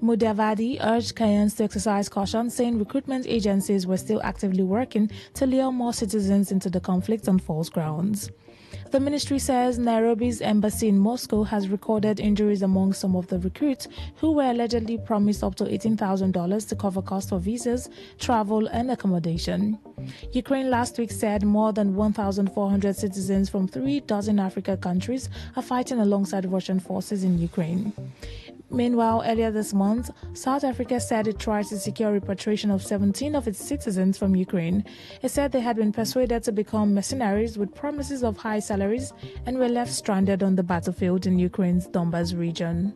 Mudavadi urged Kenyans to exercise caution, saying recruitment agencies were still actively working to lure more citizens into the conflict on false grounds. The ministry says Nairobi's embassy in Moscow has recorded injuries among some of the recruits who were allegedly promised up to $18,000 to cover costs for visas, travel, and accommodation. Ukraine last week said more than 1,400 citizens from 36 African countries are fighting alongside Russian forces in Ukraine. Meanwhile, earlier this month, South Africa said it tried to secure repatriation of 17 of its citizens from Ukraine. It said they had been persuaded to become mercenaries with promises of high salaries and were left stranded on the battlefield in Ukraine's Donbas region.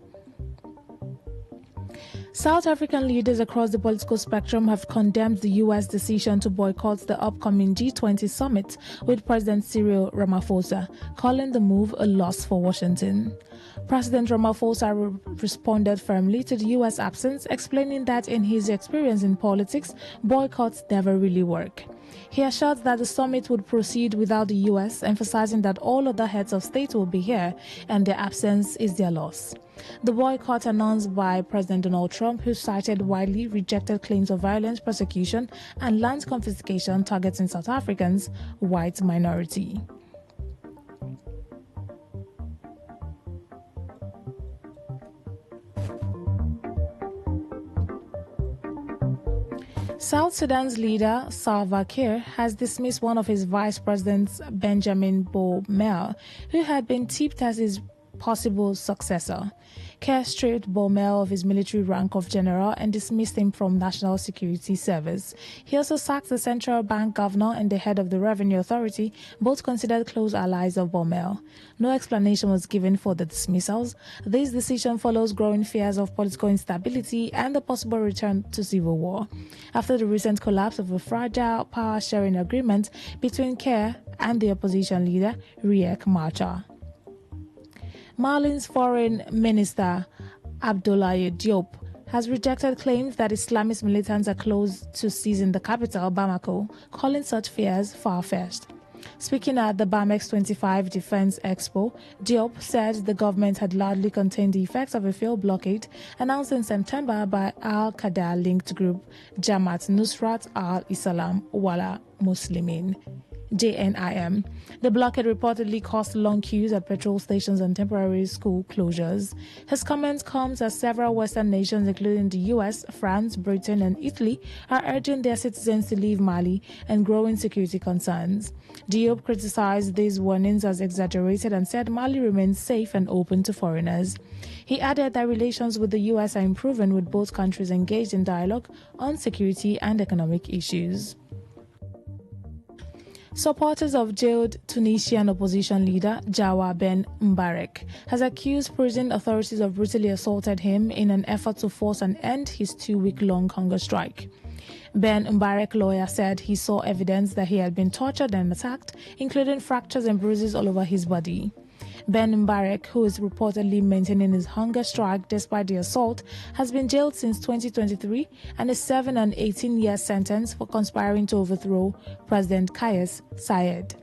South African leaders across the political spectrum have condemned the U.S. decision to boycott the upcoming G20 summit, with President Cyril Ramaphosa calling the move a loss for Washington. President Ramaphosa responded firmly to the U.S. absence, explaining that in his experience in politics, boycotts never really work. He assured that the summit would proceed without the U.S., emphasizing that all other heads of state will be here and their absence is their loss. The boycott announced by President Donald Trump, who cited widely rejected claims of violence, persecution, and land confiscation targeting South Africans' white minority. South Sudan's leader, Salva Kiir, has dismissed one of his vice presidents, Benjamin Bo-Mel, who had been tipped as his possible successor. Kiir stripped Bo-Mel of his military rank of general and dismissed him from National Security Service. He also sacked the central bank governor and the head of the Revenue Authority, both considered close allies of Bo-Mel. No explanation was given for the dismissals. This decision follows growing fears of political instability and the possible return to civil war, after the recent collapse of a fragile power-sharing agreement between Kiir and the opposition leader, Riek Machar. Mali's foreign minister, Abdoulaye Diop, has rejected claims that Islamist militants are close to seizing the capital, Bamako, calling such fears far-fetched. Speaking at the BAMEX 25 Defense Expo, Diop said the government had largely contained the effects of a failed blockade announced in September by Al-Qaeda-linked group Jamaat Nusrat al-Islam Wal Muslimin, JNIM. The blockade reportedly caused long queues at petrol stations and temporary school closures. His comments come as several Western nations, including the US, France, Britain, and Italy, are urging their citizens to leave Mali and growing security concerns. Diop criticized these warnings as exaggerated and said Mali remains safe and open to foreigners. He added that relations with the US are improving, with both countries engaged in dialogue on security and economic issues. Supporters of jailed Tunisian opposition leader Jawa Ben Mbarek has accused prison authorities of brutally assaulted him in an effort to force an end his 2-week-long hunger strike. Ben Mbarek lawyer said he saw evidence that he had been tortured and attacked, including fractures and bruises all over his body. Ben Mbarek, who is reportedly maintaining his hunger strike despite the assault, has been jailed since 2023 and is serving an 18-year sentence for conspiring to overthrow President Kais Saied.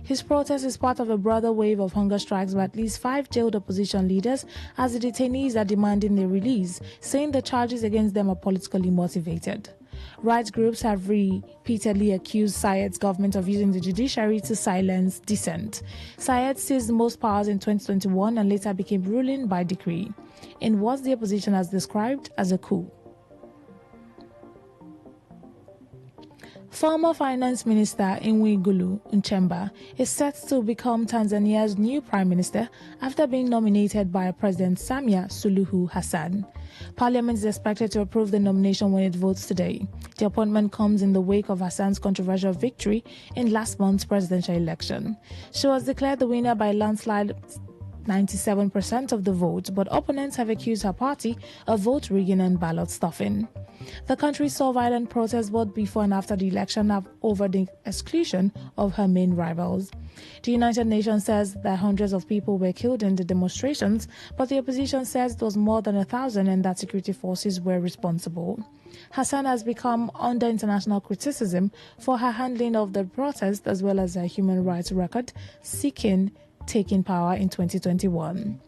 His protest is part of a broader wave of hunger strikes by at least 5 jailed opposition leaders, as the detainees are demanding their release, saying the charges against them are politically motivated. Rights groups have repeatedly accused Saied's government of using the judiciary to silence dissent. Saied seized most powers in 2021 and later became ruling by decree, in what the opposition has described as a coup. Former Finance Minister Mwigulu Nchemba is set to become Tanzania's new Prime Minister after being nominated by President Samia Suluhu Hassan. Parliament is expected to approve the nomination when it votes today. The appointment comes in the wake of Hassan's controversial victory in last month's presidential election. She was declared the winner by a landslide 97% of the vote, but opponents have accused her party of vote rigging and ballot stuffing. The country saw violent protests both before and after the election over the exclusion of her main rivals. The United Nations says that hundreds of people were killed in the demonstrations, but the opposition says it was more than 1,000 and that security forces were responsible. Hassan has become under international criticism for her handling of the protest as well as her human rights record, seeking taking power in 2021.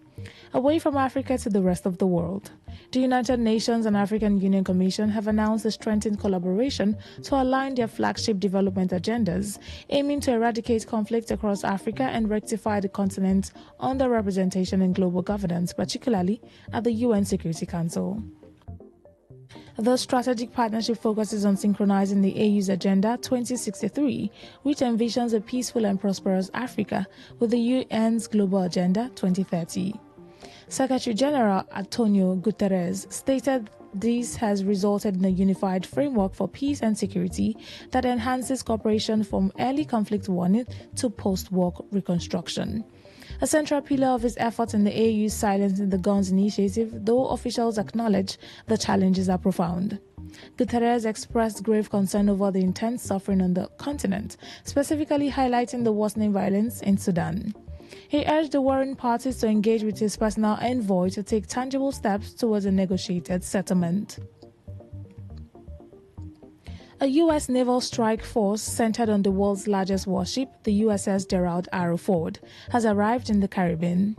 Away from Africa to the rest of the world. The United Nations and African Union Commission have announced a strengthened collaboration to align their flagship development agendas, aiming to eradicate conflict across Africa and rectify the continent's underrepresentation in global governance, particularly at the UN Security Council. The strategic partnership focuses on synchronizing the AU's Agenda 2063, which envisions a peaceful and prosperous Africa, with the UN's Global Agenda 2030. Secretary General Antonio Guterres stated this has resulted in a unified framework for peace and security that enhances cooperation from early conflict warning to post-war reconstruction. A central pillar of his efforts in the AU's silencing the guns initiative, though officials acknowledge the challenges are profound. Guterres expressed grave concern over the intense suffering on the continent, specifically highlighting the worsening violence in Sudan. He urged the warring parties to engage with his personal envoy to take tangible steps towards a negotiated settlement. A U.S. naval strike force centered on the world's largest warship, the USS Gerald R. Ford, has arrived in the Caribbean.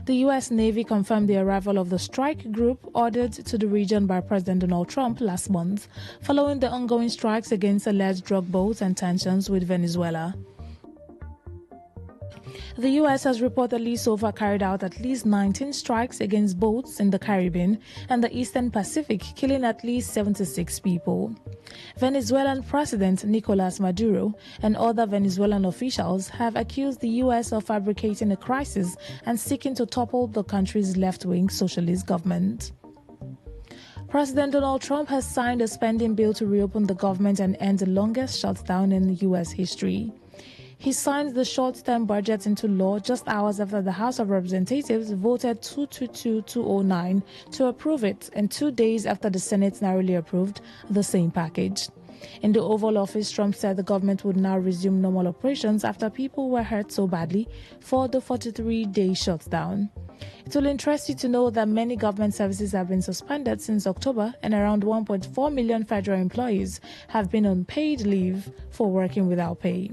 The U.S. Navy confirmed the arrival of the strike group ordered to the region by President Donald Trump last month, following the ongoing strikes against alleged drug boats and tensions with Venezuela. The U.S. has reportedly so far carried out at least 19 strikes against boats in the Caribbean and the Eastern Pacific, killing at least 76 people. Venezuelan President Nicolas Maduro and other Venezuelan officials have accused the U.S. of fabricating a crisis and seeking to topple the country's left-wing socialist government. President Donald Trump has signed a spending bill to reopen the government and end the longest shutdown in U.S. history. He signed the short-term budget into law just hours after the House of Representatives voted 222-209 to approve it, and 2 days after the Senate narrowly approved the same package. In the Oval Office, Trump said the government would now resume normal operations after people were hurt so badly for the 43-day shutdown. It will interest you to know that many government services have been suspended since October, and around 1.4 million federal employees have been on paid leave for working without pay.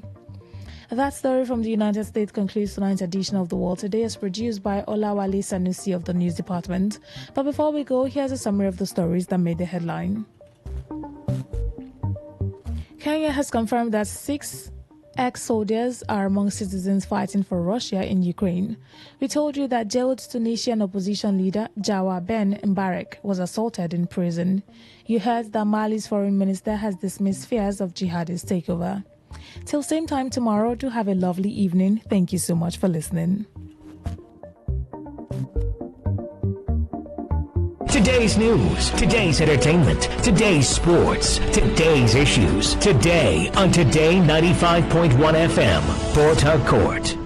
That story from the United States concludes tonight's edition of The World Today, as produced by Olawale Sanusi of the News Department. But before we go, here's a summary of the stories that made the headline. Kenya has confirmed that 6 ex-soldiers are among citizens fighting for Russia in Ukraine. We told you that jailed Tunisian opposition leader Jawa Ben Mbarek was assaulted in prison. You heard that Mali's foreign minister has dismissed fears of jihadist takeover. Till same time tomorrow, do have a lovely evening. Thank you so much for listening. Today's news, today's entertainment, today's sports, today's issues. Today on Today 95.1 FM, Port Harcourt.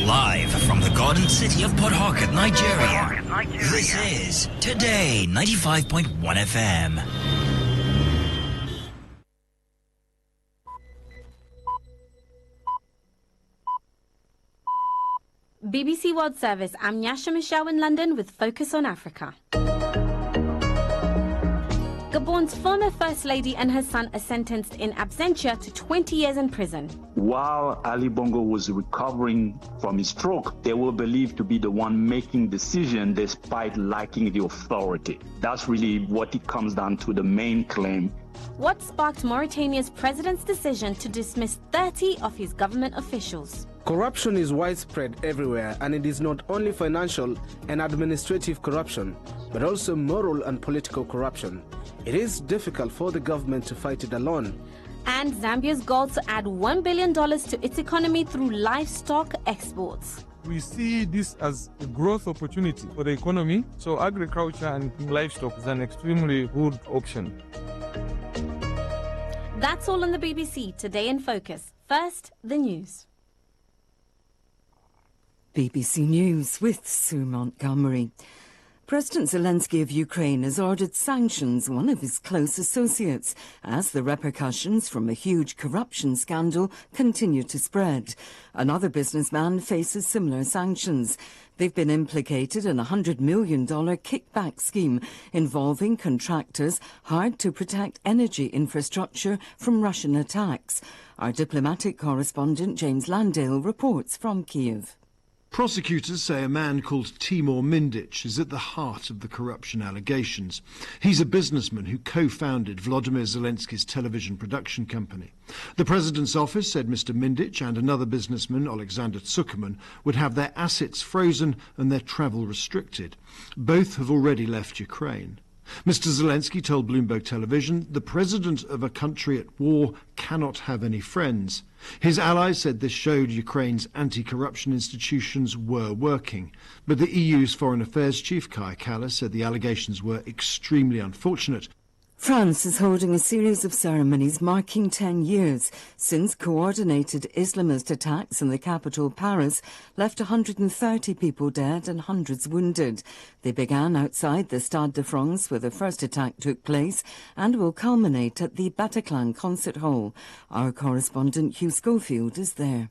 Live from the Garden City of Port Harcourt, Nigeria. This is Today 95.1 FM. BBC World Service, I'm Nyasha Michelle in London with Focus on Africa. Gabon's former First Lady and her son are sentenced in absentia to 20 years in prison. While Ali Bongo was recovering from his stroke, they were believed to be the one making decision despite lacking the authority. That's really what it comes down to, the main claim. What sparked Mauritania's president's decision to dismiss 30 of his government officials? Corruption is widespread everywhere, and it is not only financial and administrative corruption, but also moral and political corruption. It is difficult for the government to fight it alone. And Zambia's goal to add $1 billion to its economy through livestock exports. We see this as a growth opportunity for the economy, so agriculture and livestock is an extremely good option. That's all on the BBC Today in Focus. First, the news. BBC News with Sue Montgomery. President Zelensky of Ukraine has ordered sanctions one of his close associates as the repercussions from a huge corruption scandal continue to spread. Another businessman faces similar sanctions. They've been implicated in a $100 million kickback scheme involving contractors hired to protect energy infrastructure from Russian attacks. Our diplomatic correspondent James Landale reports from Kiev. Prosecutors say a man called Timur Mindic is at the heart of the corruption allegations. He's a businessman who co-founded Volodymyr Zelensky's television production company. The president's office said Mr. Mindic and another businessman, Alexander Tsukerman, would have their assets frozen and their travel restricted. Both have already left Ukraine. Mr. Zelensky told Bloomberg Television the president of a country at war cannot have any friends. His allies said this showed Ukraine's anti-corruption institutions were working. But the EU's Foreign Affairs Chief Kaja Kallas said the allegations were extremely unfortunate. France is holding a series of ceremonies marking 10 years since coordinated Islamist attacks in the capital, Paris, left 130 people dead and hundreds wounded. They began outside the Stade de France, where the first attack took place, and will culminate at the Bataclan Concert Hall. Our correspondent Hugh Schofield is there.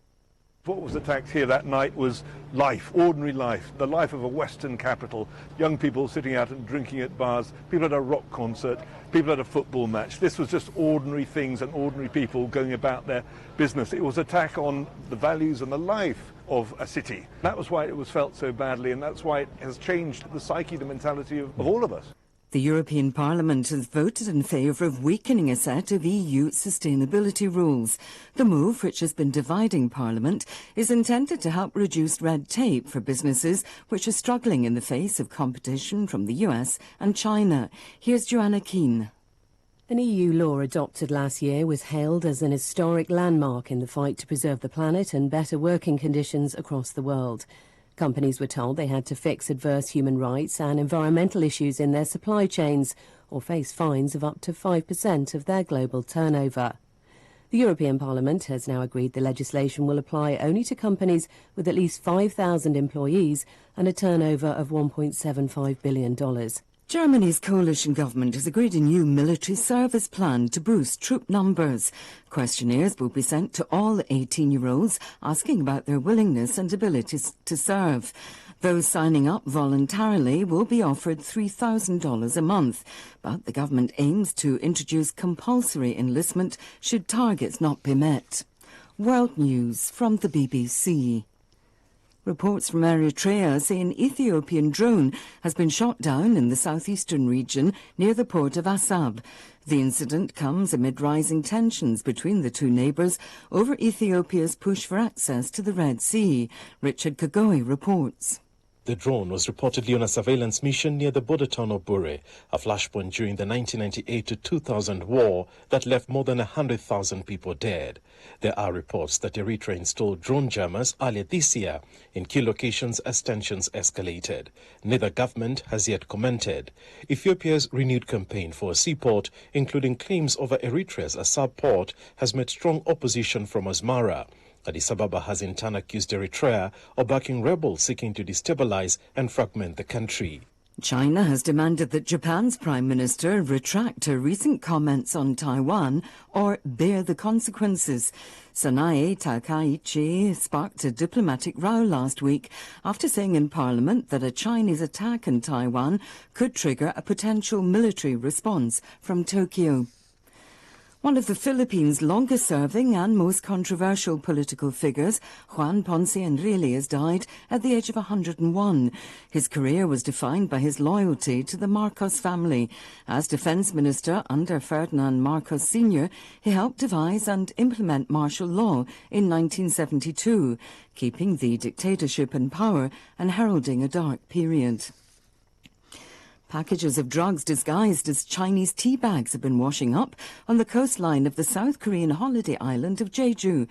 What was attacked here that night was life, ordinary life, the life of a Western capital. Young people sitting out and drinking at bars, people at a rock concert, people at a football match. This was just ordinary things and ordinary people going about their business. It was an attack on the values and the life of a city. That was why it was felt so badly, and that's why it has changed the psyche, the mentality of all of us. The European Parliament has voted in favour of weakening a set of EU sustainability rules. The move, which has been dividing Parliament, is intended to help reduce red tape for businesses which are struggling in the face of competition from the US and China. Here's Joanna Keane. An EU law adopted last year was hailed as an historic landmark in the fight to preserve the planet and better working conditions across the world. Companies were told they had to fix adverse human rights and environmental issues in their supply chains or face fines of up to 5% of their global turnover. The European Parliament has now agreed the legislation will apply only to companies with at least 5,000 employees and a turnover of $1.75 billion. Germany's coalition government has agreed a new military service plan to boost troop numbers. Questionnaires will be sent to all 18-year-olds asking about their willingness and abilities to serve. Those signing up voluntarily will be offered $3,000 a month, but the government aims to introduce compulsory enlistment should targets not be met. World News from the BBC. Reports from Eritrea say an Ethiopian drone has been shot down in the southeastern region near the port of Assab. The incident comes amid rising tensions between the two neighbours over Ethiopia's push for access to the Red Sea. Richard Kagoi reports. The drone was reportedly on a surveillance mission near the border town of Bure, a flashpoint during the 1998 to 2000 war that left more than 100,000 people dead. There are reports that Eritrea installed drone jammers earlier this year in key locations as tensions escalated. Neither government has yet commented. Ethiopia's renewed campaign for a seaport, including claims over Eritrea's Assab port, has met strong opposition from Asmara. Addis Ababa has in turn accused Eritrea of backing rebels seeking to destabilize and fragment the country. China has demanded that Japan's Prime Minister retract her recent comments on Taiwan or bear the consequences. Sanae Takaichi sparked a diplomatic row last week after saying in Parliament that a Chinese attack in Taiwan could trigger a potential military response from Tokyo. One of the Philippines' longest-serving and most controversial political figures, Juan Ponce Enrile, has died at the age of 101. His career was defined by his loyalty to the Marcos family. As defence minister under Ferdinand Marcos Sr., he helped devise and implement martial law in 1972, keeping the dictatorship in power and heralding a dark period. Packages of drugs disguised as Chinese tea bags have been washing up on the coastline of the South Korean holiday island of Jeju.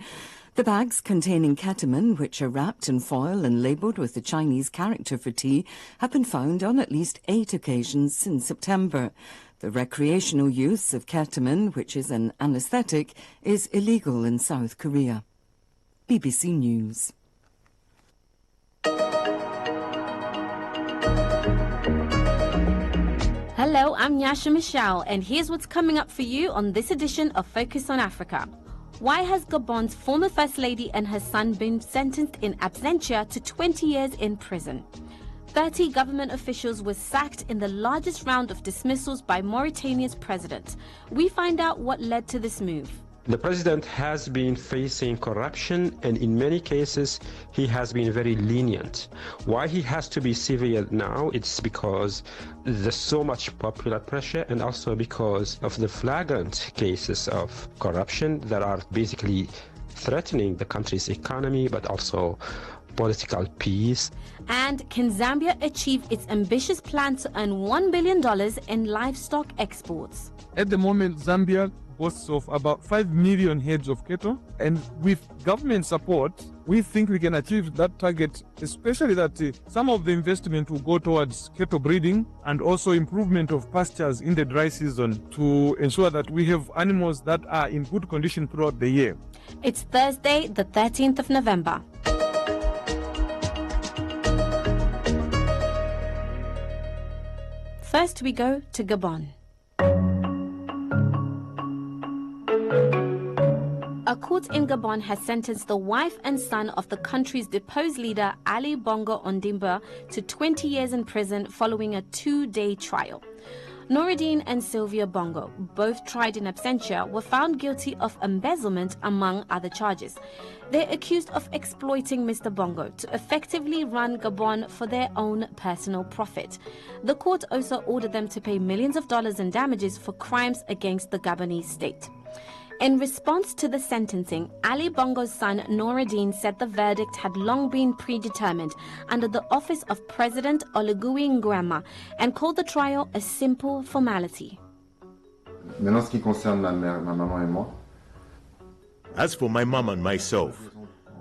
The bags containing ketamine, which are wrapped in foil and labelled with the Chinese character for tea, have been found on at least 8 occasions since September. The recreational use of ketamine, which is an anaesthetic, is illegal in South Korea. BBC News. Hello, I'm Nyasha Michelle, and here's what's coming up for you on this edition of Focus on Africa. Why has Gabon's former First Lady and her son been sentenced in absentia to 20 years in prison? 30 government officials were sacked in the largest round of dismissals by Mauritania's president. We find out what led to this move. The president has been facing corruption, and in many cases he has been very lenient. Why he has to be severe now? It's because there's so much popular pressure, and also because of the flagrant cases of corruption that are basically threatening the country's economy, but also political peace. And can Zambia achieve its ambitious plan to earn $1 billion in livestock exports? At the moment, Zambia boasts of about 5 million heads of cattle. And with government support, we think we can achieve that target, especially that some of the investment will go towards cattle breeding and also improvement of pastures in the dry season to ensure that we have animals that are in good condition throughout the year. It's Thursday, the 13th of November. First, we go to Gabon. A court in Gabon has sentenced the wife and son of the country's deposed leader, Ali Bongo Ondimba, to 20 years in prison following a 2-day trial. Noureddine and Sylvia Bongo, both tried in absentia, were found guilty of embezzlement among other charges. They're accused of exploiting Mr. Bongo to effectively run Gabon for their own personal profit. The court also ordered them to pay millions of dollars in damages for crimes against the Gabonese state. In response to the sentencing, Ali Bongo's son Noureddine said the verdict had long been predetermined under the office of President Oligui Nguema and called the trial a simple formality. As for my mom and myself,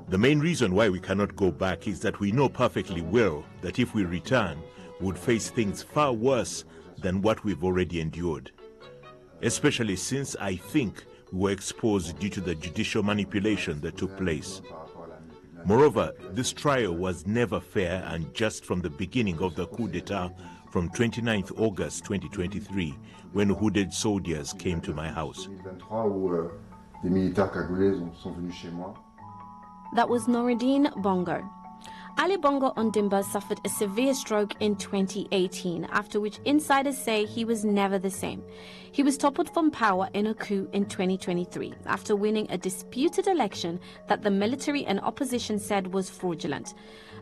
the main reason why we cannot go back is that we know perfectly well that if we return, we would face things far worse than what we've already endured. Especially since I think we were exposed due to the judicial manipulation that took place. Moreover, this trial was never fair and just from the beginning of the coup d'etat from 29th August 2023, when hooded soldiers came to my house. That was Noureddine Bongo. Ali Bongo Ondimba suffered a severe stroke in 2018, after which insiders say he was never the same. He was toppled from power in a coup in 2023 after winning a disputed election that the military and opposition said was fraudulent.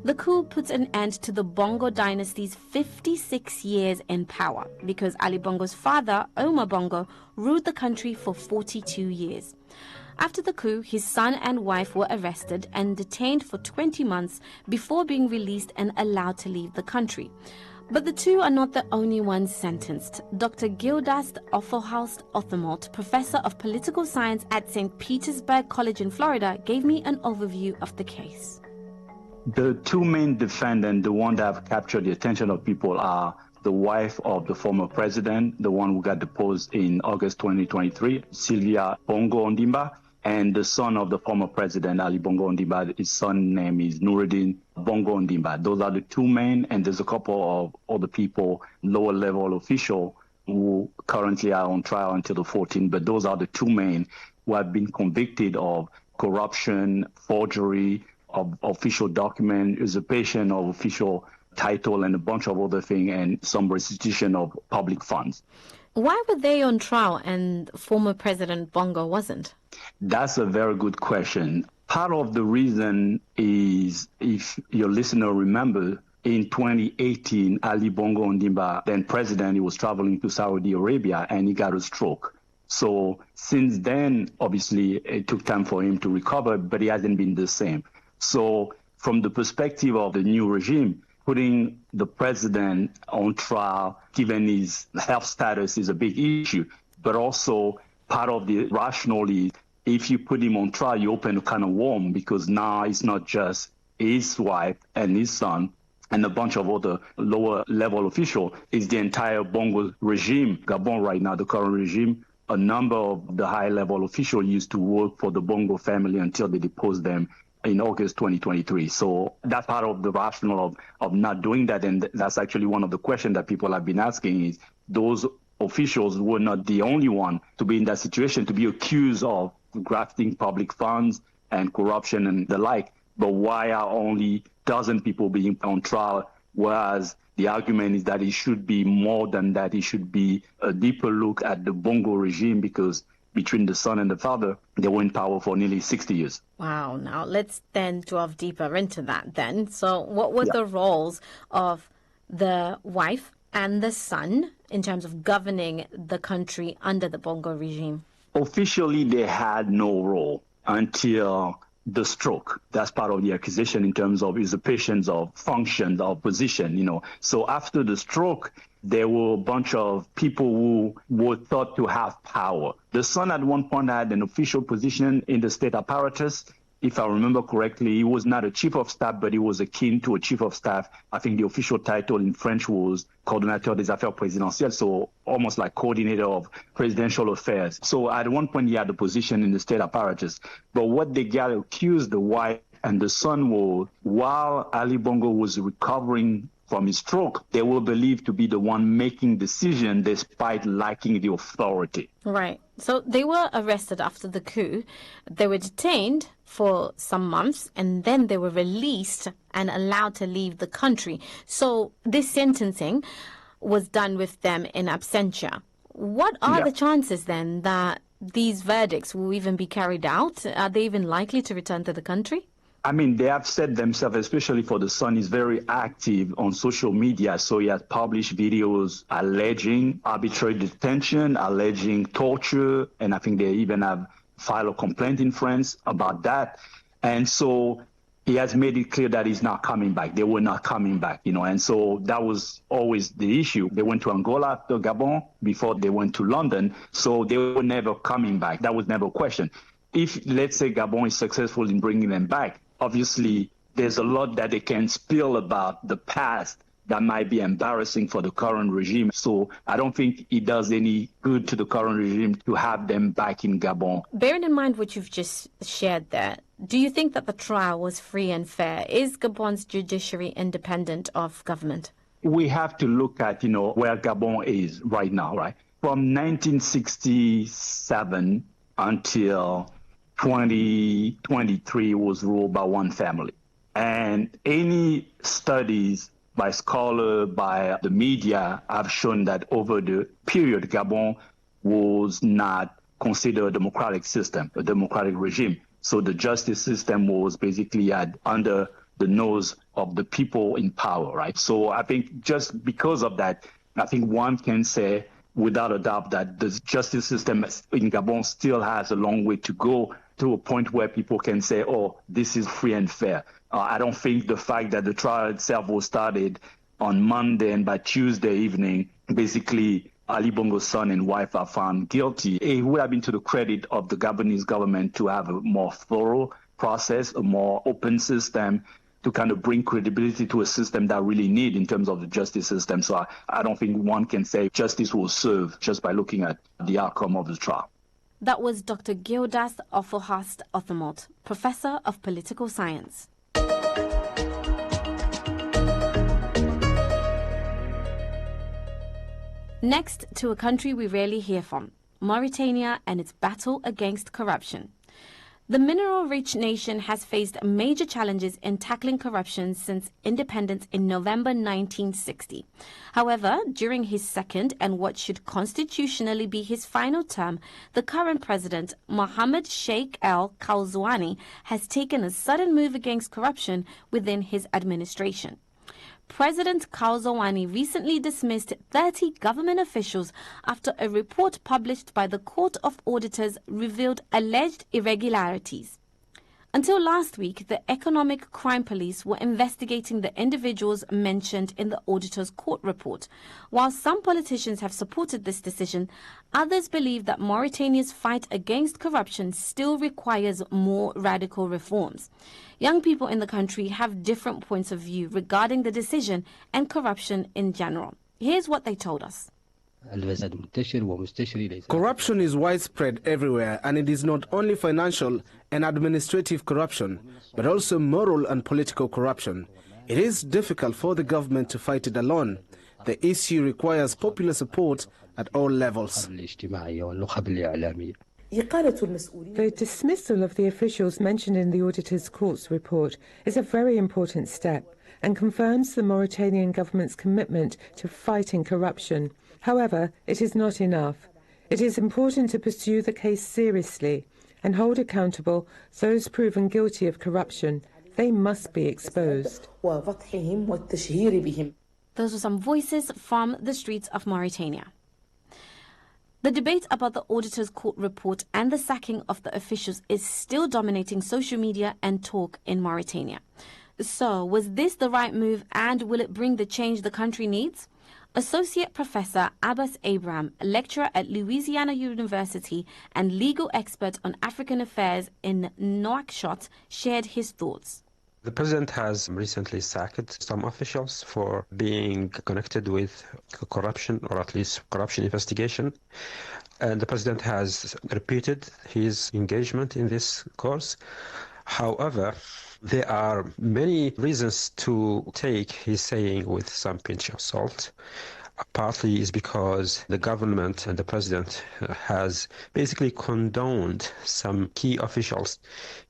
The coup puts an end to the Bongo dynasty's 56 years in power because Ali Bongo's father, Omar Bongo, ruled the country for 42 years. After the coup, his son and wife were arrested and detained for 20 months before being released and allowed to leave the country. But the two are not the only ones sentenced. Dr. Gildas Offerhaus-Othermalt, professor of political science at St. Petersburg College in Florida, gave me an overview of the case. The two main defendants, the one that have captured the attention of people, are the wife of the former president, the one who got deposed in August 2023, Sylvia Bongo Ondimba, and the son of the former president, Ali Bongo Ondimba. His son's name is Noureddine Bongo Ondimba. Those are the two main, and there's a couple of other people, lower level officials, who currently are on trial until the 14th, but those are the two main who have been convicted of corruption, forgery of official document, usurpation of official title, and a bunch of other things, and some restitution of public funds. Why were they on trial and former President Bongo wasn't? That's a very good question. Part of the reason is, if your listener remember, in 2018, Ali Bongo Ondimba, then president, he was traveling to Saudi Arabia and he got a stroke. So since then, obviously, it took time for him to recover, but he hasn't been the same. So from the perspective of the new regime, putting the president on trial, given his health status, is a big issue. But also, part of the rationale is, if you put him on trial, you open a can of worms, because now it's not just his wife and his son and a bunch of other lower level officials. It's the entire Bongo regime. Gabon right now, the current regime, a number of the high level officials used to work for the Bongo family until they deposed them in August 2023. So that's part of the rationale of not doing that. And that's actually one of the questions that people have been asking is, those officials were not the only one to be in that situation, to be accused of grafting public funds and corruption and the like. But why are only dozen people being on trial? Whereas the argument is that it should be more than that. It should be a deeper look at the Bongo regime, because between the son and the father, they were in power for nearly 60 years. Wow. Now let's then delve deeper into that then. So what were the roles of the wife and the son in terms of governing the country under the Bongo regime? Officially, they had no role until the stroke. That's part of the accusation in terms of usurpations of functions of position, So after the stroke, there were a bunch of people who were thought to have power. The son at one point had an official position in the state apparatus. If I remember correctly, he was not a chief of staff, but he was akin to a chief of staff. I think the official title in French was coordinateur des affaires présidentielles, so almost like coordinator of presidential affairs. So at one point, he had a position in the state apparatus. But what they got accused, the wife and the son, was while Ali Bongo was recovering from his stroke, they were believed to be the one making decisions despite lacking the authority. Right. So they were arrested after the coup. They were detained for some months and then they were released and allowed to leave the country. So this sentencing was done with them in absentia. What are the chances then that these verdicts will even be carried out? Are they even likely to return to the country? I mean, they have said themselves, especially for the son, is very active on social media. So he has published videos alleging arbitrary detention, alleging torture, and I think they even have filed a complaint in France about that. And so he has made it clear that he's not coming back. They were not coming back, and so that was always the issue. They went to Angola after Gabon before they went to London, so they were never coming back. That was never a question. If, let's say, Gabon is successful in bringing them back, obviously, there's a lot that they can spill about the past that might be embarrassing for the current regime. So I don't think it does any good to the current regime to have them back in Gabon. Bearing in mind what you've just shared there, do you think that the trial was free and fair? Is Gabon's judiciary independent of government? We have to look at, where Gabon is right now, right? From 1967 until 2023 was ruled by one family. And any studies by scholars, by the media, have shown that over the period, Gabon was not considered a democratic system, a democratic regime. So the justice system was basically under the nose of the people in power, right? So I think just because of that, I think one can say without a doubt that the justice system in Gabon still has a long way to go to a point where people can say, oh, this is free and fair. I don't think the fact that the trial itself was started on Monday and by Tuesday evening, basically Ali Bongo's son and wife are found guilty. It would have been to the credit of the Gabonese government to have a more thorough process, a more open system, to kind of bring credibility to a system that really need in terms of the justice system. So I don't think one can say justice will serve just by looking at the outcome of the trial. That was Dr. Gildas Offelhast Othemot, Professor of Political Science. Next, to a country we rarely hear from, Mauritania and its battle against corruption. The mineral-rich nation has faced major challenges in tackling corruption since independence in November 1960. However, during his second and what should constitutionally be his final term, the current president, Mohamed Sheikh El Kauzouani, has taken a sudden move against corruption within his administration. President Kauzouani recently dismissed 30 government officials after a report published by the Court of Auditors revealed alleged irregularities. Until last week, the Economic Crime Police were investigating the individuals mentioned in the auditor's court report. While some politicians have supported this decision, others believe that Mauritania's fight against corruption still requires more radical reforms. Young people in the country have different points of view regarding the decision and corruption in general. Here's what they told us. Corruption is widespread everywhere, and it is not only financial and administrative corruption, but also moral and political corruption. It is difficult for the government to fight it alone. The issue requires popular support at all levels. The dismissal of the officials mentioned in the auditor's court's report is a very important step and confirms the Mauritanian government's commitment to fighting corruption. However, it is not enough. It is important to pursue the case seriously and hold accountable those proven guilty of corruption. They must be exposed. Those were some voices from the streets of Mauritania. The debate about the auditor's court report and the sacking of the officials is still dominating social media and talk in Mauritania. So, was this the right move, and will it bring the change the country needs? Associate Professor Abbas Abraham, lecturer at Louisiana University and legal expert on African affairs in Nouakchott, shared his thoughts. The president has recently sacked some officials for being connected with corruption, or at least corruption investigation. And the president has repeated his engagement in this course. However, there are many reasons to take his saying with some pinch of salt. Partly is because the government and the president has basically condoned some key officials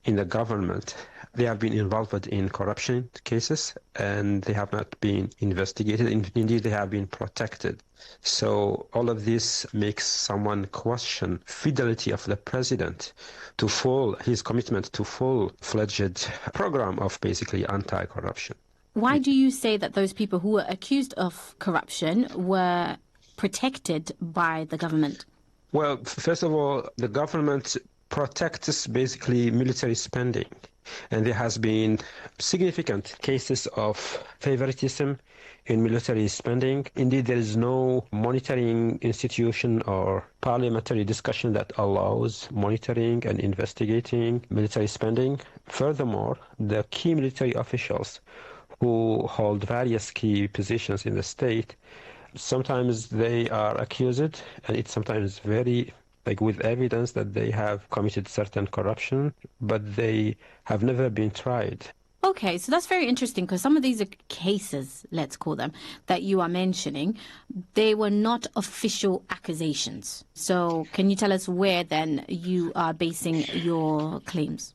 in the government. They have been involved in corruption cases and they have not been investigated. Indeed, they have been protected. So all of this makes someone question fidelity of the president to his commitment to full-fledged program of basically anti-corruption. Why do you say that those people who were accused of corruption were protected by the government? Well, first of all, the government protects basically military spending. And there has been significant cases of favoritism in military spending. Indeed, there is no monitoring institution or parliamentary discussion that allows monitoring and investigating military spending. Furthermore, the key military officials who hold various key positions in the state, sometimes they are accused, and it's sometimes very with evidence that they have committed certain corruption, but they have never been tried. Okay, so that's very interesting because some of these cases, let's call them, that you are mentioning, they were not official accusations. So can you tell us where then you are basing your claims?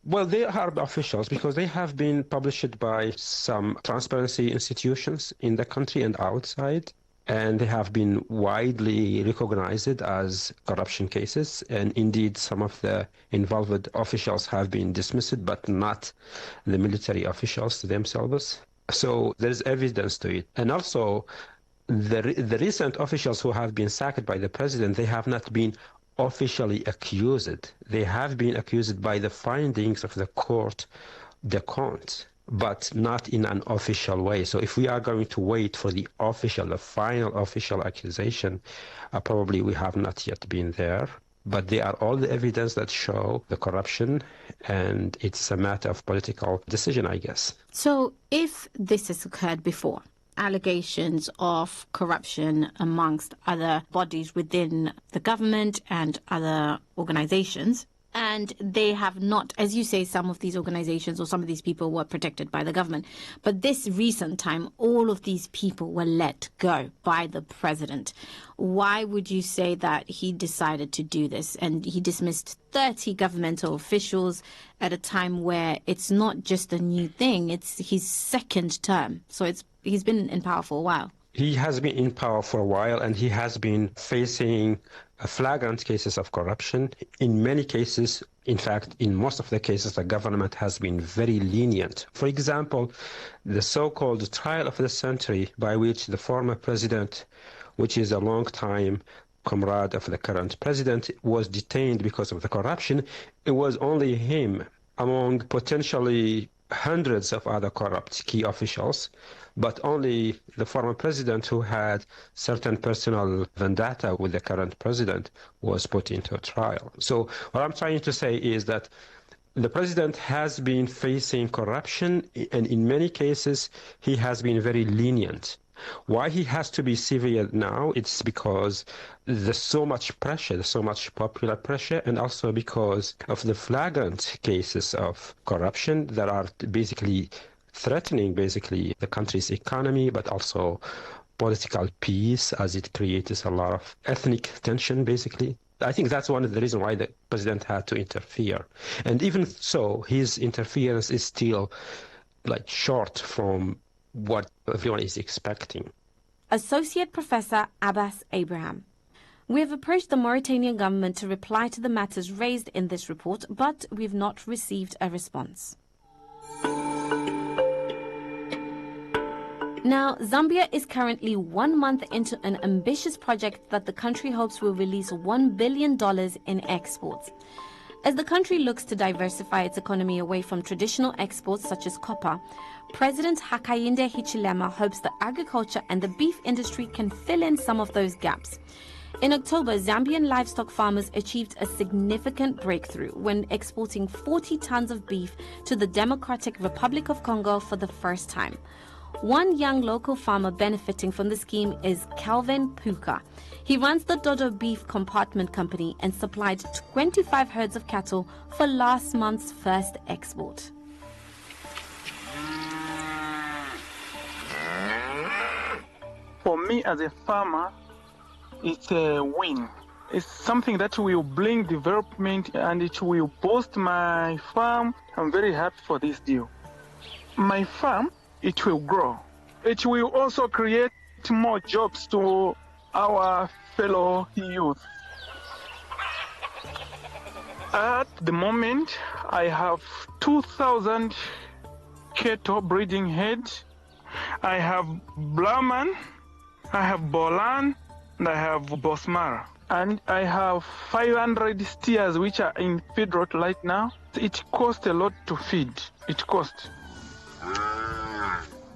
Well, they are officials because they have been published by some transparency institutions in the country and outside. And they have been widely recognized as corruption cases. And indeed, some of the involved officials have been dismissed, but not the military officials themselves. So there is evidence to it. And also, the recent officials who have been sacked by the president, they have not been officially accused. They have been accused by the findings of the court des comptes, but not in an official way. So if we are going to wait for the final official accusation, probably we have not yet been there. But there are all the evidence that show the corruption, and it's a matter of political decision, I guess. So if this has occurred before, allegations of corruption amongst other bodies within the government and other organizations, and they have not, as you say, some of these organizations or some of these people were protected by the government. But this recent time, all of these people were let go by the president. Why would you say that he decided to do this? And he dismissed 30 governmental officials at a time where it's not just a new thing, it's his second term. So he's been in power for a while. He has been in power for a while, and he has been facing flagrant cases of corruption. In many cases, in fact, in most of the cases, the government has been very lenient. For example, the so-called trial of the century, by which the former president, which is a long-time comrade of the current president, was detained because of the corruption, it was only him among potentially hundreds of other corrupt key officials, but only the former president, who had certain personal vendetta with the current president, was put into a trial. So what I'm trying to say is that the president has been facing corruption, and in many cases he has been very lenient. Why he has to be severe now? It's because there's so much pressure, there's so much popular pressure, and also because of the flagrant cases of corruption that are basically threatening the country's economy, but also political peace, as it creates a lot of ethnic tension, basically. I think that's one of the reasons why the president had to interfere. And even so, his interference is still short from what everyone is expecting. Associate Professor Abbas Abraham. We have approached the Mauritanian government to reply to the matters raised in this report, but we've not received a response. Now, Zambia is currently 1 month into an ambitious project that the country hopes will release $1 billion in exports. As the country looks to diversify its economy away from traditional exports such as copper, President Hakainde Hichilema hopes that agriculture and the beef industry can fill in some of those gaps. In October, Zambian livestock farmers achieved a significant breakthrough when exporting 40 tons of beef to the Democratic Republic of Congo for the first time. One young local farmer benefiting from the scheme is Calvin Puka. He runs the Dodo Beef Compartment Company and supplied 25 herds of cattle for last month's first export. For me as a farmer, it's a win. It's something that will bring development and it will boost my farm. I'm very happy for this deal. My farm, it will grow. It will also create more jobs to our fellow youth. At the moment, I have 2,000 cattle breeding heads. I have Brahman, I have Bolan, and I have Bosmar. And I have 500 steers which are in feedlot right now. It costs a lot to feed. It costs.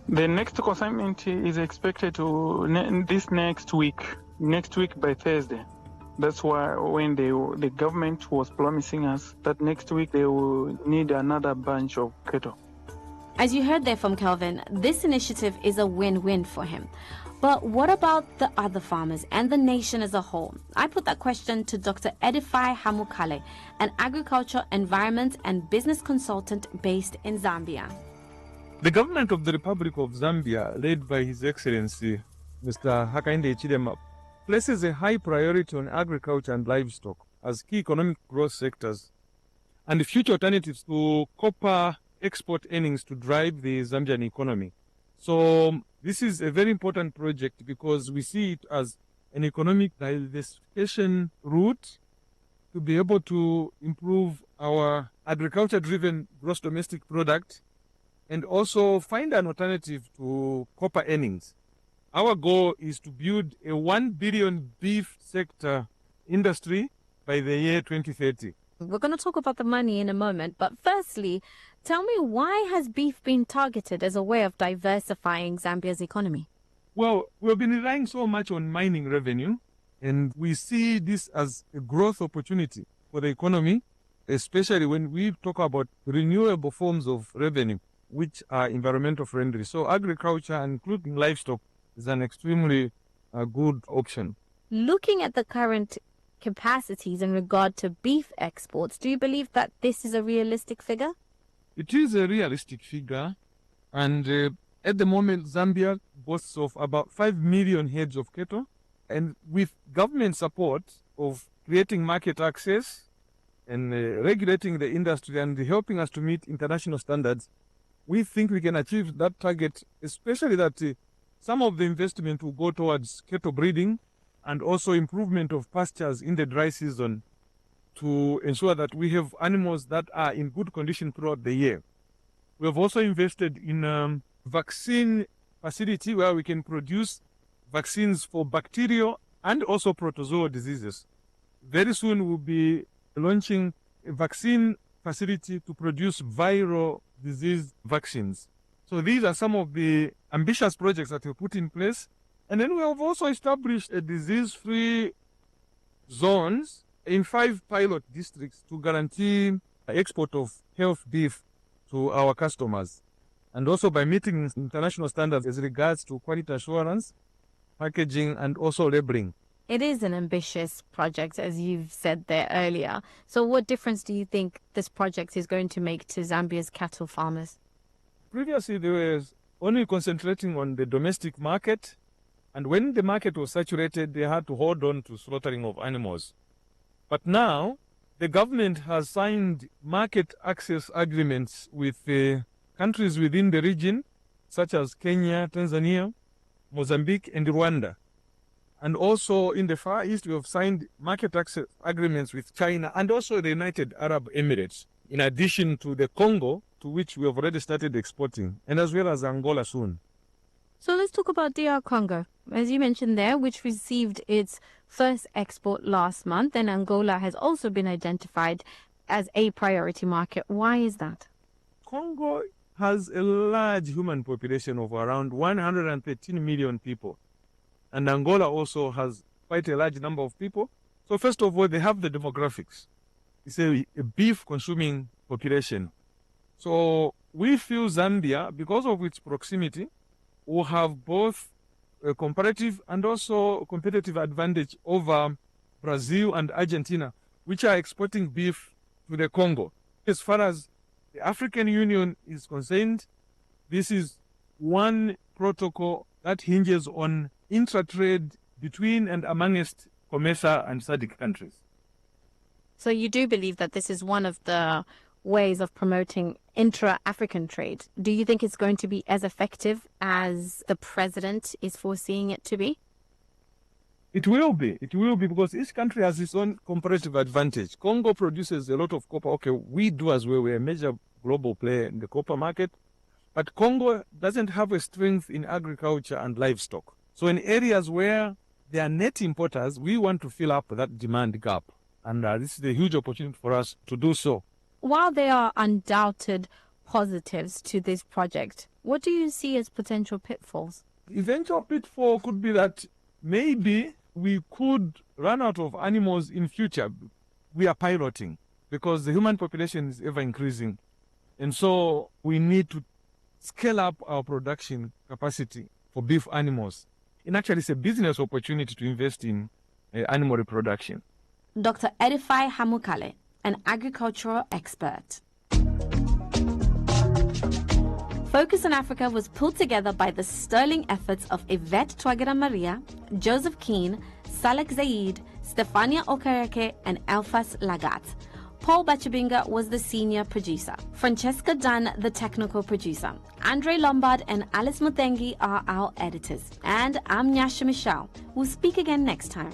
The next consignment is expected to this next week by Thursday. That's why when the government was promising us that next week they will need another bunch of cattle. As you heard there from Kelvin, this initiative is a win-win for him. But what about the other farmers and the nation as a whole? I put that question to Dr. Edify Hamukale, an agriculture, environment and business consultant based in Zambia. The government of the Republic of Zambia, led by His Excellency Mr. Hakainde Hichilema, places a high priority on agriculture and livestock as key economic growth sectors and future alternatives to copper export earnings to drive the Zambian economy. So this is a very important project because we see it as an economic diversification route to be able to improve our agriculture-driven gross domestic product and also find an alternative to copper earnings. Our goal is to build a 1 billion beef sector industry by the year 2030. We're going to talk about the money in a moment, but firstly, tell me, why has beef been targeted as a way of diversifying Zambia's economy? Well, we've been relying so much on mining revenue, and we see this as a growth opportunity for the economy, especially when we talk about renewable forms of revenue, which are environmental friendly. So agriculture, including livestock, is an extremely good option. Looking at the current capacities in regard to beef exports, do you believe that this is a realistic figure? It is a realistic figure, and at the moment Zambia boasts of about 5 million heads of cattle, and with government support of creating market access and regulating the industry and helping us to meet international standards, we think we can achieve that target, especially that some of the investment will go towards cattle breeding and also improvement of pastures in the dry season to ensure that we have animals that are in good condition throughout the year. We have also invested in a vaccine facility where we can produce vaccines for bacterial and also protozoal diseases. Very soon we'll be launching a vaccine facility to produce viral disease vaccines. So these are some of the ambitious projects that we put in place. And then we have also established a disease-free zones in 5 pilot districts to guarantee export of health beef to our customers. And also by meeting international standards as regards to quality assurance, packaging, and also labeling. It is an ambitious project, as you've said there earlier. So what difference do you think this project is going to make to Zambia's cattle farmers? Previously, they were only concentrating on the domestic market, and when the market was saturated, they had to hold on to slaughtering of animals. But now, the government has signed market access agreements with countries within the region, such as Kenya, Tanzania, Mozambique, and Rwanda. And also in the Far East, we have signed market access agreements with China and also the United Arab Emirates, in addition to the Congo, to which we have already started exporting, and as well as Angola soon. So let's talk about DR Congo, as you mentioned there, which received its first export last month, and Angola has also been identified. as a priority market. Why is that? Congo has a large human population of around 113 million people. And Angola also has quite a large number of people. So first of all, they have the demographics. It's a beef-consuming population. So we feel Zambia, because of its proximity, will have both a comparative and also competitive advantage over Brazil and Argentina, which are exporting beef to the Congo. As far as the African Union is concerned, this is one protocol that hinges on intra-trade between and amongst COMESA and SADC countries. So you do believe that this is one of the ways of promoting intra-African trade. Do you think it's going to be as effective as the president is foreseeing it to be? It will be because each country has its own comparative advantage. Congo produces a lot of copper. Okay, we do as well. We're a major global player in the copper market. But Congo doesn't have a strength in agriculture and livestock. So in areas where they are net importers, we want to fill up that demand gap. And this is a huge opportunity for us to do so. While there are undoubted positives to this project, what do you see as potential pitfalls? Eventual pitfall could be that maybe we could run out of animals in future. We are piloting because the human population is ever increasing. And so we need to scale up our production capacity for beef animals. And actually, it's a business opportunity to invest in animal reproduction. Dr. Edify Hamukale, an agricultural expert. Focus on Africa was pulled together by the sterling efforts of Yvette Twagera Maria, Joseph Keane, Salek Zaid, Stefania Okereke, and Elfas Lagat. Paul Bachabinga was the senior producer. Francesca Dunn, the technical producer. Andre Lombard and Alice Mutengi are our editors. And I'm Nyasha Michelle. We'll speak again next time.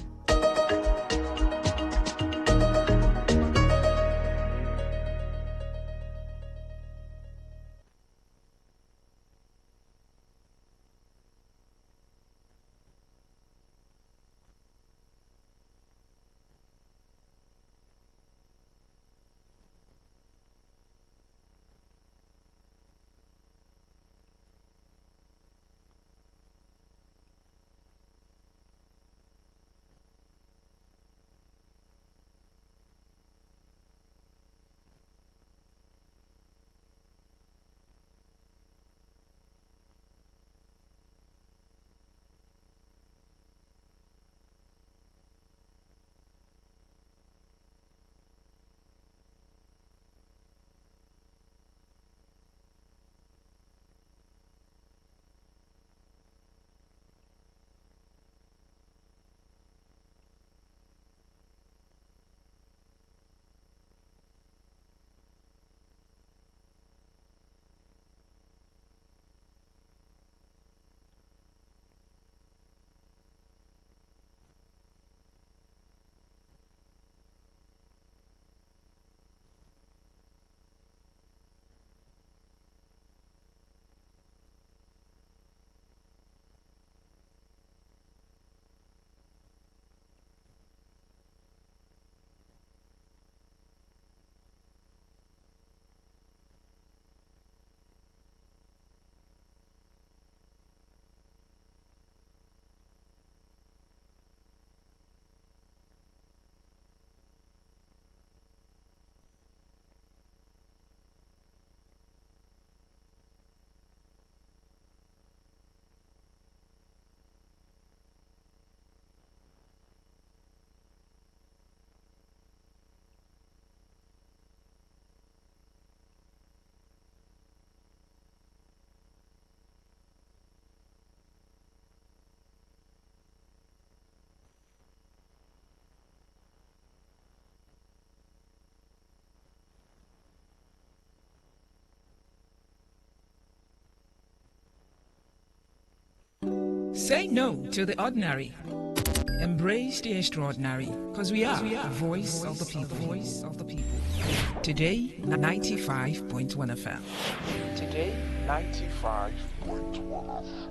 Say no to the ordinary. Embrace the extraordinary, because we are the voice of the people. Today, 95.1 FM. Today, 95.1 FM.